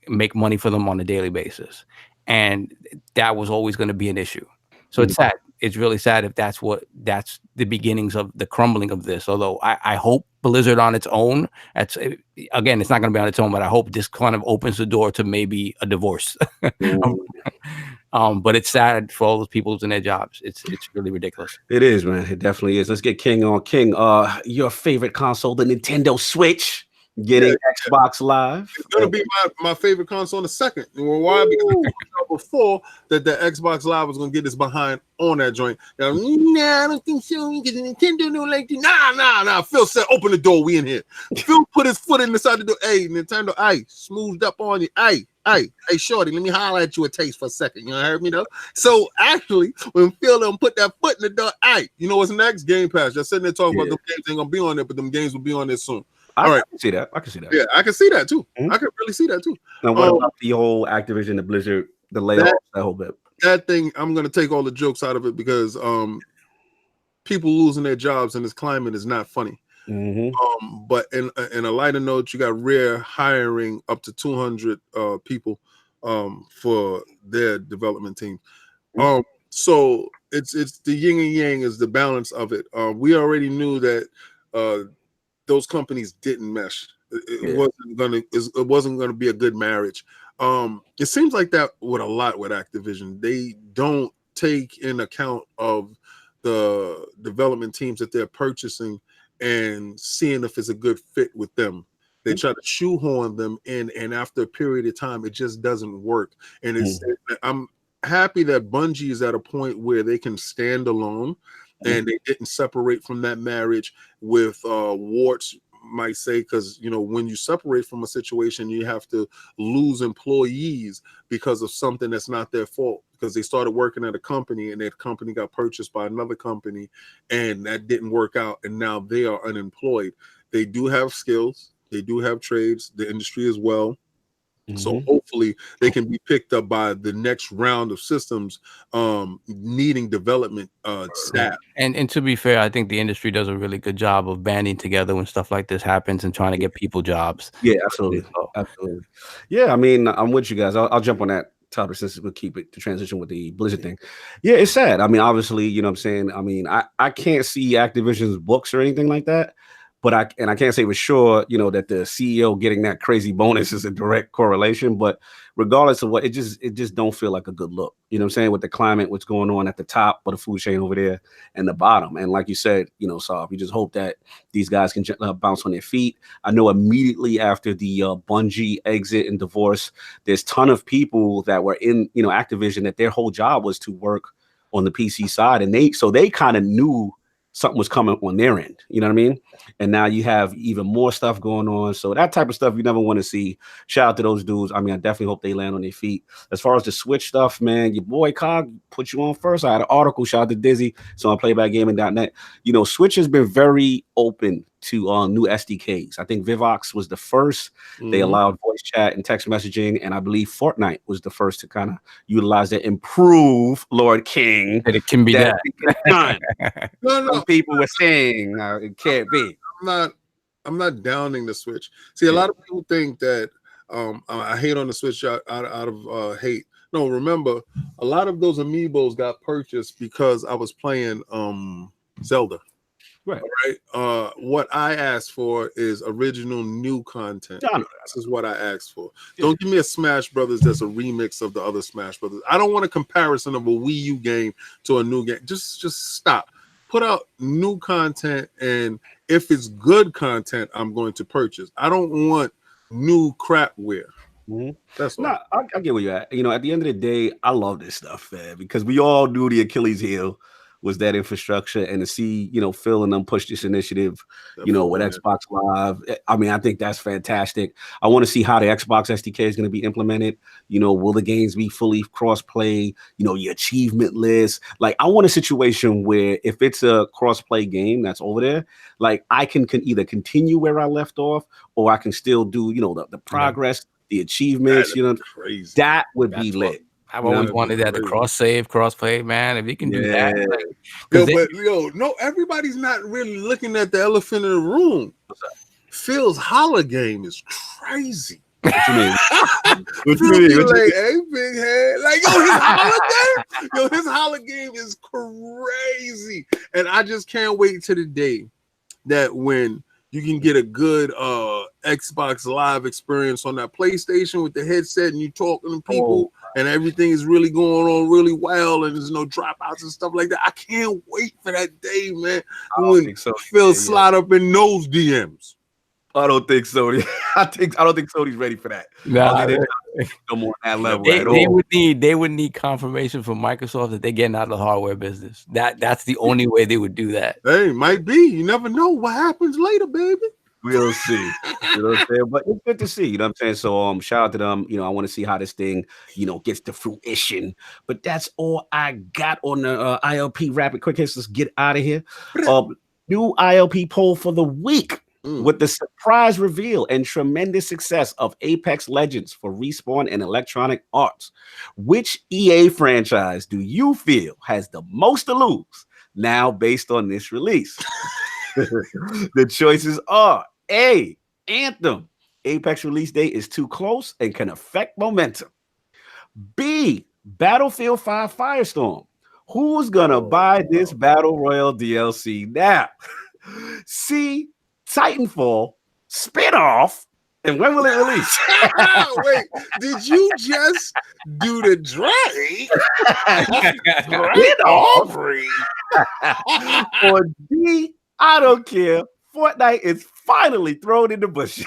make money for them on a daily basis. And that was always going to be an issue. So it's sad. it's really sad if that's the beginnings of the crumbling of this. Although I hope Blizzard on its own, it's not going to be on its own, but I hope this kind of opens the door to maybe a divorce. But it's sad for all those people losing their jobs. It's really ridiculous. It is, man. It definitely is. Let's get King on. King, your favorite console, the Nintendo Switch, getting Xbox Live. It's gonna be my favorite console in a second. Why? Because before that, the Xbox Live was gonna get us behind on that joint. Now, I don't think so. Because Nintendo don't like nah. Phil said, "Open the door. We in here." Phil put his foot inside the door. Hey, Nintendo, smoothed up on you. Hey, shorty, let me holler at you a taste for a second. You heard me though? So actually, when Phil them put that foot in the door, you know what's next? Game Pass. Just sitting there talking about them games ain't gonna be on there, but them games will be on there soon. All right, I can see that. Yeah, I can see that too. I can really see that too. Now, what about the whole Activision, the Blizzard, the layoffs, that whole bit? That thing, I'm gonna take all the jokes out of it because people losing their jobs in this climate is not funny. But in a lighter note, you got Rare hiring up to 200 people for their development team. So it's the yin and yang is the balance of it. We already knew that those companies didn't mesh. It wasn't gonna be a good marriage. It seems like that with a lot with Activision. They don't take in account of the development teams that they're purchasing and seeing if it's a good fit with them. They try to shoehorn them in, and after a period of time, it just doesn't work. And I'm happy that Bungie is at a point where they can stand alone, and they didn't separate from that marriage with warts, might say, because when you separate from a situation, you have to lose employees because of something that's not their fault, because they started working at a company and that company got purchased by another company and that didn't work out, and now they are unemployed. They do have skills, they do have trades, the industry as well. So hopefully they can be picked up by the next round of systems needing development staff. And to be fair, I think the industry does a really good job of banding together when stuff like this happens and trying to get people jobs. Yeah, absolutely. Yeah, I mean, I'm with you guys. I'll jump on that topic since we'll keep it to transition with the Blizzard thing. Yeah, it's sad. I mean, obviously, you know what I'm saying? I mean, I can't see Activision's books or anything like that. But I can't say for sure, that the CEO getting that crazy bonus is a direct correlation. But regardless of what, it just don't feel like a good look. You know what I'm saying? With the climate, what's going on at the top of the food chain over there and the bottom. And like you said, Saab, you just hope that these guys can bounce on their feet. I know immediately after the Bungie exit and divorce, there's a ton of people that were in, Activision that their whole job was to work on the PC side. And they kind of knew something was coming on their end, you know what I mean? And now you have even more stuff going on. So that type of stuff you never want to see. Shout out to those dudes. I mean, I definitely hope they land on their feet. As far as the Switch stuff, man, your boy Cog put you on first. I had an article, shout out to Dizzy, so on playbackgaming.net. Switch has been very open to new SDKs. I think Vivox was the first. They allowed voice chat and text messaging, and I believe Fortnite was the first to kind of utilize that, improve Lord King. That it can be done. No. Some people were saying it can't be. I'm not downing the Switch. See, a lot of people think that I hate on the Switch out of hate. No, remember, a lot of those amiibos got purchased because I was playing Zelda. Right. What I asked for is original new content. This is what I asked for. Don't give me a Smash Brothers that's a remix of the other Smash Brothers. I don't want a comparison of a Wii U game to a new game. Just stop. Put out new content, and if it's good content, I'm going to purchase. I don't want new crapware. That's all. I get where you're at. At the end of the day, I love this stuff, man, because we all knew the Achilles heel was that infrastructure, and to see, Phil and them push this initiative, with Xbox Live. I mean, I think that's fantastic. I want to see how the Xbox SDK is going to be implemented. Will the games be fully cross-play? Your achievement list. Like, I want a situation where if it's a cross-play game that's over there, like I can either continue where I left off, or I can still do, the progress, the achievements, crazy. That would be lit. I've always wanted that, the cross-save, cross-play, man. If you can do that. No, everybody's not really looking at the elephant in the room. Phil's holler game is crazy. What you mean? What you Dude mean? be What you like, mean? hey, big head. Like, yo, his holler game, his holler game is crazy. And I just can't wait to the day that when you can get a good Xbox Live experience on that PlayStation with the headset and you talking to people and everything is really going on really well and there's no dropouts and stuff like that. I can't wait for that day, man. When Phil slide up in those DMs. I don't think so. I don't think Sony's ready for that. Nah, they come on that level they would need confirmation from Microsoft that they're getting out of the hardware business. That's the only way they would do that. Hey, might be. You never know what happens later, baby. We'll see. You know what I'm saying? But it's good to see. You know what I'm saying? So shout out to them. You know, I want to see how this thing, gets to fruition. But that's all I got on the ILP rapid quick hits. Let's get out of here. New ILP poll for the week. With the surprise reveal and tremendous success of Apex Legends for Respawn and Electronic Arts, which EA franchise do you feel has the most to lose now based on this release? The choices are A, Anthem. Apex release date is too close and can affect momentum. B, Battlefield 5 Firestorm. Who's gonna buy this Battle Royale DLC now? C, Titanfall spin-off, and when will it release? Wait, did you just do the Drake? Spin-off? Or D, I don't care. Fortnite is finally thrown in the bush.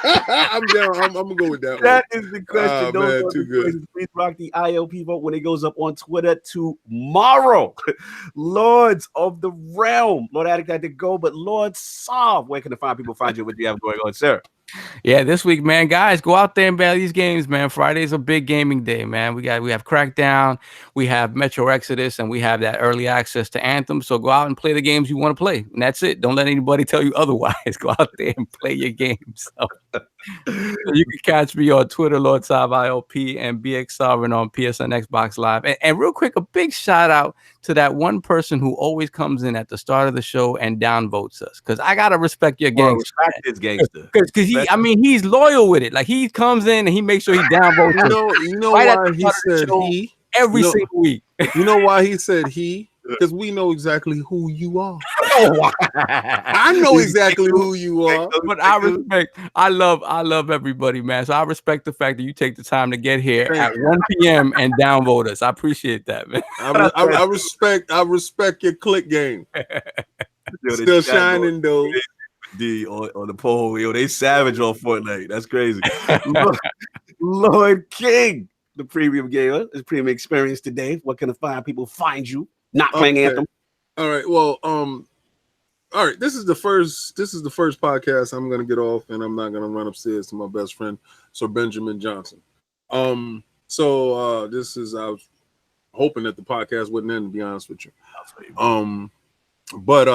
I'm down. I'm gonna go with that one. That is the question. Man, too good. Please rock the ILP vote when it goes up on Twitter tomorrow. Lords of the Realm. Lord Addict had to go, but Lord Sov, where can the fine people find you? What do you have going on, sir? Yeah, this week, man, guys, go out there and battle these games, man. Friday's a big gaming day, man. We have Crackdown, we have Metro Exodus, and we have that early access to Anthem. So go out and play the games you want to play, and that's it. Don't let anybody tell you otherwise. Go out there and play your games. So you can catch me on Twitter, LordSovILP, and BX Sovereign on PSN Xbox Live. And real quick, a big shout out to that one person who always comes in at the start of the show and downvotes us, because I gotta respect your gangster. Respect his gangster. Because he's loyal with it. Like, he comes in and he makes sure he downvotes. You know right why he said he every single week. You know why he said he? Because we know exactly who you are. I know exactly who you are. But I love everybody, man. So I respect the fact that you take the time to get here at 1 p.m. and downvote us. I appreciate that, man. I respect your click game. Still shining though. D on the poll, they savage on Fortnite. That's crazy. Lord King, the premium gamer, his premium experience today. What can the fine people find you? Not playing Anthem. All right. Well, all right. This is the first podcast I'm gonna get off, and I'm not gonna run upstairs to my best friend, Sir Benjamin Johnson. So this is, I was hoping that the podcast wouldn't end, to be honest with you. But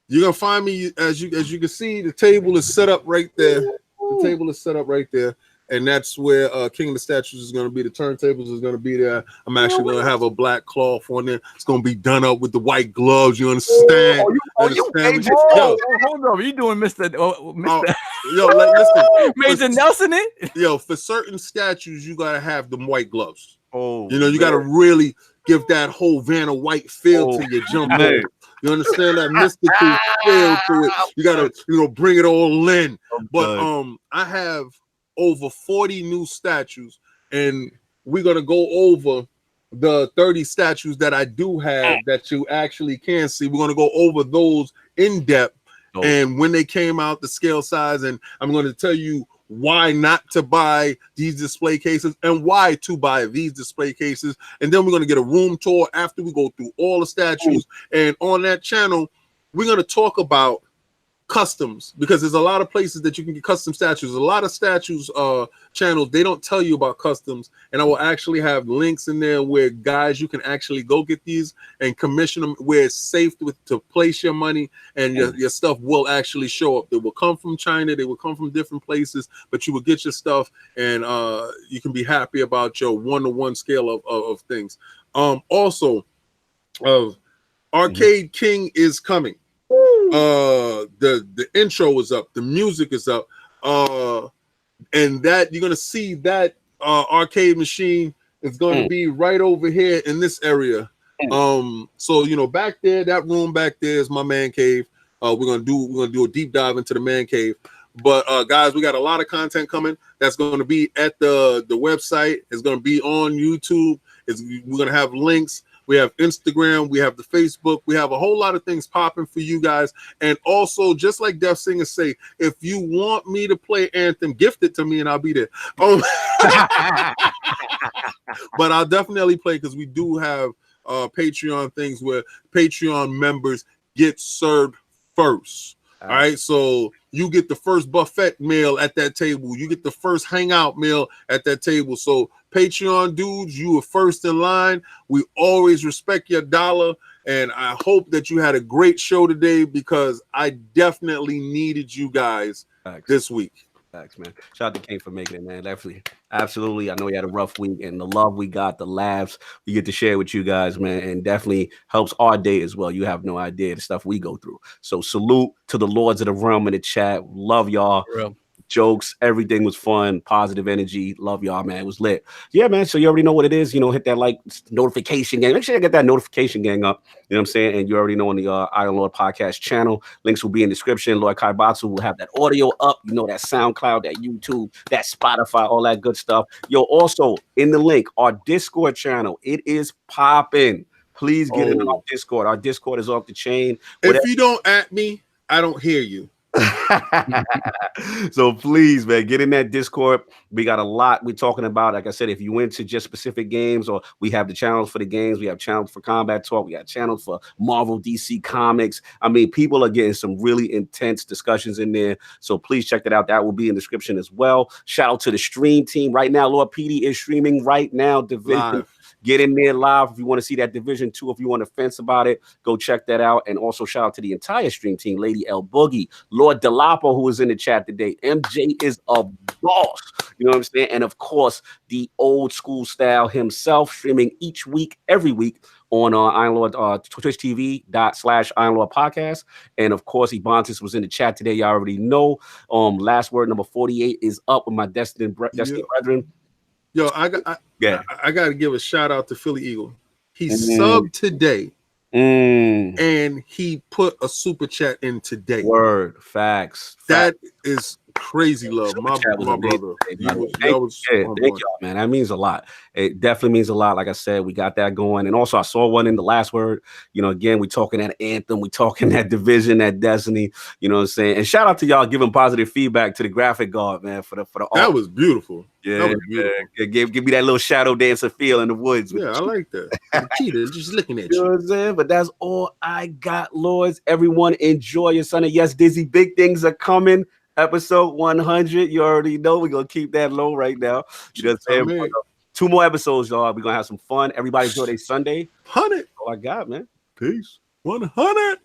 you're gonna find me, as you can see, the table is set up right there. The table is set up right there. And that's where King of the Statues is going to be. The turntables is going to be there. I'm actually going to have a black cloth on there. It's going to be done up with the white gloves. You understand? Hold on. You doing Mr. Listen. Major Nelson it? Yo, for certain statues, you got to have them white gloves. You got to really give that whole Vanna White feel to your jump over. You understand that mystical feel to it? You got to, bring it all in. But I have over 40 new statues, and we're gonna go over the 30 statues that I do have that you actually can see. We're gonna go over those in depth and when they came out, the scale size, and I'm going to tell you why not to buy these display cases and why to buy these display cases. And then we're going to get a room tour after we go through all the statues. And on that channel, we're going to talk about customs, because there's a lot of places that you can get custom statues. A lot of statues channels, they don't tell you about customs, and I will actually have links in there where guys, you can actually go get these and commission them where it's safe to place your money, and your stuff will actually show up. They will come from China, they will come from different places, but you will get your stuff, and you can be happy about your one-to-one scale of things. Also, Arcade King is coming. The intro is up, the music is up. and that you're gonna see that arcade machine is going to be right over here in this area. So you know, back there, that room back there is my man cave. We're gonna do a deep dive into the man cave. But guys, we got a lot of content coming that's going to be at the website. It's going to be on YouTube. We're going to have links. We have Instagram. We have the Facebook. We have a whole lot of things popping for you guys. And also, just like Def Singer say, if you want me to play Anthem, gift it to me and I'll be there. But I'll definitely play because we do have Patreon things where Patreon members get served first. All right, so you get the first buffet meal at that table. You get the first hangout meal at that table. So Patreon dudes, you are first in line. We always respect your dollar. And I hope that you had a great show today because I definitely needed you guys this week. Thanks, man. Shout out to King for making it, man. Definitely. Absolutely. I know you had a rough week, and the love we got, the laughs we get to share with you guys, man, and definitely helps our day as well. You have no idea the stuff we go through. So salute to the Lords of the Realm in the chat. Love y'all. Jokes, everything was fun, positive energy. Love y'all, man. It was lit. Yeah, man. So you already know what it is. You know, hit that like notification gang. Make sure you get that notification gang up. You know what I'm saying? And you already know on the Iron Lord podcast channel. Links will be in the description. Lord Kaibatsu will have that audio up. You know, that SoundCloud, that YouTube, that Spotify, all that good stuff. Yo, also in the link, our Discord channel. It is popping. Please get in our Discord. Our Discord is off the chain. If you don't at me, I don't hear you. So please, man, get in that Discord. We got a lot we're talking about. Like I said, if you went to just specific games, or we have the channels for the games, we have channels for combat talk, we got channels for Marvel, DC Comics. I mean, people are getting some really intense discussions in there. So please check that out. That will be in the description as well. Shout out to the stream team right now. Lord PD is streaming right now. Division live. Get in there live if you want to see that Division 2. If you want to fence about it, go check that out. And also shout out to the entire stream team, Lady L Boogie, Lord Delapo, who is in the chat today. MJ is a boss. You know what I'm saying? And of course, the old school style himself, streaming each week, every week on Iron Lord Twitch TV.com/Iron Lord Podcast. And of course, Ebontis was in the chat today. Y'all already know. Last word number 48 is up with my Destiny brethren. Yo, I got to give a shout out to Philly Eagle. He subbed today, and he put a super chat in today. Word, facts. That is crazy love, my brother. Thank y'all, man. That means a lot. It definitely means a lot. Like I said, we got that going, and also I saw one in the last word. You know, again, we talking that Anthem, we talking that Division, that Destiny. You know what I'm saying? And shout out to y'all giving positive feedback to the graphic guard, man, for the art. That was beautiful. Yeah, that was beautiful. Give me that little shadow dancer feel in the woods. Yeah, I like that. Cheetah just looking at you. Know what I'm saying? But that's all I got, Lords. Everyone enjoy your Sunday. Yes, Dizzy, big things are coming. Episode 100. You already know we're gonna keep that low right now. You know what I'm saying? 2 more episodes, y'all. We're gonna have some fun. Everybody enjoy their Sunday. 100. All I got, man. Peace. 100.